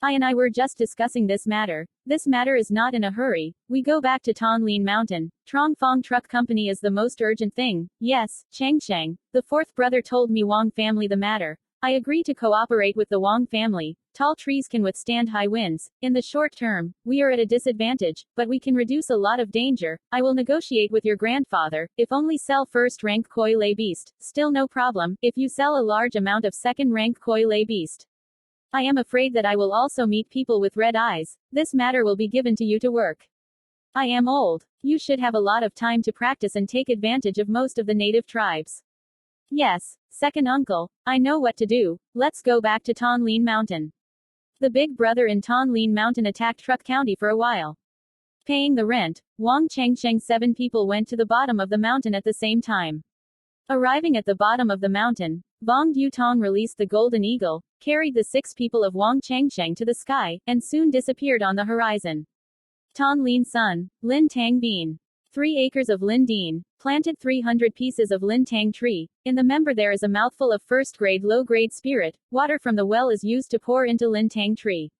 Speaker 1: I and I were just discussing this matter. This matter is not in a hurry. We go back to Thanh Lien Mountain. Trong Fong Truck Company is the most urgent thing. Yes, Chengsheng, the fourth brother told me Vuong family the matter. I agree to cooperate with the Vuong family. Tall trees can withstand high winds. In the short term, we are at a disadvantage, but we can reduce a lot of danger. I will negotiate with your grandfather. If only sell first rank Koi Lay Beast, still no problem. If you sell a large amount of second rank Koi Lay Beast, I am afraid that I will also meet people with red eyes. This matter will be given to you to work. I am old. You should have a lot of time to practice and take advantage of most of the native tribes. Yes, second uncle, I know what to do. Let's go back to Thanh Lien Mountain. The big brother in Thanh Lien Mountain attacked Truc County for a while. Paying the rent, Vuong Chengsheng 7 people went to the bottom of the mountain at the same time. Arriving at the bottom of the mountain, Vuong Dutong released the golden eagle, carried the 6 people of Vuong Chengsheng to the sky, and soon disappeared on the horizon. Thanh Lien Son, Lin Tang Bean. 3 acres of Lin Dien, planted 300 pieces of Lin Tang tree. In the member there is a mouthful of first-grade low-grade spirit. Water from the well is used to pour into Lin Tang tree.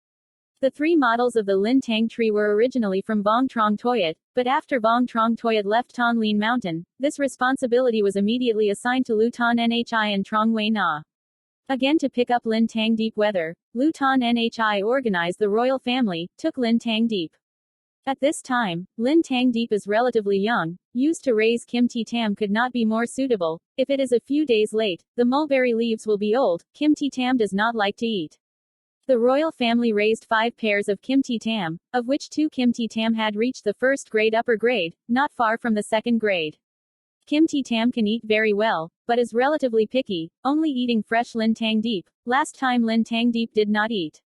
Speaker 1: The 3 models of the Lin Tang tree were originally from Vuong Truong Toyat, but after Vuong Truong Toyat left Thanh Lien Mountain, this responsibility was immediately assigned to Lu Tan Nhi and Trong Wei Na. Again to pick up Lin Tang deep weather, Lu Tan Nhi organized the royal family, took Lin Tang deep. At this time, Lin Tang Deep is relatively young, used to raise Kim Ti Tam could not be more suitable. If it is a few days late, the mulberry leaves will be old. Kim Ti Tam does not like to eat. The royal family raised 5 pairs of Kim Ti Tam, of which 2 Kim Ti Tam had reached the first grade upper grade, not far from the second grade. Kim Ti Tam can eat very well, but is relatively picky, only eating fresh Lin Tang Deep. Last time Lin Tang Deep did not eat.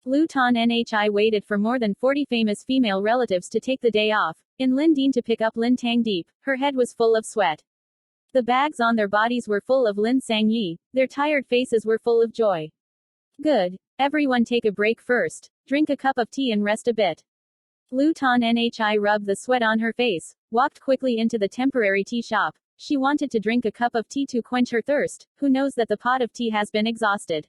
Speaker 1: Lu Ton Nhi waited for more than 40 famous female relatives to take the day off, in Lin Dien to pick up Lin Tang Deep. Her head was full of sweat. The bags on their bodies were full of Lin Sang Yi, their tired faces were full of joy. Good. Everyone take a break first, drink a cup of tea and rest a bit. Lu Ton Nhi rubbed the sweat on her face, walked quickly into the temporary tea shop. She wanted to drink a cup of tea to quench her thirst, who knows that the pot of tea has been exhausted.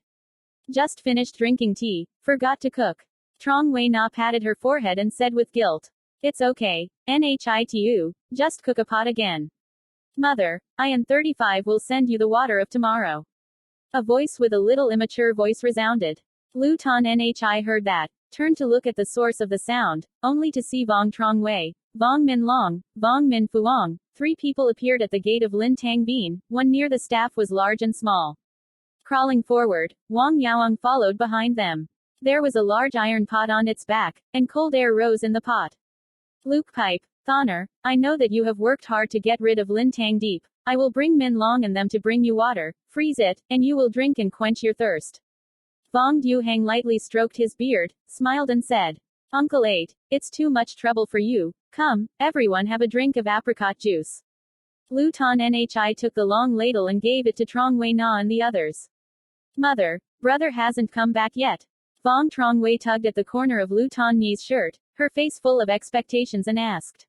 Speaker 1: Just finished drinking tea, forgot to cook. Truong Wei Na patted her forehead and said with guilt. It's okay, Nhitu, just cook a pot again. Mother, I am 35 will send you the water of tomorrow. A voice with a little immature voice resounded. Lu Ton Nhi heard that, turned to look at the source of the sound, only to see Vuong Truong Wei, Vuong Min Long, Vuong Min Phuong. 3 people appeared at the gate of Lin Tang Bean, one near the staff was large and small. Crawling forward, Wang Yaoang followed behind them. There was a large iron pot on its back, and cold air rose in the pot. Luke Pipe, Thoner, I know that you have worked hard to get rid of Lin Tang Deep. I will bring Min Long and them to bring you water, freeze it, and you will drink and quench your thirst. Vong Du Hang lightly stroked his beard, smiled and said, Uncle 8, it's too much trouble for you. Come, everyone have a drink of apricot juice. Lu Ton Nhi took the long ladle and gave it to Truong Wei Na and the others. Mother, brother hasn't come back yet. Vuong Truong Wei tugged at the corner of Lu Ton Nhi's shirt, her face full of expectations and asked.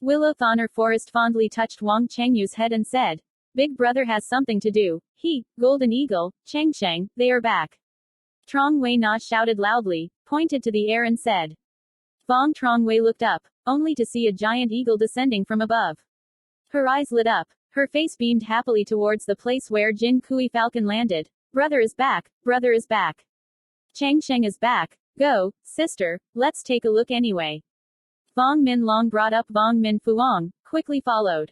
Speaker 1: Willow Thoner Forest fondly touched Wang Chengyu's head and said, Big brother has something to do. He, Golden Eagle, Cheng Sheng, they are back. Truong Wei Na shouted loudly, pointed to the air and said. Vuong Truong Wei looked up, only to see a giant eagle descending from above. Her eyes lit up, her face beamed happily towards the place where Jin Kui Falcon landed. Brother is back, brother is back. Cheng Sheng is back. Go, sister, let's take a look anyway. Vuong Min Long brought up Vuong Min Phuong, quickly followed.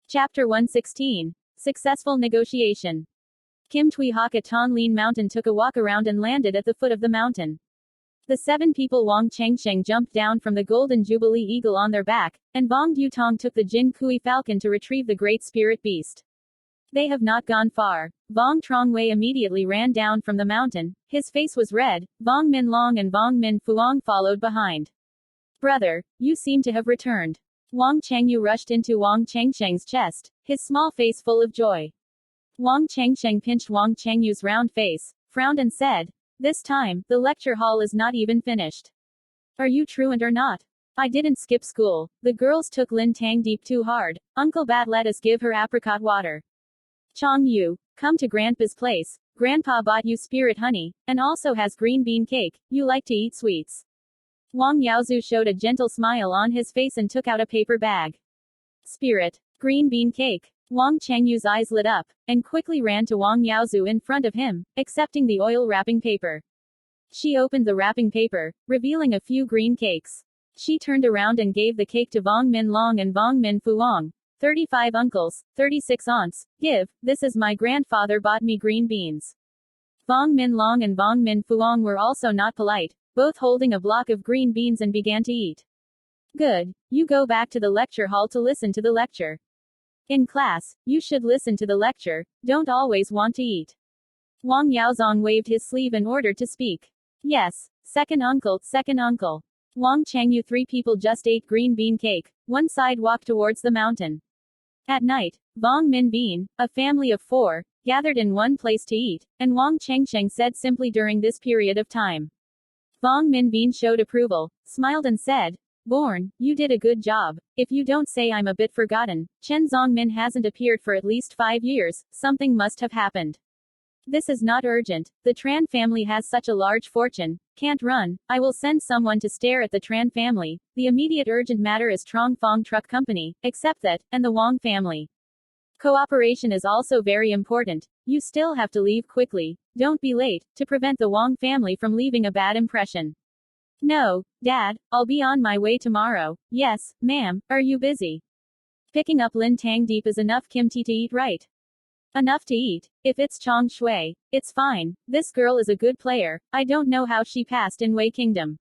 Speaker 1: Chapter 116. Successful Negotiation. Kim Tui Hawk at Thanh Lien Mountain took a walk around and landed at the foot of the mountain. The 7 people Wang Chengsheng jumped down from the Golden Jubilee Eagle on their back, and Vuong Du Tong took the Jin Kui Falcon to retrieve the Great Spirit Beast. They have not gone far. Vuong Truong Wei immediately ran down from the mountain, his face was red. Vuong Min Long and Vuong Min Phuong followed behind. Brother, you seem to have returned. Wang Chengyu rushed into Wang Chengsheng's chest, his small face full of joy. Wang Chengsheng pinched Wang Chengyu's round face, frowned and said, This time, the lecture hall is not even finished. Are you truant or not? I didn't skip school. The girls took Lin Tang Deep too hard. Uncle Bat let us give her apricot water. Chong Yu, come to Grandpa's place. Grandpa bought you spirit honey, and also has green bean cake. You like to eat sweets. Wang Yaozu showed a gentle smile on his face and took out a paper bag. Spirit. Green bean cake. Wang Chengyu's eyes lit up, and quickly ran to Wang Yaozu in front of him, accepting the oil wrapping paper. She opened the wrapping paper, revealing a few green cakes. She turned around and gave the cake to Vuong Min Long and Vuong Min Phuong. 35 uncles, 36 aunts, give, this is my grandfather bought me green beans. Vuong Min Long and Vuong Min Phuong were also not polite, both holding a block of green beans and began to eat. Good, you go back to the lecture hall to listen to the lecture. In class, you should listen to the lecture, don't always want to eat. Wang Yaozong waved his sleeve in order to speak. Yes, second uncle, second uncle. Wang Chengyu 3 people just ate green bean cake, one side walked towards the mountain. At night, Vuong Min Bean, a family of 4, gathered in one place to eat, and Wang Chengsheng said simply during this period of time. Vuong Min Bean showed approval, smiled and said, Born, you did a good job. If you don't say I'm a bit forgotten, Chen Zongmin hasn't appeared for at least 5 years, something must have happened. This is not urgent, the Tran family has such a large fortune, can't run, I will send someone to stare at the Tran family, the immediate urgent matter is Trong Phong Truck Company, accept that, and the Wang family. Cooperation is also very important, you still have to leave quickly, don't be late, to prevent the Wang family from leaving a bad impression. No, Dad, I'll be on my way tomorrow. Yes, ma'am, are you busy? Picking up Lin Tang Deep is enough kimchi to eat, right? Enough to eat. If it's Chong Shui, it's fine. This girl is a good player. I don't know how she passed in Wei Kingdom.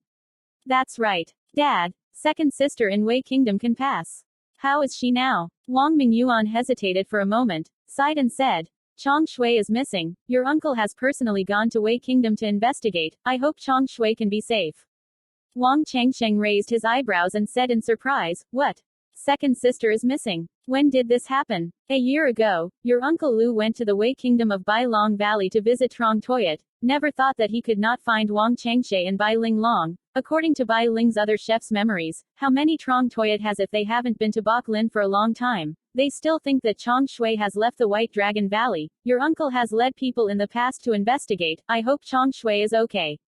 Speaker 1: That's right. Dad, second sister in Wei Kingdom can pass. How is she now? Wang Mingyuan hesitated for a moment, sighed and said, Chong Shui is missing. Your uncle has personally gone to Wei Kingdom to investigate. I hope Chong Shui can be safe. Wang Changsheng raised his eyebrows and said in surprise, What? Second sister is missing. When did this happen? A year ago, your uncle Lu went to the Wei Kingdom of Bai Long Valley to visit Trong Toyat. Never thought that he could not find Wang Changshe and Bai Ling Long. According to Bai Ling's other chef's memories, how many Trong Toyat has if they haven't been to Bok Lin for a long time? They still think that Chong Shui has left the White Dragon Valley. Your uncle has led people in the past to investigate. I hope Chong Shui is okay.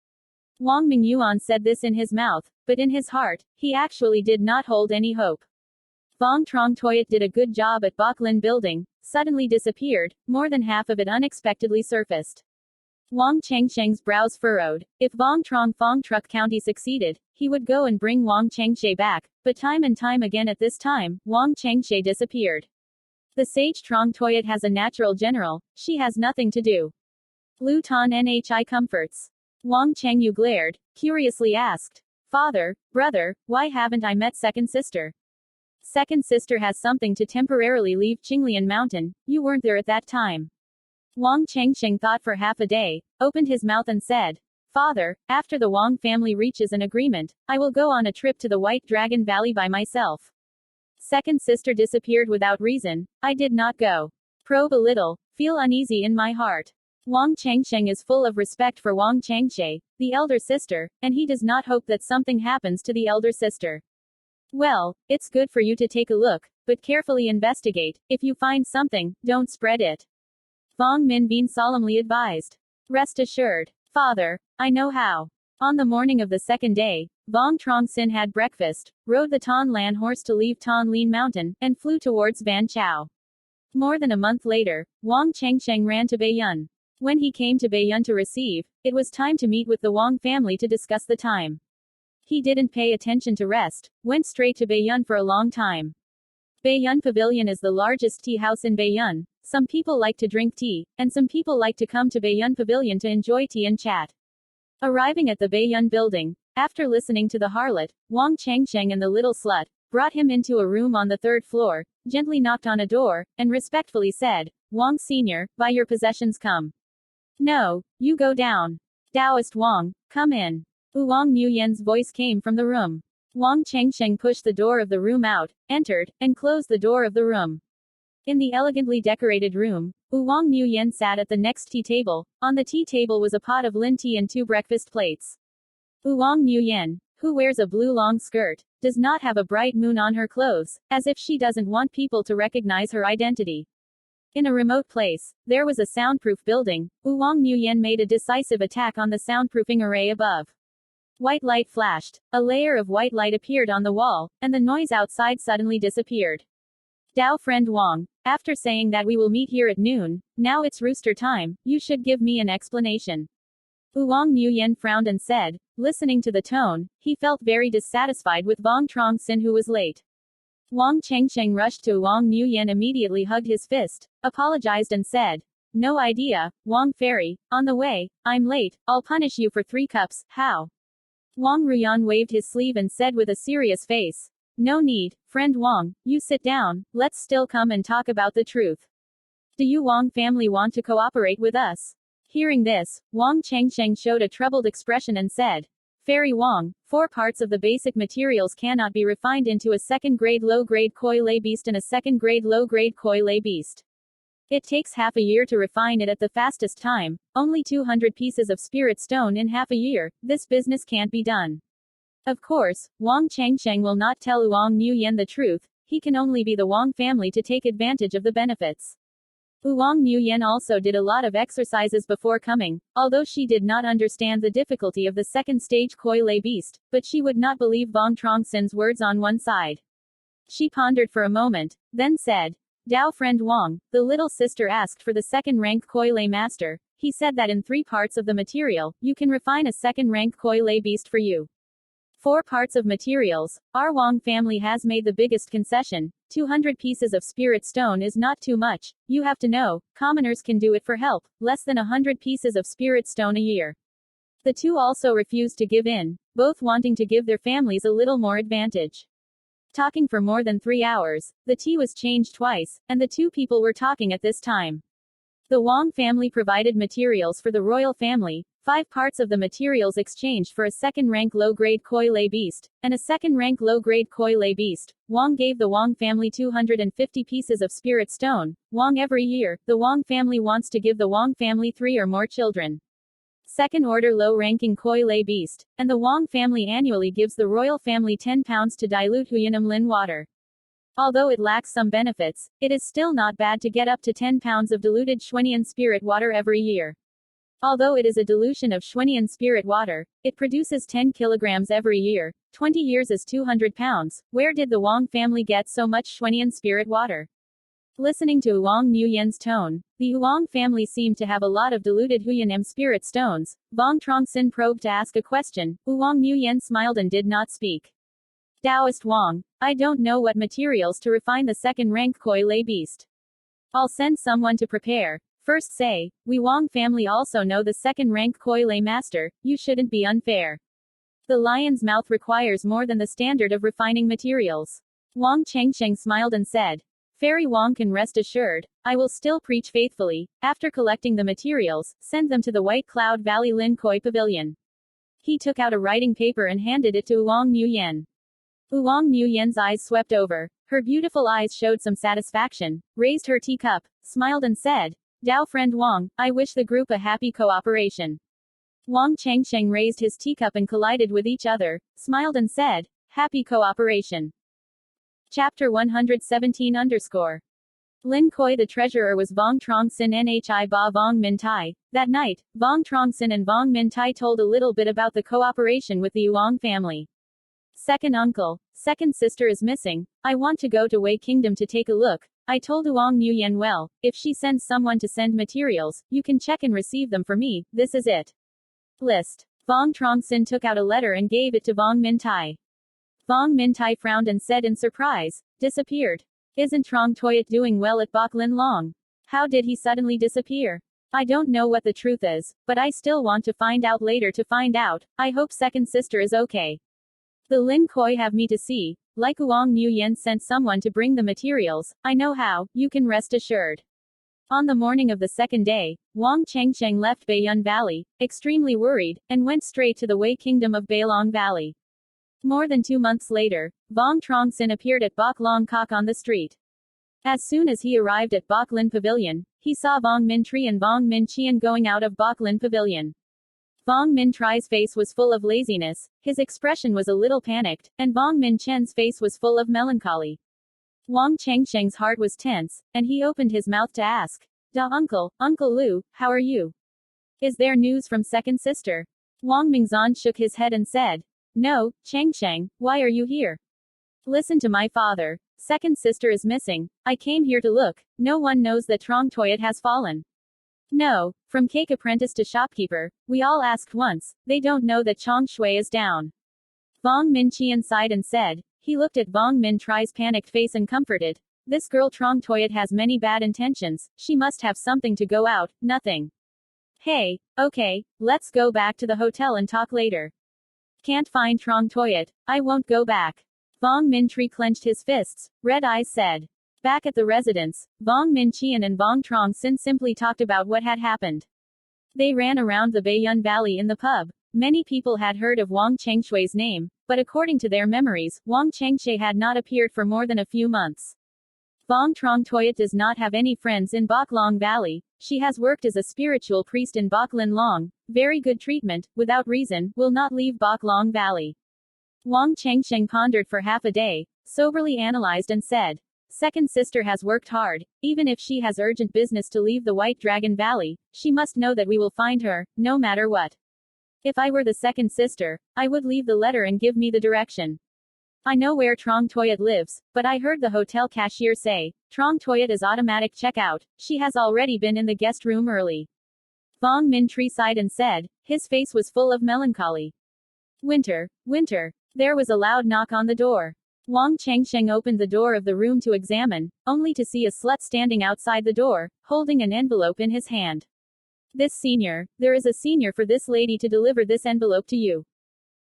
Speaker 1: Wang Mingyuan said this in his mouth, but in his heart, he actually did not hold any hope. Vuong Truong Toyat did a good job at Bok Lin building, suddenly disappeared, more than half of it unexpectedly surfaced. Wang Changsheng's brows furrowed. If Vuong Truong Phong Truc County succeeded, he would go and bring Wang Changshe back, but time and time again at this time, Wang Changshe disappeared. The sage Trong Toyat has a natural general, she has nothing to do. Lu Tan Nhi comforts. Wang Chengyu glared, curiously asked, Father, brother, why haven't I met second sister? Second sister has something to temporarily leave Qinglian Mountain, you weren't there at that time. Wang Changsheng thought for half a day, opened his mouth and said, Father, after the Wang family reaches an agreement, I will go on a trip to the White Dragon Valley by myself. Second sister disappeared without reason, I did not go. Probe a little, feel uneasy in my heart. Wang Changsheng is full of respect for Wang Changshe, the elder sister, and he does not hope that something happens to the elder sister. Well, it's good for you to take a look, but carefully investigate. If you find something, don't spread it. Vong Minbin solemnly advised. Rest assured, Father, I know how. On the morning of the second day, Vuong Truong Sinh had breakfast, rode the Thanh Lien horse to leave Thanh Lien Mountain, and flew towards Ban Chao. More than a month later, Wang Changsheng ran to Baiyun. When he came to Baiyun to receive, it was time to meet with the Wang family to discuss the time. He didn't pay attention to rest, went straight to Baiyun for a long time. Baiyun Pavilion is the largest tea house in Baiyun. Some people like to drink tea, and some people like to come to Baiyun Pavilion to enjoy tea and chat. Arriving at the Baiyun building, after listening to the harlot, Wang Changsheng and the little slut, brought him into a room on the third floor, gently knocked on a door, and respectfully said, Wang Senior, by your possessions come. No, you go down. Taoist Wang, come in. Wang Nuyen's voice came from the room. Wang Changsheng pushed the door of the room out, entered, and closed the door of the room. In the elegantly decorated room, Wang Nuyen sat at the next tea table. On the tea table was a pot of lin tea and 2 breakfast plates. Wang Nuyen, who wears a blue long skirt, does not have a bright moon on her clothes, as if she doesn't want people to recognize her identity. In a remote place, there was a soundproof building. Wang Nuyen made a decisive attack on the soundproofing array above. White light flashed, a layer of white light appeared on the wall, and the noise outside suddenly disappeared. Dao friend Wang, after saying that we will meet here at noon, now it's rooster time, you should give me an explanation. Wang Nuyen frowned and said, listening to the tone, he felt very dissatisfied with Vuong Truong Sinh who was late. Wang Changsheng rushed to Wang Nuyen, immediately hugged his fist, apologized and said, no idea, Wang Fairy, on the way, I'm late, I'll punish you for 3 cups, how? Wang Ruyan waved his sleeve and said with a serious face, no need, friend Wang, you sit down, let's still come and talk about the truth. Do you Wang family want to cooperate with us? Hearing this, Wang Changsheng showed a troubled expression and said, Fairy Wang, 4 parts of the basic materials cannot be refined into a second-grade low-grade koi lay beast and a second-grade low-grade koi lay beast. It takes half a year to refine it at the fastest time, only 200 pieces of spirit stone in half a year, this business can't be done. Of course, Wang Changsheng will not tell Wang Nuyen the truth, he can only be the Wang family to take advantage of the benefits. Wang Nuyen also did a lot of exercises before coming, although she did not understand the difficulty of the second stage koi lay beast, but she would not believe Vuong Truong Sinh's words on one side. She pondered for a moment, then said, Dao friend Wang, the little sister asked for the second-rank koi lay master. He said that in 3 parts of the material, you can refine a second-rank koi lay beast for you. 4 parts of materials, our Wang family has made the biggest concession. 200 pieces of spirit stone is not too much, you have to know, commoners can do it for help, less than 100 pieces of spirit stone a year. The 2 also refused to give in, both wanting to give their families a little more advantage. talking for more than 3 hours. The tea was changed twice, and the two people were talking at this time. The Vuong family provided materials for the royal family, 5 parts of the materials exchanged for a second-rank low-grade koi lay beast, and a second-rank low-grade koi lay beast. Vuong gave the Vuong family 250 pieces of spirit stone. Vuong every year, the Vuong family wants to give the Vuong family 3 or more children. Second-order low-ranking koi lay beast, and the Vuong family annually gives the royal family 10 pounds to dilute Huyen Lin water. Although it lacks some benefits, it is still not bad to get up to 10 pounds of diluted Xuanian spirit water every year. Although it is a dilution of Xuanian spirit water, it produces 10 kilograms every year. 20 years is 200 pounds. Where did the Vuong family get so much Xuanian spirit water? Listening to Vuong Nguyen's tone, the Vuong family seemed to have a lot of diluted Huyen spirit stones. Vuong Truong Sinh probed to ask a question. Vuong Nguyen smiled and did not speak. Taoist Vuong, I don't know what materials to refine the second-rank koi lay beast. I'll send someone to prepare. First say, we Vuong family also know the second-rank koi lay master, you shouldn't be unfair. The lion's mouth requires more than the standard of refining materials. Vuong Chengsheng smiled and said, Fairy Vuong can rest assured, I will still preach faithfully. After collecting the materials, send them to the White Cloud Valley Lin Koi Pavilion. He took out a writing paper and handed it to Vuong Nguyen. Vuong Nguyen's eyes swept over. Her beautiful eyes showed some satisfaction, raised her teacup, smiled and said, Dao friend Vuong, I wish the group a happy cooperation. Vuong Chengsheng raised his teacup and collided with each other, smiled and said, Happy cooperation. Chapter 117 Lin Koi the treasurer was Vuong Truong Sinh Nhi Ba Vuong Minh Tai. That night, Vuong Truong Sinh and Vuong Minh Tai told a little bit about the cooperation with the Vuong family. Second uncle, second sister is missing. I want to go to Wei Kingdom to take a look. I told Vuong Nguyen well, if she sends someone to send materials, you can check and receive them for me, this is it. List. Vuong Truong Sinh took out a letter and gave it to Vuong Minh Tai. Vuong Minh Tai frowned and said in surprise, disappeared. Isn't Truong Toyat doing well at Bok Lin Long? How did he suddenly disappear? I don't know what the truth is, but I still want to find out later to find out. I hope second sister is okay. The Lin Koi have me to see. Like Vuong Nguyen sent someone to bring the materials, I know how, you can rest assured. On the morning of the second day, Vuong Chengsheng left Baiyun Valley, extremely worried, and went straight to the Wei Kingdom of Bailong Valley. More than 2 months later, Vuong Truong Sinh appeared at Bok Long Kok on the street. As soon as he arrived at Bok Lin Pavilion, he saw Vuong Minh Tri and Vuong Minh Chien going out of Bok Lin Pavilion. Vuong Minh Tri's face was full of laziness, his expression was a little panicked, and Vuong Minh Chien's face was full of melancholy. Vuong Chengsheng's heart was tense, and he opened his mouth to ask, Uncle Lu, how are you? Is there news from second sister? Vuong Mingzan shook his head and said, No, Chengsheng, why are you here? Listen to my father. Second sister is missing. I came here to look. No one knows that Truong Toyat has fallen. No, from cake apprentice to shopkeeper, we all asked once, they don't know that Chong Shui is down. Vuong Minh Chien sighed and said, he looked at Vuong Minh Tri's panicked face and comforted. This girl Truong Toyat has many bad intentions, she must have something to go out, nothing. Hey, okay, let's go back to the hotel and talk later. Can't find Truong Toyat, I won't go back. Vuong Minh Tri clenched his fists, red eyes said. Back at the residence, Vuong Minh Chien and Vuong Truong Sinh simply talked about what had happened. They ran around the Baiyun Valley in the pub. Many people had heard of Vuong Chengshui's name, but according to their memories, Vuong Chengshui had not appeared for more than a few months. Vuong Truong Toyat does not have any friends in Bok Long Valley. She has worked as a spiritual priest in Bok Lin Long. Very good treatment, without reason, will not leave Bok Long Valley. Vuong Chengsheng pondered for half a day, soberly analyzed and said, Second sister has worked hard. Even if she has urgent business to leave the White Dragon Valley, she must know that we will find her, no matter what. If I were the second sister, I would leave the letter and give me the direction. I know where Truong Toyat lives, but I heard the hotel cashier say, Truong Toyat is automatic checkout. She has already been in the guest room early. Vuong Minh Tri sighed and said, his face was full of melancholy. Winter. There was a loud knock on the door. Vuong Chengsheng opened the door of the room to examine, only to see a slut standing outside the door, holding an envelope in his hand. There is a senior for this lady to deliver this envelope to you.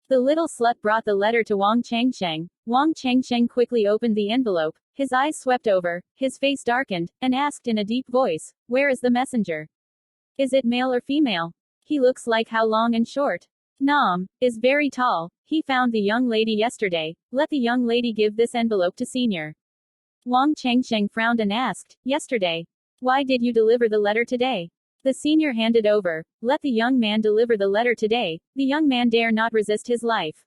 Speaker 1: The little slut brought the letter to Wang Changsheng. Wang Changsheng quickly opened the envelope, his eyes swept over, his face darkened, and asked in a deep voice, "Where is the messenger? Is it male or female? He looks like how long and short? Nam is very tall. He found the young lady yesterday. Let the young lady give this envelope to senior." Wang Changsheng frowned and asked, "Yesterday? Why did you deliver the letter today?" The senior handed over. "Let the young man deliver the letter today. The young man dare not resist his life."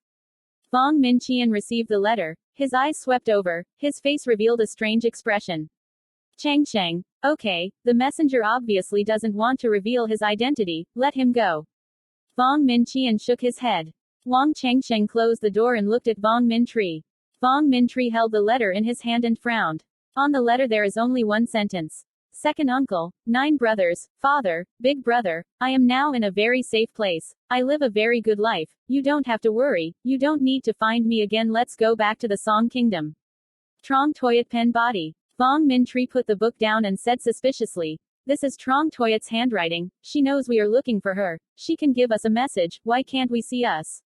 Speaker 1: Vong Minqian received the letter. His eyes swept over, his face revealed a strange expression. Changsheng, okay, the messenger obviously doesn't want to reveal his identity, let him go. Vong Minqian shook his head. Wang Changsheng closed the door and looked at Vong Mintri. Vong Mintri held the letter in his hand and frowned. On the letter there is only one sentence. Second uncle, 9 brothers, father, big brother, I am now in a very safe place. I live a very good life. You don't have to worry. You don't need to find me again. Let's go back to the Song Kingdom. Trong Toyat pen body. Vong Mintri put the book down and said suspiciously, "This is Trong Toyat's handwriting. She knows we are looking for her. She can give us a message. Why can't we see us?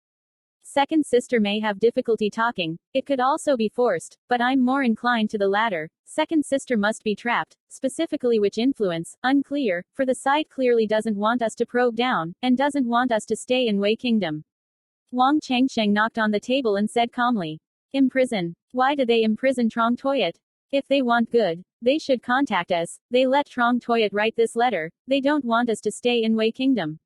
Speaker 1: Second sister may have difficulty talking. It could also be forced, but I'm more inclined to the latter. Second sister must be trapped. Specifically which influence, unclear, for the side clearly doesn't want us to probe down, and doesn't want us to stay in Wei Kingdom." Wang Changsheng knocked on the table and said calmly, "Imprison. Why do they imprison Trong Toyat? If they want good, they should contact us. They let Trong Toyat write this letter. They don't want us to stay in Wei Kingdom.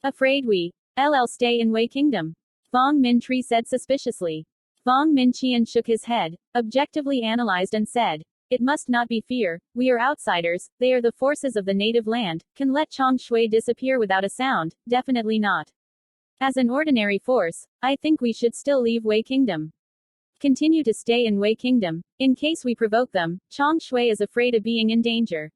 Speaker 1: Afraid we'll stay in Wei Kingdom." Vong Mintri said suspiciously. Vong Minqian shook his head, objectively analyzed and said, "It must not be fear. We are outsiders. They are the forces of the native land. Can let Chong Shui disappear without a sound? Definitely not. As an ordinary force, I think we should still leave Wei Kingdom. Continue to stay in Wei Kingdom. In case we provoke them, Chong Shui is afraid of being in danger."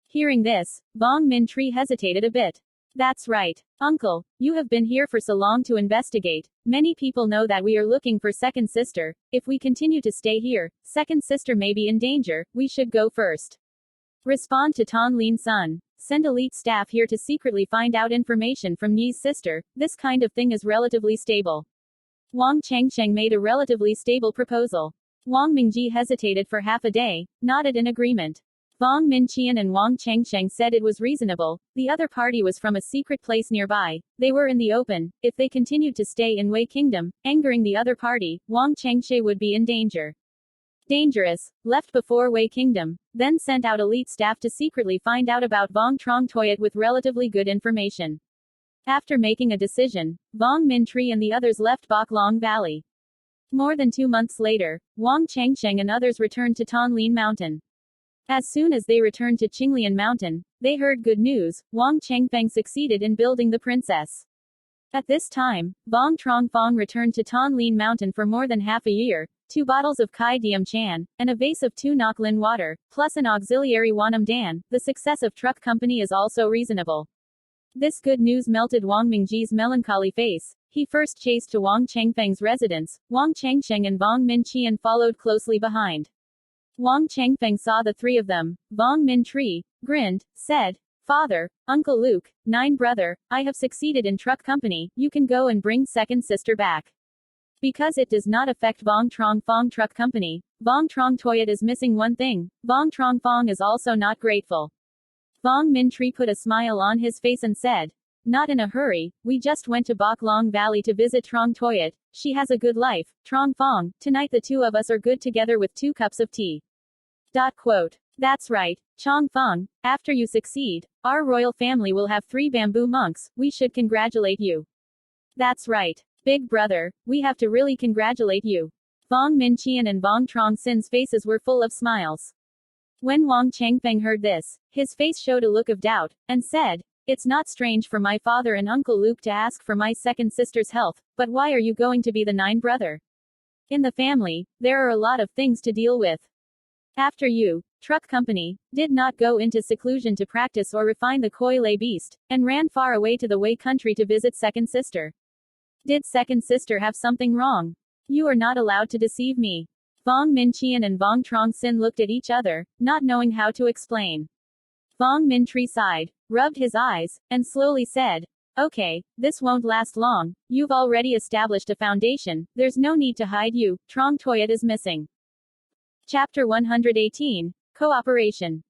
Speaker 1: Hearing this, Vong Mintri hesitated a bit. "That's right. Uncle, you have been here for so long to investigate. Many people know that we are looking for second sister. If we continue to stay here, second sister may be in danger. We should go first. Respond to Thanh Lien Son. Send elite staff here to secretly find out information from Ni's sister. This kind of thing is relatively stable." Wang Changsheng made a relatively stable proposal. Wang Mingji hesitated for half a day, nodded in agreement. Vong Minqian and Wang Changsheng said it was reasonable. The other party was from a secret place nearby. They were in the open. If they continued to stay in Wei Kingdom, angering the other party, Wang Changshe would be in danger. Dangerous. Left before Wei Kingdom. Then sent out elite staff to secretly find out about Vuong Truong Toyat with relatively good information. After making a decision, Vong Mintri and the others left Bok Long Valley. More than 2 months later, Wang Changsheng and others returned to Thanh Lien Mountain. As soon as they returned to Qinglian Mountain, they heard good news. Wang Changfeng succeeded in building the princess. At this time, Vuong Truong Fong returned to Thanh Lien Mountain for more than half a year, 2 bottles of Kai Diem Chan, and a vase of 2 Nok Lin water, plus an auxiliary Wanam Dan. The success of Truc Company is also reasonable. This good news melted Wang Mingji's melancholy face. He first chased to Wang Changfeng's residence. Wang Changsheng and Vong Minqian followed closely behind. Wang Changfeng saw the 3 of them. Vong Mintri grinned, said, "Father, Uncle Luke, 9 brother, I have succeeded in Truc Company. You can go and bring second sister back. Because it does not affect Vuong Truong Fong Truc Company. Vuong Truong Toyat is missing one thing. Vuong Truong Fong is also not grateful." Vong Mintri put a smile on his face and said, "Not in a hurry. We just went to Bok Long Valley to visit Truong Toyat. She has a good life. Truong Fong, tonight the 2 of us are good together with 2 cups of tea." That's right, Chong Feng, after you succeed, our royal family will have 3 bamboo monks. We should congratulate you. That's right, big brother, we have to really congratulate you. Vong Minqian and Vuong Truong Sin's faces were full of smiles. When Wang Changfeng heard this, his face showed a look of doubt, and said, "It's not strange for my father and Uncle Luke to ask for my second sister's health, but why are you going to be the 9th brother? In the family, there are a lot of things to deal with. After you, Truc Company, did not go into seclusion to practice or refine the Koi Lay beast, and ran far away to the Wei country to visit second sister. Did second sister have something wrong? You are not allowed to deceive me." Vong Minqian and Vuong Truong Sin looked at each other, not knowing how to explain. Vong Mintri sighed, rubbed his eyes, and slowly said, Okay, this won't last long. You've already established a foundation. There's no need to hide you. Truong Toyot is missing. Chapter 118. Cooperation.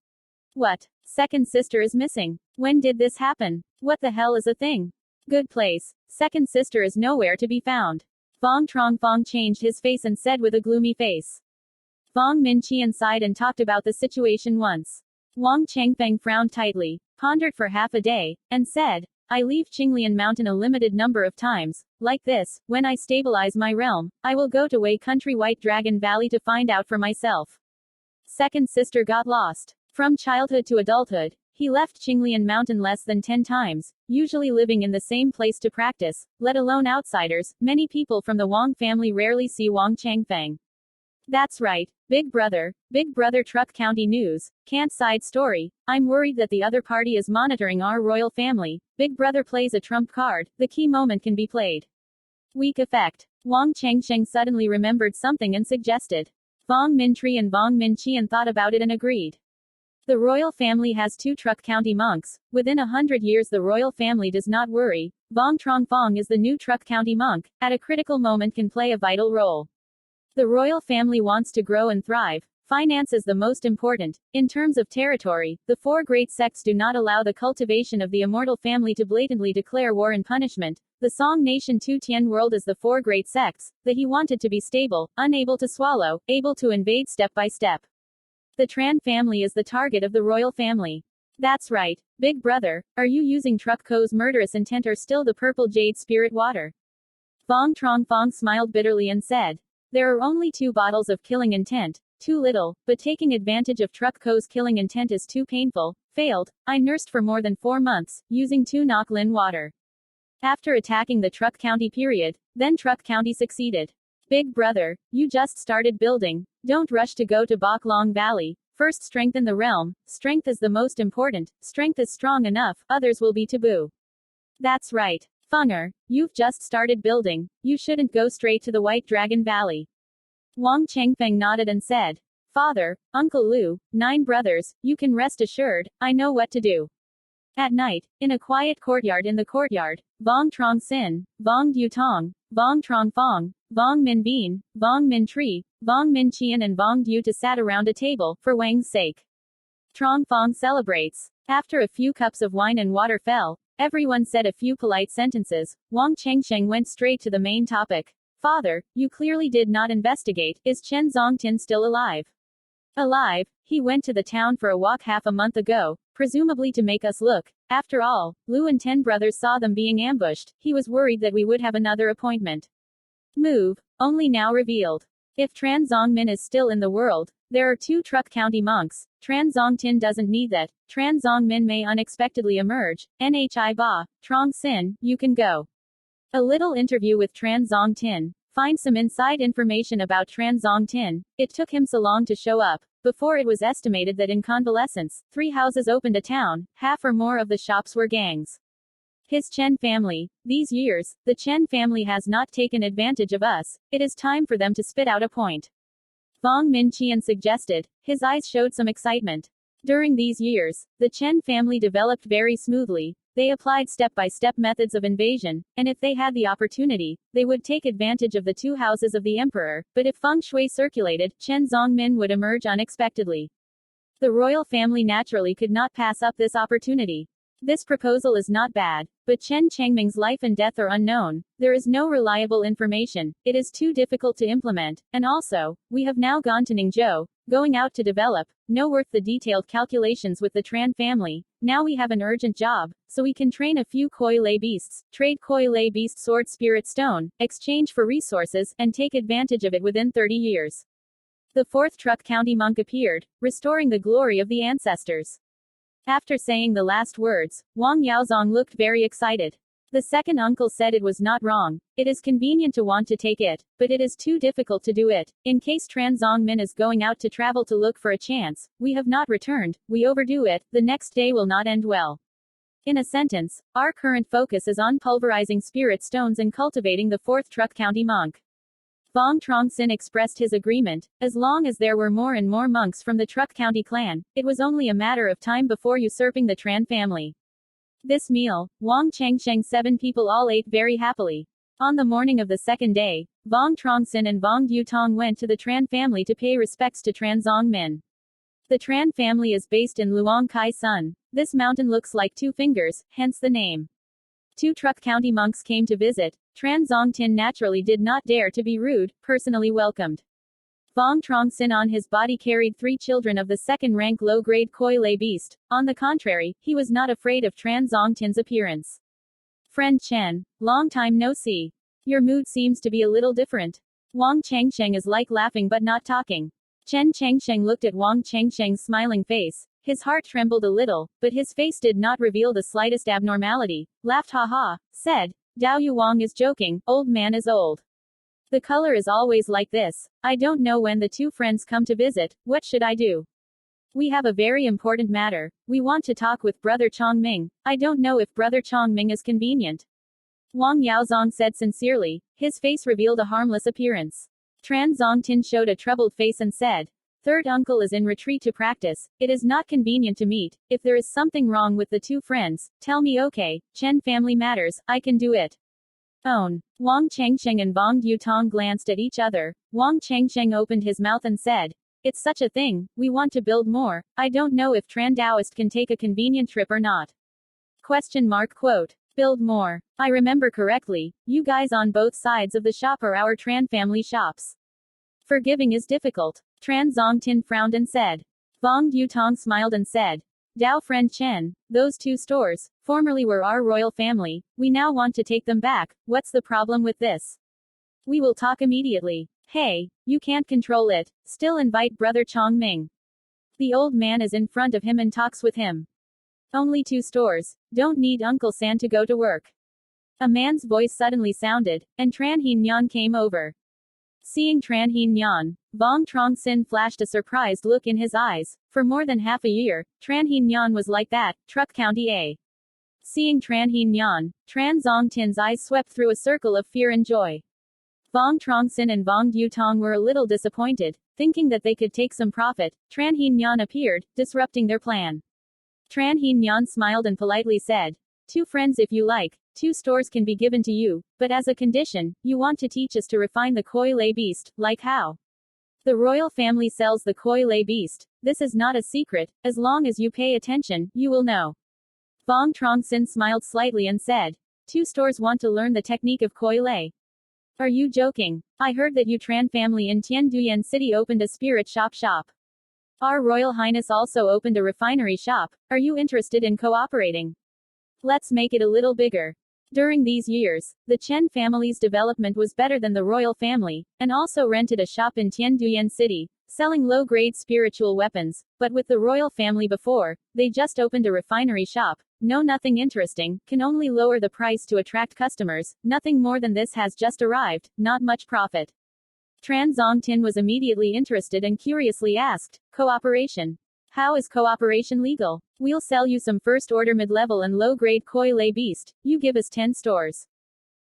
Speaker 1: What? Second sister is missing. When did this happen? What the hell is a thing? Good place. Second sister is nowhere to be found. Vuong Truong Phong changed his face and said with a gloomy face. Vuong Minh Chien sighed and talked about the situation once. Wang Chengfeng frowned tightly, pondered for half a day, and said, I leave Qinglian Mountain a limited number of times. Like this, when I stabilize my realm, I will go to Wei Country White Dragon Valley to find out for myself. Second sister got lost. From childhood to adulthood, he left Qinglian Mountain less than 10 times, usually living in the same place to practice, let alone outsiders. Many people from the Wang family rarely see Wang Chengfeng. That's right, Big Brother Truc County News, can't side story. I'm worried that the other party is monitoring our royal family. Big Brother plays a trump card, the key moment can be played. Weak effect. Wang Chengsheng suddenly remembered something and suggested. Vuong Minh Tri and Vuong Minh Chien thought about it and agreed. The royal family has 2 Truc County monks. Within 100 years the royal family does not worry. Vuong Truong Phong is the new Truc County monk, at a critical moment can play a vital role. The royal family wants to grow and thrive. Finance is the most important. In terms of territory, the 4 great sects do not allow the cultivation of the immortal family to blatantly declare war and punishment. The Song Nation Tu Tien world is the 4 great sects, that he wanted to be stable, unable to swallow, able to invade step by step. The Tran family is the target of the royal family. That's right, Big Brother, are you using Truc Co's murderous intent or still the purple jade spirit water? Vuong Truong Phong smiled bitterly and said. There are only 2 bottles of killing intent, too little, but taking advantage of Truc Co's killing intent is too painful. Failed. I nursed for more than 4 months, using 2 Ngoc Lin water. After attacking the Truc County period, then Truc County succeeded. Big Brother, you just started building. Don't rush to go to Bok Long Valley. First strengthen the realm. Strength is the most important. Strength is strong enough, others will be taboo. That's right. Funger, you've just started building. You shouldn't go straight to the White Dragon Valley. Wang Chengfeng nodded and said. Father, Uncle Lu, 9 brothers, you can rest assured, I know what to do. At night, in a quiet courtyard in the courtyard, Vuong Truong Sinh, Vuong Du Tong, Vuong Truong Phong, Vuong Minh Bien, Vuong Minh Tri, Vuong Minh Chien and Vuong Du To sat around a table, for Wang's sake. Truong Phong celebrates. After a few cups of wine and water fell, everyone said a few polite sentences. Wang Chengsheng went straight to the main topic. Father, you clearly did not investigate. Is Chen Zongtin still alive? Alive. He went to the town for a walk half a month ago, presumably to make us look. After all, Lu and 10 brothers saw them being ambushed. He was worried that we would have another appointment. Move. Only now revealed. If Tran Zongmin is still in the world, there are 2 Truc County monks. Tran Zongtin doesn't need that. Tran Zongmin may unexpectedly emerge. Nhi Ba, Truong Sinh, you can go. A little interview with Tran Zongtin. Find some inside information about Tran Zongtin. It took him so long to show up. Before it was estimated that in convalescence, 3 houses opened a town, half or more of the shops were gangs. His Chen family. These years, the Chen family has not taken advantage of us. It is time for them to spit out a point. Vuong Minh Chien suggested. His eyes showed some excitement. During these years, the Chen family developed very smoothly. They applied step-by-step methods of invasion, and if they had the opportunity, they would take advantage of the 2 houses of the emperor, but if feng shui circulated, Chen Zongmin would emerge unexpectedly. The royal family naturally could not pass up this opportunity. This proposal is not bad, but Chen Chengming's life and death are unknown. There is no reliable information. It is too difficult to implement, and also, we have now gone to Ningzhou, going out to develop, no worth the detailed calculations with the Tran family. Now we have an urgent job, so we can train a few Koi Lei beasts, trade Koi Lei beast sword spirit stone, exchange for resources, and take advantage of it within 30 years. The 4th Truc County monk appeared, restoring the glory of the ancestors. After saying the last words, Wang Yaozong looked very excited. The second uncle said it was not wrong. It is convenient to want to take it, but it is too difficult to do it. In case Tran Zongmin is going out to travel to look for a chance, we have not returned, we overdo it, the next day will not end well. In a sentence, our current focus is on pulverizing spirit stones and cultivating the 4th Truc County monk. Vuong Truong Sinh expressed his agreement. As long as there were more and more monks from the Truc County clan, it was only a matter of time before usurping the Tran family. This meal, Vuong Changsheng 7 people all ate very happily. On the morning of the second day, Vuong Truong Sinh and Vuong Tong went to the Tran family to pay respects to Tran Zong Min. The Tran family is based in Luong Kai Sun. This mountain looks like two fingers, hence the name. Two Truc County monks came to visit. Tran Zong Tin naturally did not dare to be rude, personally welcomed. Vuong Truong Sinh on his body carried 3 children of the second-rank low-grade Koi Lay beast. On the contrary, he was not afraid of Tran Zong Tin's appearance. Friend Chen, long time no see. Your mood seems to be a little different. Vuong Changsheng is like laughing but not talking. Chen Changsheng looked at Vuong Changsheng's smiling face. His heart trembled a little, but his face did not reveal the slightest abnormality. Laughed ha, said, Dao Yu Wang is joking, old man is old. The color is always like this. I don't know when the two friends come to visit, what should I do? We have a very important matter. We want to talk with Brother Chong Ming. I don't know if Brother Chong Ming is convenient. Wang Yaozong said sincerely. His face revealed a harmless appearance. Tran Zong Tin showed a troubled face and said, Third uncle is in retreat to practice. It is not convenient to meet. If there is something wrong with the two friends, tell me okay. Chen family matters, I can do it. Own. Vuong Changsheng and Vuong Tong glanced at each other. Vuong Changsheng opened his mouth and said, It's such a thing, we want to build more. I don't know if Tran Taoist can take a convenient trip or not. Quote. Build more. I remember correctly, you guys on both sides of the shop are our Tran family shops. Forgiving is difficult. Tran Zong Tin frowned and said. Vuong Tong smiled and said, Dao friend Chen, those 2 stores, formerly were our royal family, we now want to take them back, what's the problem with this? We will talk immediately. Hey, you can't control it, still invite Brother Chong Ming. The old man is in front of him and talks with him. Only 2 stores, don't need Uncle San to go to work. A man's voice suddenly sounded, and Tran Hin Nhan came over. Seeing Tran Hin Nhan, Vuong Truong Sinh flashed a surprised look in his eyes. For more than half a year, Tran Hin Nhan was like that, Truc County A. Seeing Tran Hin Nhan, Tran Zong Tin's eyes swept through a circle of fear and joy. Vuong Truong Sinh and Vuong Tong were a little disappointed, thinking that they could take some profit. Tran Hin Nhan appeared, disrupting their plan. Tran Hin Nhan smiled and politely said, 2 friends if you like, 2 stores can be given to you, but as a condition, you want to teach us to refine the Koi Lay beast, like how? The royal family sells the Koi Lay beast. This is not a secret, as long as you pay attention, you will know. Vuong Truong Sinh smiled slightly and said, 2 stores want to learn the technique of Koi Lay. Are you joking? I heard that you Tran family in Tianduyan City opened a spirit shop. Our Royal Highness also opened a refinery shop. Are you interested in cooperating? Let's make it a little bigger. During these years, the Chen family's development was better than the royal family, and also rented a shop in Tianduyan City, selling low-grade spiritual weapons, but with the royal family before, they just opened a refinery shop. No, nothing interesting, can only lower the price to attract customers, nothing more than this has just arrived, not much profit. Tran Zong Tin was immediately interested and curiously asked, Cooperation? How is cooperation legal? We'll sell you some first-order mid-level and low-grade Koi Lay beast, you give us 10 stores.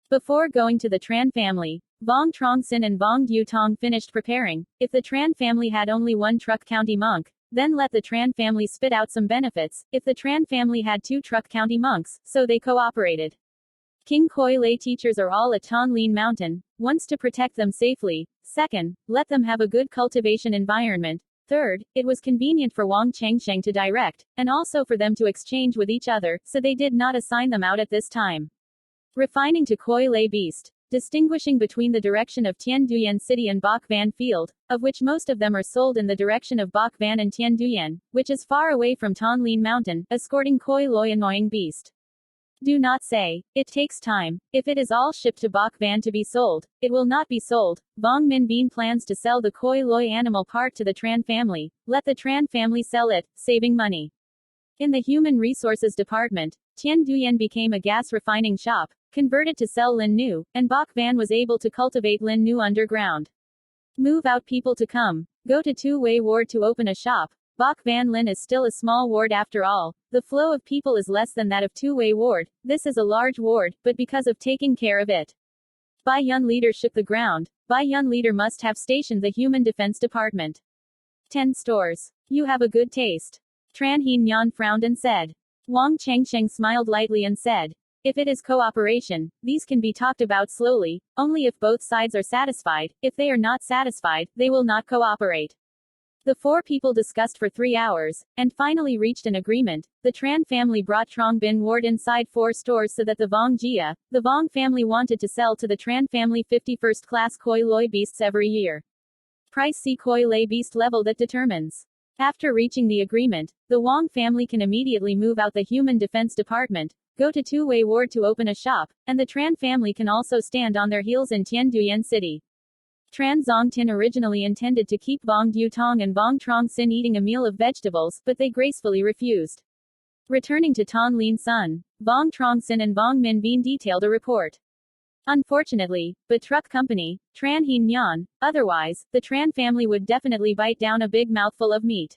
Speaker 1: Before going to the Tran family, Vuong Truong Sinh and Vuong Tong finished preparing. If the Tran family had only 1 Truc County monk, then let the Tran family spit out some benefits. If the Tran family had 2 Truc County monks, so they cooperated. King Koi Lay teachers are all at Thanh Lien Mountain, once to protect them safely, second, let them have a good cultivation environment, third, it was convenient for Vuong Changsheng to direct, and also for them to exchange with each other, so they did not assign them out at this time. Refining to Koi Lay beast. Distinguishing between the direction of Tianduyan City and Bok Van Field, of which most of them are sold in the direction of Bok Van and Tianduyan, which is far away from Thanh Lien Mountain, escorting Koi Lay annoying beast. Do not say, it takes time. If it is all shipped to Bok Van to be sold, it will not be sold. Vuong Min Bean plans to sell the Koi Lay animal part to the Tran family. Let the Tran family sell it, saving money. In the Human Resources Department, Tianduyan became a gas refining shop, converted to sell Lin Nu, and Bok Van was able to cultivate Lin Nu underground. Move out people to come. Go to Two-Way Ward to open a shop. Bok Van Lin is still a small ward after all. The flow of people is less than that of Two-Way Ward. This is a large ward, but because of taking care of it. Bai Yun leader shook the ground. Bai Yun leader must have stationed the Human Defense Department. 10 stores. You have a good taste. Tran Hin Nhan frowned and said. Vuong Changsheng smiled lightly and said, if it is cooperation, these can be talked about slowly, only if both sides are satisfied. If they are not satisfied, they will not cooperate. The four people discussed for 3 hours, and finally reached an agreement. The Tran family brought Trong Bin Ward inside 4 stores so that the Vuong Gia, the Vuong family wanted to sell to the Tran family 50 first-class koi loi beasts every year. Price see koi lay beast level that determines. After reaching the agreement, the Vuong family can immediately move out the Human Defense Department, go to Two-Way Ward to open a shop, and the Tran family can also stand on their heels in Tianduyan City. Tran Zong Tin originally intended to keep Vuong Tong and Vuong Truong Sinh eating a meal of vegetables, but they gracefully refused. Returning to Thanh Lien Son, Vuong Truong Sinh and Vuong Minh Bien detailed a report. Unfortunately, but Truc Company, Tran Hien Nhan, otherwise, the Tran family would definitely bite down a big mouthful of meat.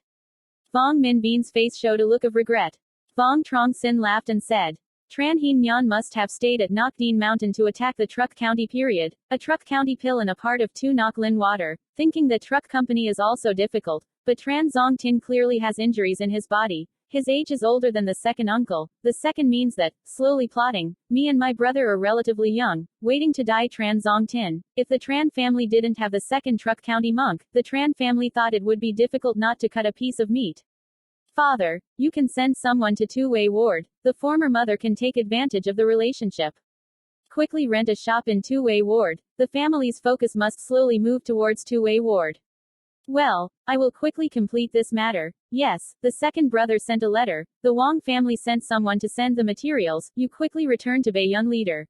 Speaker 1: Vuong Minh Bien's face showed a look of regret. Vuong Truong Sinh laughed and said, Tran Hien Nhan must have stayed at Ngoc Dien Mountain to attack the Truc County period, a Truc County pill in a part of Tu Ngoc Lin water, thinking that Truc Company is also difficult, but Tran Zong Tin clearly has injuries in his body. His age is older than the second uncle. The second means that, slowly plotting, me and my brother are relatively young, waiting to die. Tran Zong Tin. If the Tran family didn't have the second Truc County monk, the Tran family thought it would be difficult not to cut a piece of meat. Father, you can send someone to Two-Way Ward. The former mother can take advantage of the relationship. Quickly rent a shop in Two-Way Ward. The family's focus must slowly move towards Two-Way Ward. Well, I will quickly complete this matter. Yes, the second brother sent a letter. The Vuong family sent someone to send the materials. You quickly return to Baiyun leader.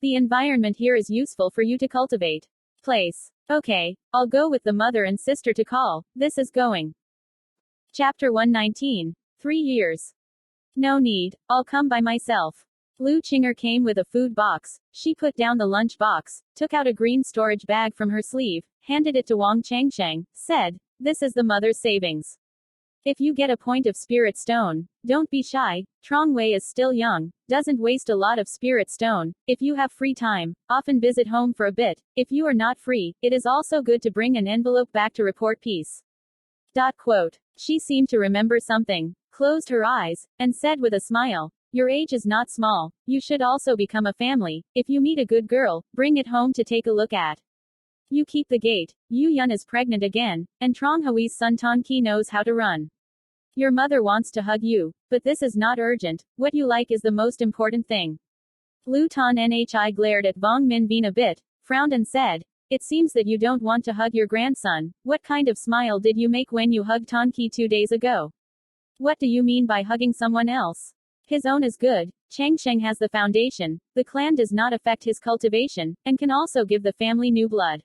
Speaker 1: The environment here is useful for you to cultivate. Place. Okay, I'll go with the mother and sister to call. This is going. Chapter 119. 3 years. No need, I'll come by myself. Lu Qinger came with a food box. She put down the lunch box, took out a green storage bag from her sleeve, handed it to Vuong Changsheng, said, this is the mother's savings. If you get a point of spirit stone, don't be shy. Trong Wei is still young, doesn't waste a lot of spirit stone. If you have free time, often visit home for a bit. If you are not free, it is also good to bring an envelope back to report peace. Quote. She seemed to remember something, closed her eyes, and said with a smile, your age is not small, you should also become a family. If you meet a good girl, bring it home to take a look at. You keep the gate. Yu Yun is pregnant again, and Trong Hui's son Ton Ki knows how to run. Your mother wants to hug you, but this is not urgent. What you like is the most important thing. Lu Ton Nhi glared at Vuong Minh Bien a bit, frowned and said, it seems that you don't want to hug your grandson. What kind of smile did you make when you hugged Ton Ki 2 days ago? What do you mean by hugging someone else? His own is good. Changsheng has the foundation. The clan does not affect his cultivation, and can also give the family new blood.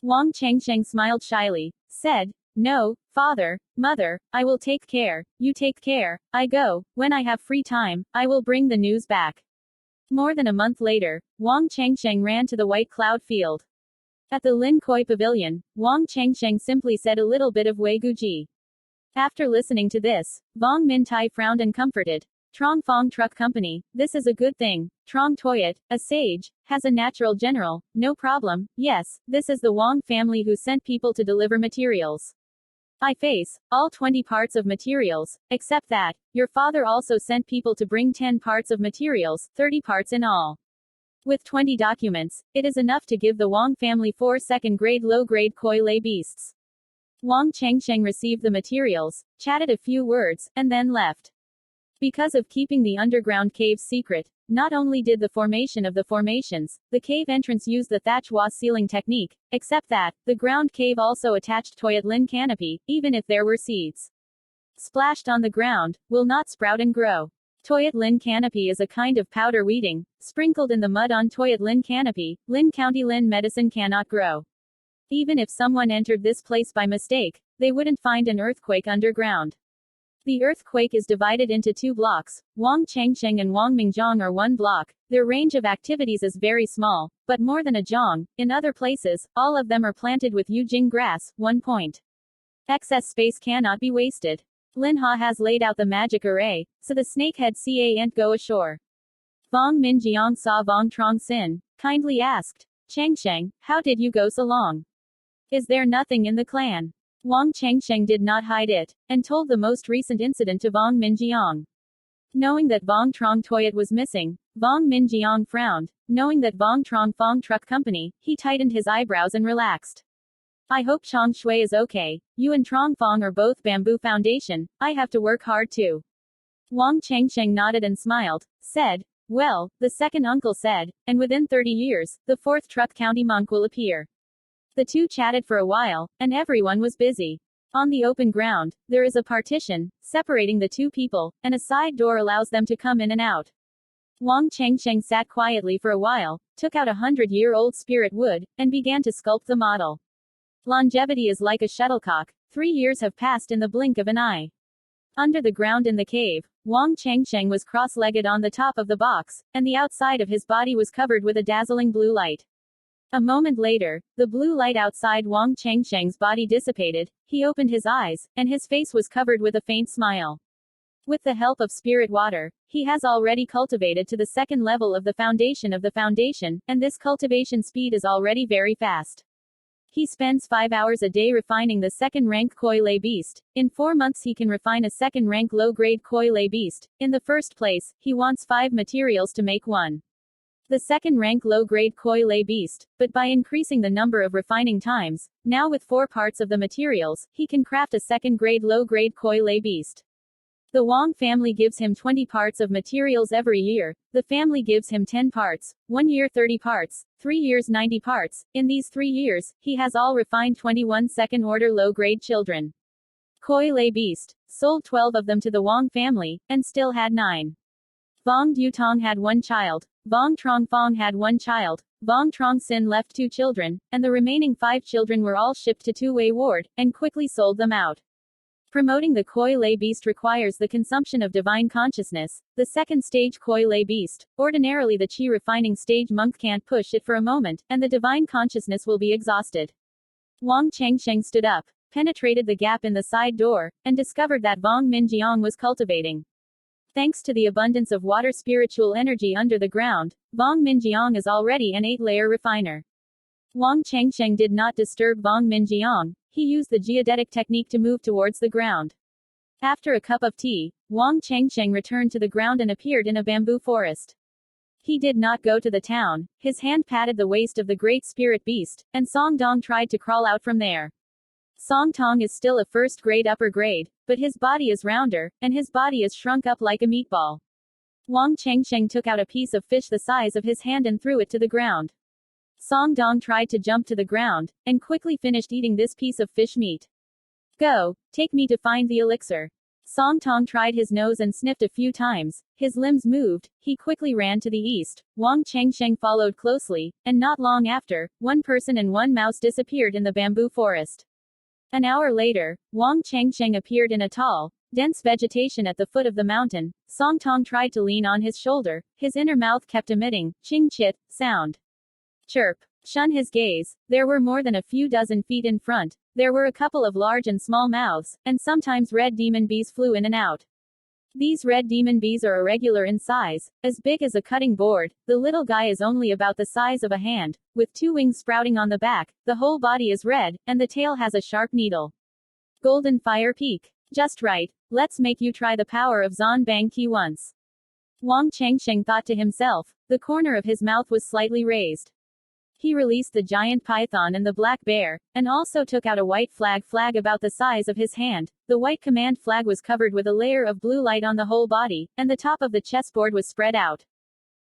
Speaker 1: Vuong Changsheng smiled shyly, said, no, father, mother, I will take care. You take care. I go. When I have free time, I will bring the news back. More than a month later, Vuong Changsheng ran to the White Cloud Field. At the Lin Koi Pavilion, Vuong Changsheng simply said a little bit of Wei Guji. After listening to this, Vuong Mintai frowned and comforted. Trong Phong Truck Company, this is a good thing. Trong Toyat, a sage, has a natural general, no problem. Yes, this is the Vuong family who sent people to deliver materials. I face all 20 parts of materials, except that your father also sent people to bring 10 parts of materials, 30 parts in all. With 20 documents, it is enough to give the Vuong family 4 second-grade low-grade koi lay beasts. Vuong Changsheng received the materials, chatted a few words, and then left. Because of keeping the underground caves secret, not only did the formation of the formations, the cave entrance used the thatch was ceiling technique, except that, the ground cave also attached Toyat Lin canopy, even if there were seeds splashed on the ground, will not sprout and grow. Toyat Lin canopy is a kind of powder weeding, sprinkled in the mud on Toyat Lin canopy. Lin County Lin medicine cannot grow. Even if someone entered this place by mistake, they wouldn't find an earthquake underground. The earthquake is divided into 2 blocks. Vuong Changsheng and Vuong Mingjiang are 1 block. Their range of activities is very small, but more than a jiang. In other places, all of them are planted with Yujing grass. 1 point. Excess space cannot be wasted. Lin Ha has laid out the magic array, so the snakehead can't go ashore. Vuong Minjiang saw Vuong Truong Sinh, kindly asked, Changsheng, how did you go so long? Is there nothing in the clan? Vuong Changsheng did not hide it, and told the most recent incident to Vuong Minjiang. Knowing that Vuong Truong Toyot was missing, Vuong Minjiang frowned. Knowing that Vuong Truong Phong Truck Company, he tightened his eyebrows and relaxed. I hope Chang Shui is okay. You and Trong Fong are both Bamboo Foundation. I have to work hard too. Wang Chengsheng nodded and smiled, said, well, the second uncle said, and within 30 years, the fourth Truc County monk will appear. The two chatted for a while, and everyone was busy. On the open ground, there is a partition, separating the two people, and a side door allows them to come in and out. Wang Chengsheng sat quietly for a while, took out 100-year-old spirit wood, and began to sculpt the model. Longevity is like a shuttlecock. 3 years have passed in the blink of an eye. Under the ground in the cave, Wang Chengsheng was cross-legged on the top of the box, and the outside of his body was covered with a dazzling blue light. A moment later, the blue light outside Wang Chengsheng's body dissipated, he opened his eyes, and his face was covered with a faint smile. With the help of spirit water, he has already cultivated to the second level of the foundation, and this cultivation speed is already very fast. He spends 5 hours a day refining the second-rank Koi Lay beast. In 4 months he can refine a second-rank low-grade Koi Lay beast. In the first place, he wants 5 materials to make one. The second-rank low-grade Koi Lay beast, but by increasing the number of refining times, now with 4 parts of the materials, he can craft a second-grade low-grade Koi Lay beast. The Wang family gives him 20 parts of materials every year. The family gives him 10 parts, 1 year 30 parts, 3 years 90 parts. In these 3 years, he has all refined 21 second-order low-grade children. Koi Lay beast, sold 12 of them to the Wang family, and still had 9. Vuong Dutong had 1 child, Vuong Truong Phong had 1 child, Vuong Truong Sinh left 2 children, and the remaining 5 children were all shipped to Two-Way Ward, and quickly sold them out. Promoting the Koi Lay beast requires the consumption of divine consciousness. The second stage Koi Lay beast, ordinarily the Qi refining stage monk can't push it for a moment, and the divine consciousness will be exhausted. Wang Chengsheng stood up, penetrated the gap in the side door, and discovered that Vuong Minjiang was cultivating. Thanks to the abundance of water spiritual energy under the ground, Vuong Minjiang is already an 8-layer refiner. Wang Chengsheng did not disturb Vuong Minjiang. He used the geodetic technique to move towards the ground. After a cup of tea, Wang Chengsheng returned to the ground and appeared in a bamboo forest. He did not go to the town. His hand patted the waist of the great spirit beast, and Song Dong tried to crawl out from there. Song Tong is still a first-grade upper grade, but his body is rounder, and his body is shrunk up like a meatball. Wang Chengsheng took out a piece of fish the size of his hand and threw it to the ground. Song Dong tried to jump to the ground, and quickly finished eating this piece of fish meat. Go, take me to find the elixir. Song Tong tried his nose and sniffed a few times. His limbs moved. He quickly ran to the east. Wang Chengsheng followed closely, and not long after, 1 person and 1 mouse disappeared in the bamboo forest. An hour later, Wang Chengsheng appeared in a tall, dense vegetation at the foot of the mountain. Song Tong tried to lean on his shoulder. His inner mouth kept emitting ching chit sound. Chirp. Shun his gaze. There were more than a few dozen feet in front. There were a couple of large and small mouths, and sometimes red demon bees flew in and out. These red demon bees are irregular in size, as big as a cutting board. The little guy is only about the size of a hand, with 2 wings sprouting on the back. The whole body is red, and the tail has a sharp needle. Golden fire peak. Just right. Let's make you try the power of Zon Bang Qi once. Wang Chengsheng thought to himself. The corner of his mouth was slightly raised. He released the giant python and the black bear, and also took out a white flag about the size of his hand. The white command flag was covered with a layer of blue light on the whole body, and the top of the chessboard was spread out.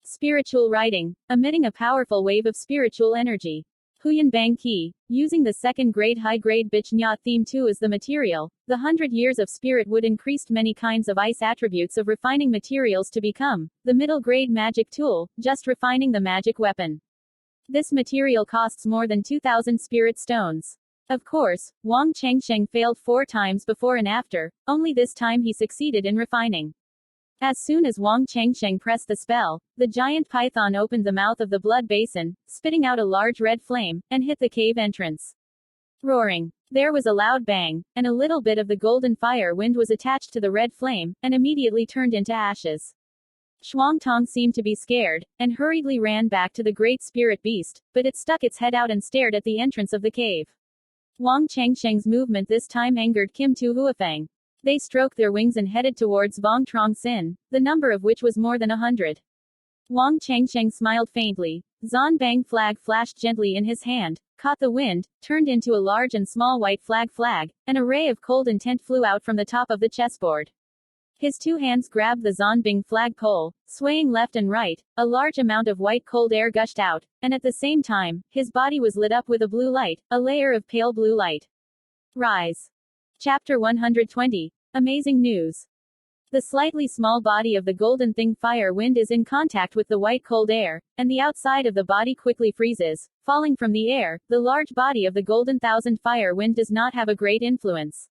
Speaker 1: Spiritual writing, emitting a powerful wave of spiritual energy. Huyan Bang Qi, using the second-grade high-grade Bich Nya theme 2 as the material, the 100 years of spirit wood increased many kinds of ice attributes of refining materials to become the middle-grade magic tool, just refining the magic weapon. This material costs more than 2,000 spirit stones. Of course, Wang Chengsheng failed 4 times before and after, only this time he succeeded in refining. As soon as Wang Chengsheng pressed the spell, the giant python opened the mouth of the blood basin, spitting out a large red flame, and hit the cave entrance. Roaring. There was a loud bang, and a little bit of the golden fire wind was attached to the red flame, and immediately turned into ashes. Shuangtong seemed to be scared, and hurriedly ran back to the great spirit beast, but it stuck its head out and stared at the entrance of the cave. Wang Chengsheng's movement this time angered Kim Tu Huafang. They stroked their wings and headed towards Vuong Truong Sinh, the number of which was more than 100. Wang Changsheng smiled faintly. Zanbang flag flashed gently in his hand, caught the wind, turned into a large and small white flag, and a ray of cold intent flew out from the top of the chessboard. His two hands grabbed the Zanbing flag pole, swaying left and right, a large amount of white cold air gushed out, and at the same time, his body was lit up with a blue light, a layer of pale blue light. Rise. Chapter 120. Amazing news. The slightly small body of the golden thing fire wind is in contact with the white cold air, and the outside of the body quickly freezes, falling from the air. The large body of the golden thousand fire wind does not have a great influence.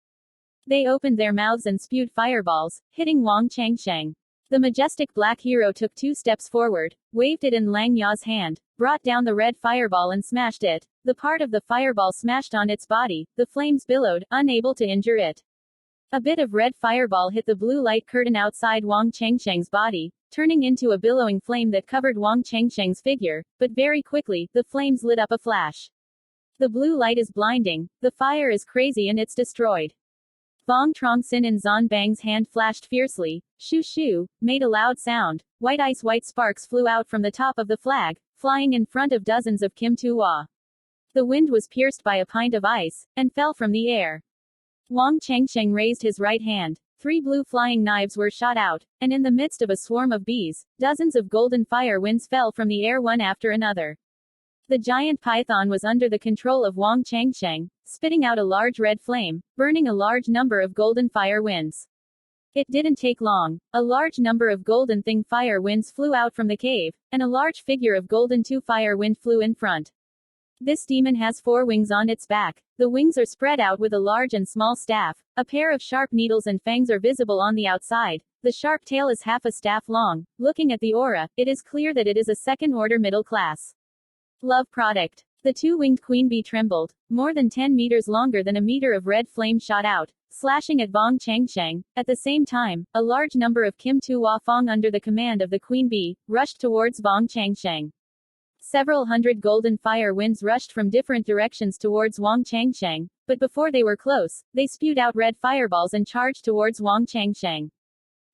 Speaker 1: They opened their mouths and spewed fireballs, hitting Wang Changsheng. The majestic black hero took 2 steps forward, waved it in Lang Ya's hand, brought down the red fireball and smashed it. The part of the fireball smashed on its body, the flames billowed, unable to injure it. A bit of red fireball hit the blue light curtain outside Wang Changsheng's body, turning into a billowing flame that covered Wang Changsheng's figure, but very quickly, the flames lit up a flash. The blue light is blinding, the fire is crazy and it's destroyed. Vuong Truong Sinh in Zanbang's hand flashed fiercely, shoo shoo, made a loud sound, white sparks flew out from the top of the flag, flying in front of dozens of Kim Tu Hua. The wind was pierced by a pint of ice, and fell from the air. Wang Changsheng raised his right hand. 3 blue flying knives were shot out, and in the midst of a swarm of bees, dozens of golden fire winds fell from the air one after another. The giant python was under the control of Wang Changsheng, spitting out a large red flame, burning a large number of golden fire winds. It didn't take long. A large number of golden thing fire winds flew out from the cave, and a large figure of golden 2 fire wind flew in front. This demon has 4 wings on its back. The wings are spread out with a large and small staff. A pair of sharp needles and fangs are visible on the outside. The sharp tail is half a staff long. Looking at the aura, it is clear that it is a second-order middle class love product. The 2-winged queen bee trembled. More than 10 meters longer than a meter of red flame shot out, slashing at Vuong Changsheng. At the same time, a large number of Kim Tu Hua Fong under the command of the queen bee, rushed towards Vuong Changsheng. Several hundred golden fire winds rushed from different directions towards Wang Changsheng, but before they were close, they spewed out red fireballs and charged towards Wang Changsheng.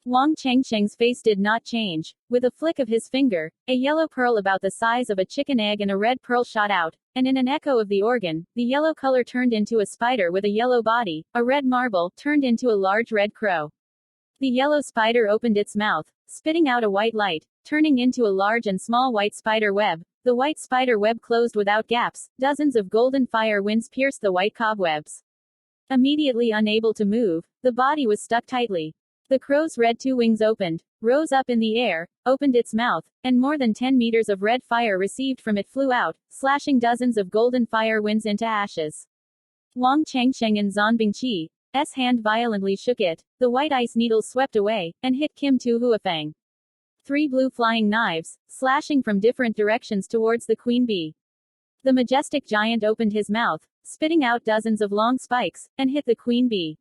Speaker 1: Wang Changsheng's face did not change. With a flick of his finger, a yellow pearl about the size of a chicken egg and a red pearl shot out, and in an echo of the organ, the yellow color turned into a spider with a yellow body, a red marble, turned into a large red crow. The yellow spider opened its mouth, spitting out a white light, turning into a large and small white spider web. The white spider web closed without gaps. Dozens of golden fire winds pierced the white cobwebs. Immediately unable to move, the body was stuck tightly. The crow's red 2 wings opened, rose up in the air, opened its mouth, and more than 10 meters of red fire received from it flew out, slashing dozens of golden fire winds into ashes. Wang Changsheng and Zanbing Qi's hand violently shook it. The white ice needles swept away, and hit Kim Tu Huafang. 3 blue flying knives, slashing from different directions towards the queen bee. The majestic giant opened his mouth, spitting out dozens of long spikes, and hit the queen bee.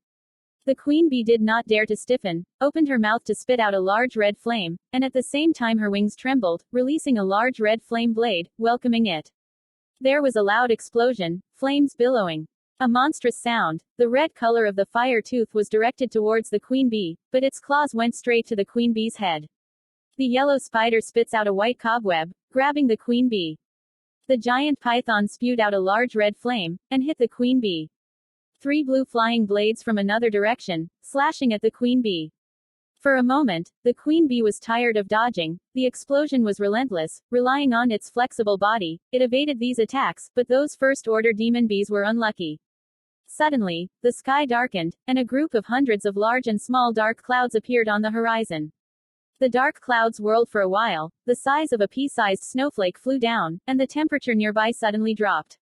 Speaker 1: The queen bee did not dare to stiffen, opened her mouth to spit out a large red flame, and at the same time her wings trembled, releasing a large red flame blade, welcoming it. There was a loud explosion, flames billowing. A monstrous sound. The red color of the fire tooth was directed towards the queen bee, but its claws went straight to the queen bee's head. The yellow spider spits out a white cobweb, grabbing the queen bee. The giant python spewed out a large red flame, and hit the queen bee. 3 blue flying blades from another direction, slashing at the queen bee. For a moment, the queen bee was tired of dodging. The explosion was relentless, relying on its flexible body. It evaded these attacks, but those first-order demon bees were unlucky. Suddenly, the sky darkened, and a group of hundreds of large and small dark clouds appeared on the horizon. The dark clouds whirled for a while, the size of a pea-sized snowflake flew down, and the temperature nearby suddenly dropped.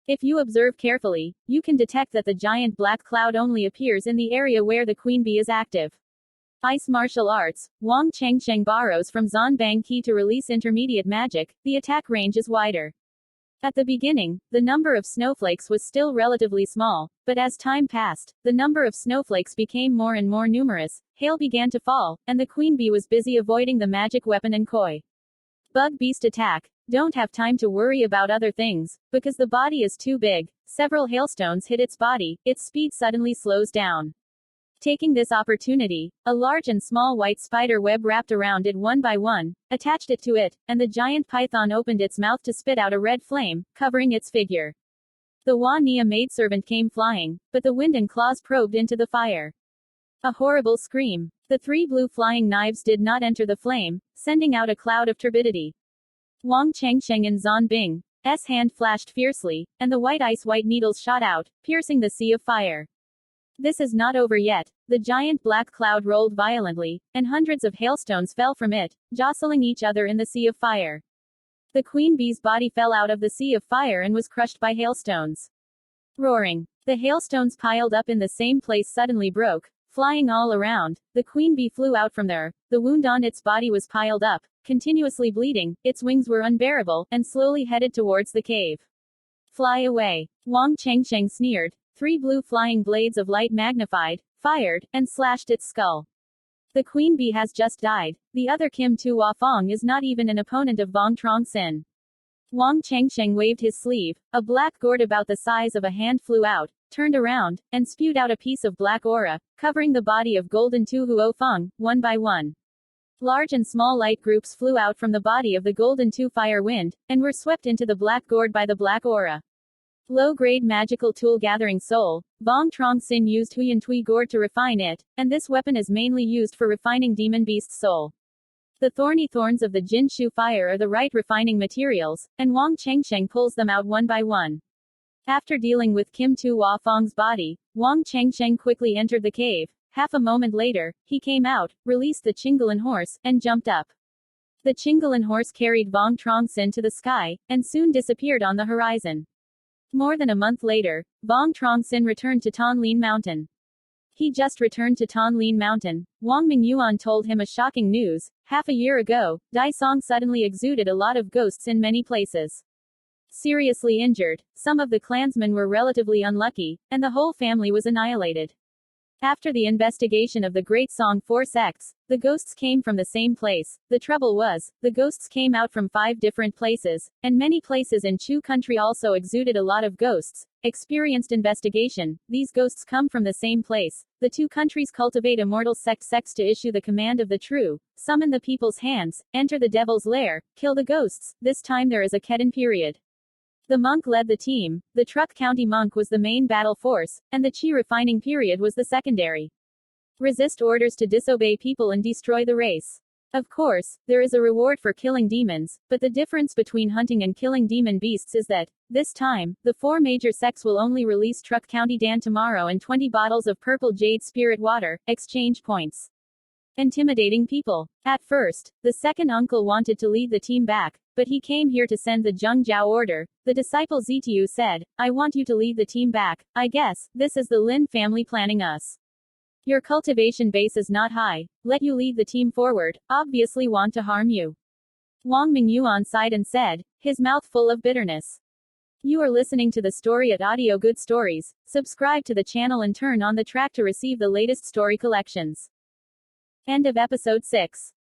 Speaker 1: If you observe carefully, you can detect that the giant black cloud only appears in the area where the queen bee is active. Ice martial arts. Wang Changsheng borrows from Zanbang Qi to release intermediate magic. The attack range is wider. At the beginning, the number of snowflakes was still relatively small, but as time passed, the number of snowflakes became more and more numerous, hail began to fall, and the queen bee was busy avoiding the magic weapon and koi. Bug beast attack. Don't have time to worry about other things, because the body is too big. Several hailstones hit its body, its speed suddenly slows down. Taking this opportunity, a large and small white spider web wrapped around it one by one, attached it to it, and the giant python opened its mouth to spit out a red flame, covering its figure. The Wa Nia maidservant came flying, but the wind and claws probed into the fire. A horrible scream. The 3 blue flying knives did not enter the flame, sending out a cloud of turbidity. Wang Chengsheng and Zan Bing's hand flashed fiercely, and the white needles shot out, piercing the sea of fire. This is not over yet. The giant black cloud rolled violently, and hundreds of hailstones fell from it, jostling each other in the sea of fire. The queen bee's body fell out of the sea of fire and was crushed by hailstones. Roaring. The hailstones piled up in the same place suddenly broke, flying all around. The queen bee flew out from there. The wound on its body was piled up, continuously bleeding, its wings were unbearable, and slowly headed towards the cave. Fly away. Wang Chengsheng sneered. 3 blue flying blades of light magnified, fired, and slashed its skull. The queen bee has just died. The other Kim Tu Wa Fong is not even an opponent of Vuong Truong Sinh. Wang Chengsheng waved his sleeve. A black gourd about the size of a hand flew out, turned around, and spewed out a piece of black aura, covering the body of Golden Tu Huo Feng, one by one. Large and small light groups flew out from the body of the Golden Tu Fire Wind, and were swept into the black gourd by the black aura. Low-grade magical tool gathering soul. Vuong Truong Sinh used Huyan Tui gourd to refine it, and this weapon is mainly used for refining demon beast's soul. The thorny thorns of the Jin Shu fire are the right refining materials, and Wang Chengsheng pulls them out one by one. After dealing with Kim Tu Wa Fong's body, Wang Chengsheng quickly entered the cave. Half a moment later, he came out, released the Chingalan horse, and jumped up. The Chingalan horse carried Vuong Truong Sinh to the sky, and soon disappeared on the horizon. More than a month later, Vuong Truong Sinh returned to Thanh Lien Mountain. He just returned to Thanh Lien Mountain. Wang Mingyuan told him a shocking news. Half a year ago, Dai Song suddenly exuded a lot of ghosts in many places. Seriously injured, some of the clansmen were relatively unlucky, and the whole family was annihilated. After the investigation of the Great Song 4 sects, the ghosts came from the same place. The trouble was, the ghosts came out from 5 different places, and many places in Chu country also exuded a lot of ghosts. Experienced investigation, these ghosts come from the same place. The 2 countries cultivate immortal sects to issue the command of the true, summon the people's hands, enter the devil's lair, kill the ghosts. This time there is a Kedan period. The monk led the team. The Truc County monk was the main battle force, and the Qi refining period was the secondary. Resist orders to disobey people and destroy the race. Of course, there is a reward for killing demons, but the difference between hunting and killing demon beasts is that, this time, the 4 major sects will only release Truc County Dan tomorrow and 20 bottles of purple jade spirit water, exchange points. Intimidating people. At first, the second uncle wanted to lead the team back, but he came here to send the Zheng Jiao order. The disciple Zitiu said, I want you to lead the team back. I guess, this is the Lin family planning us. Your cultivation base is not high. Let you lead the team forward, obviously want to harm you. Wang Mingyuan sighed and said, his mouth full of bitterness. You are listening to the story at Audio Good Stories. Subscribe to the channel and turn on the track to receive the latest story collections. End of episode 6.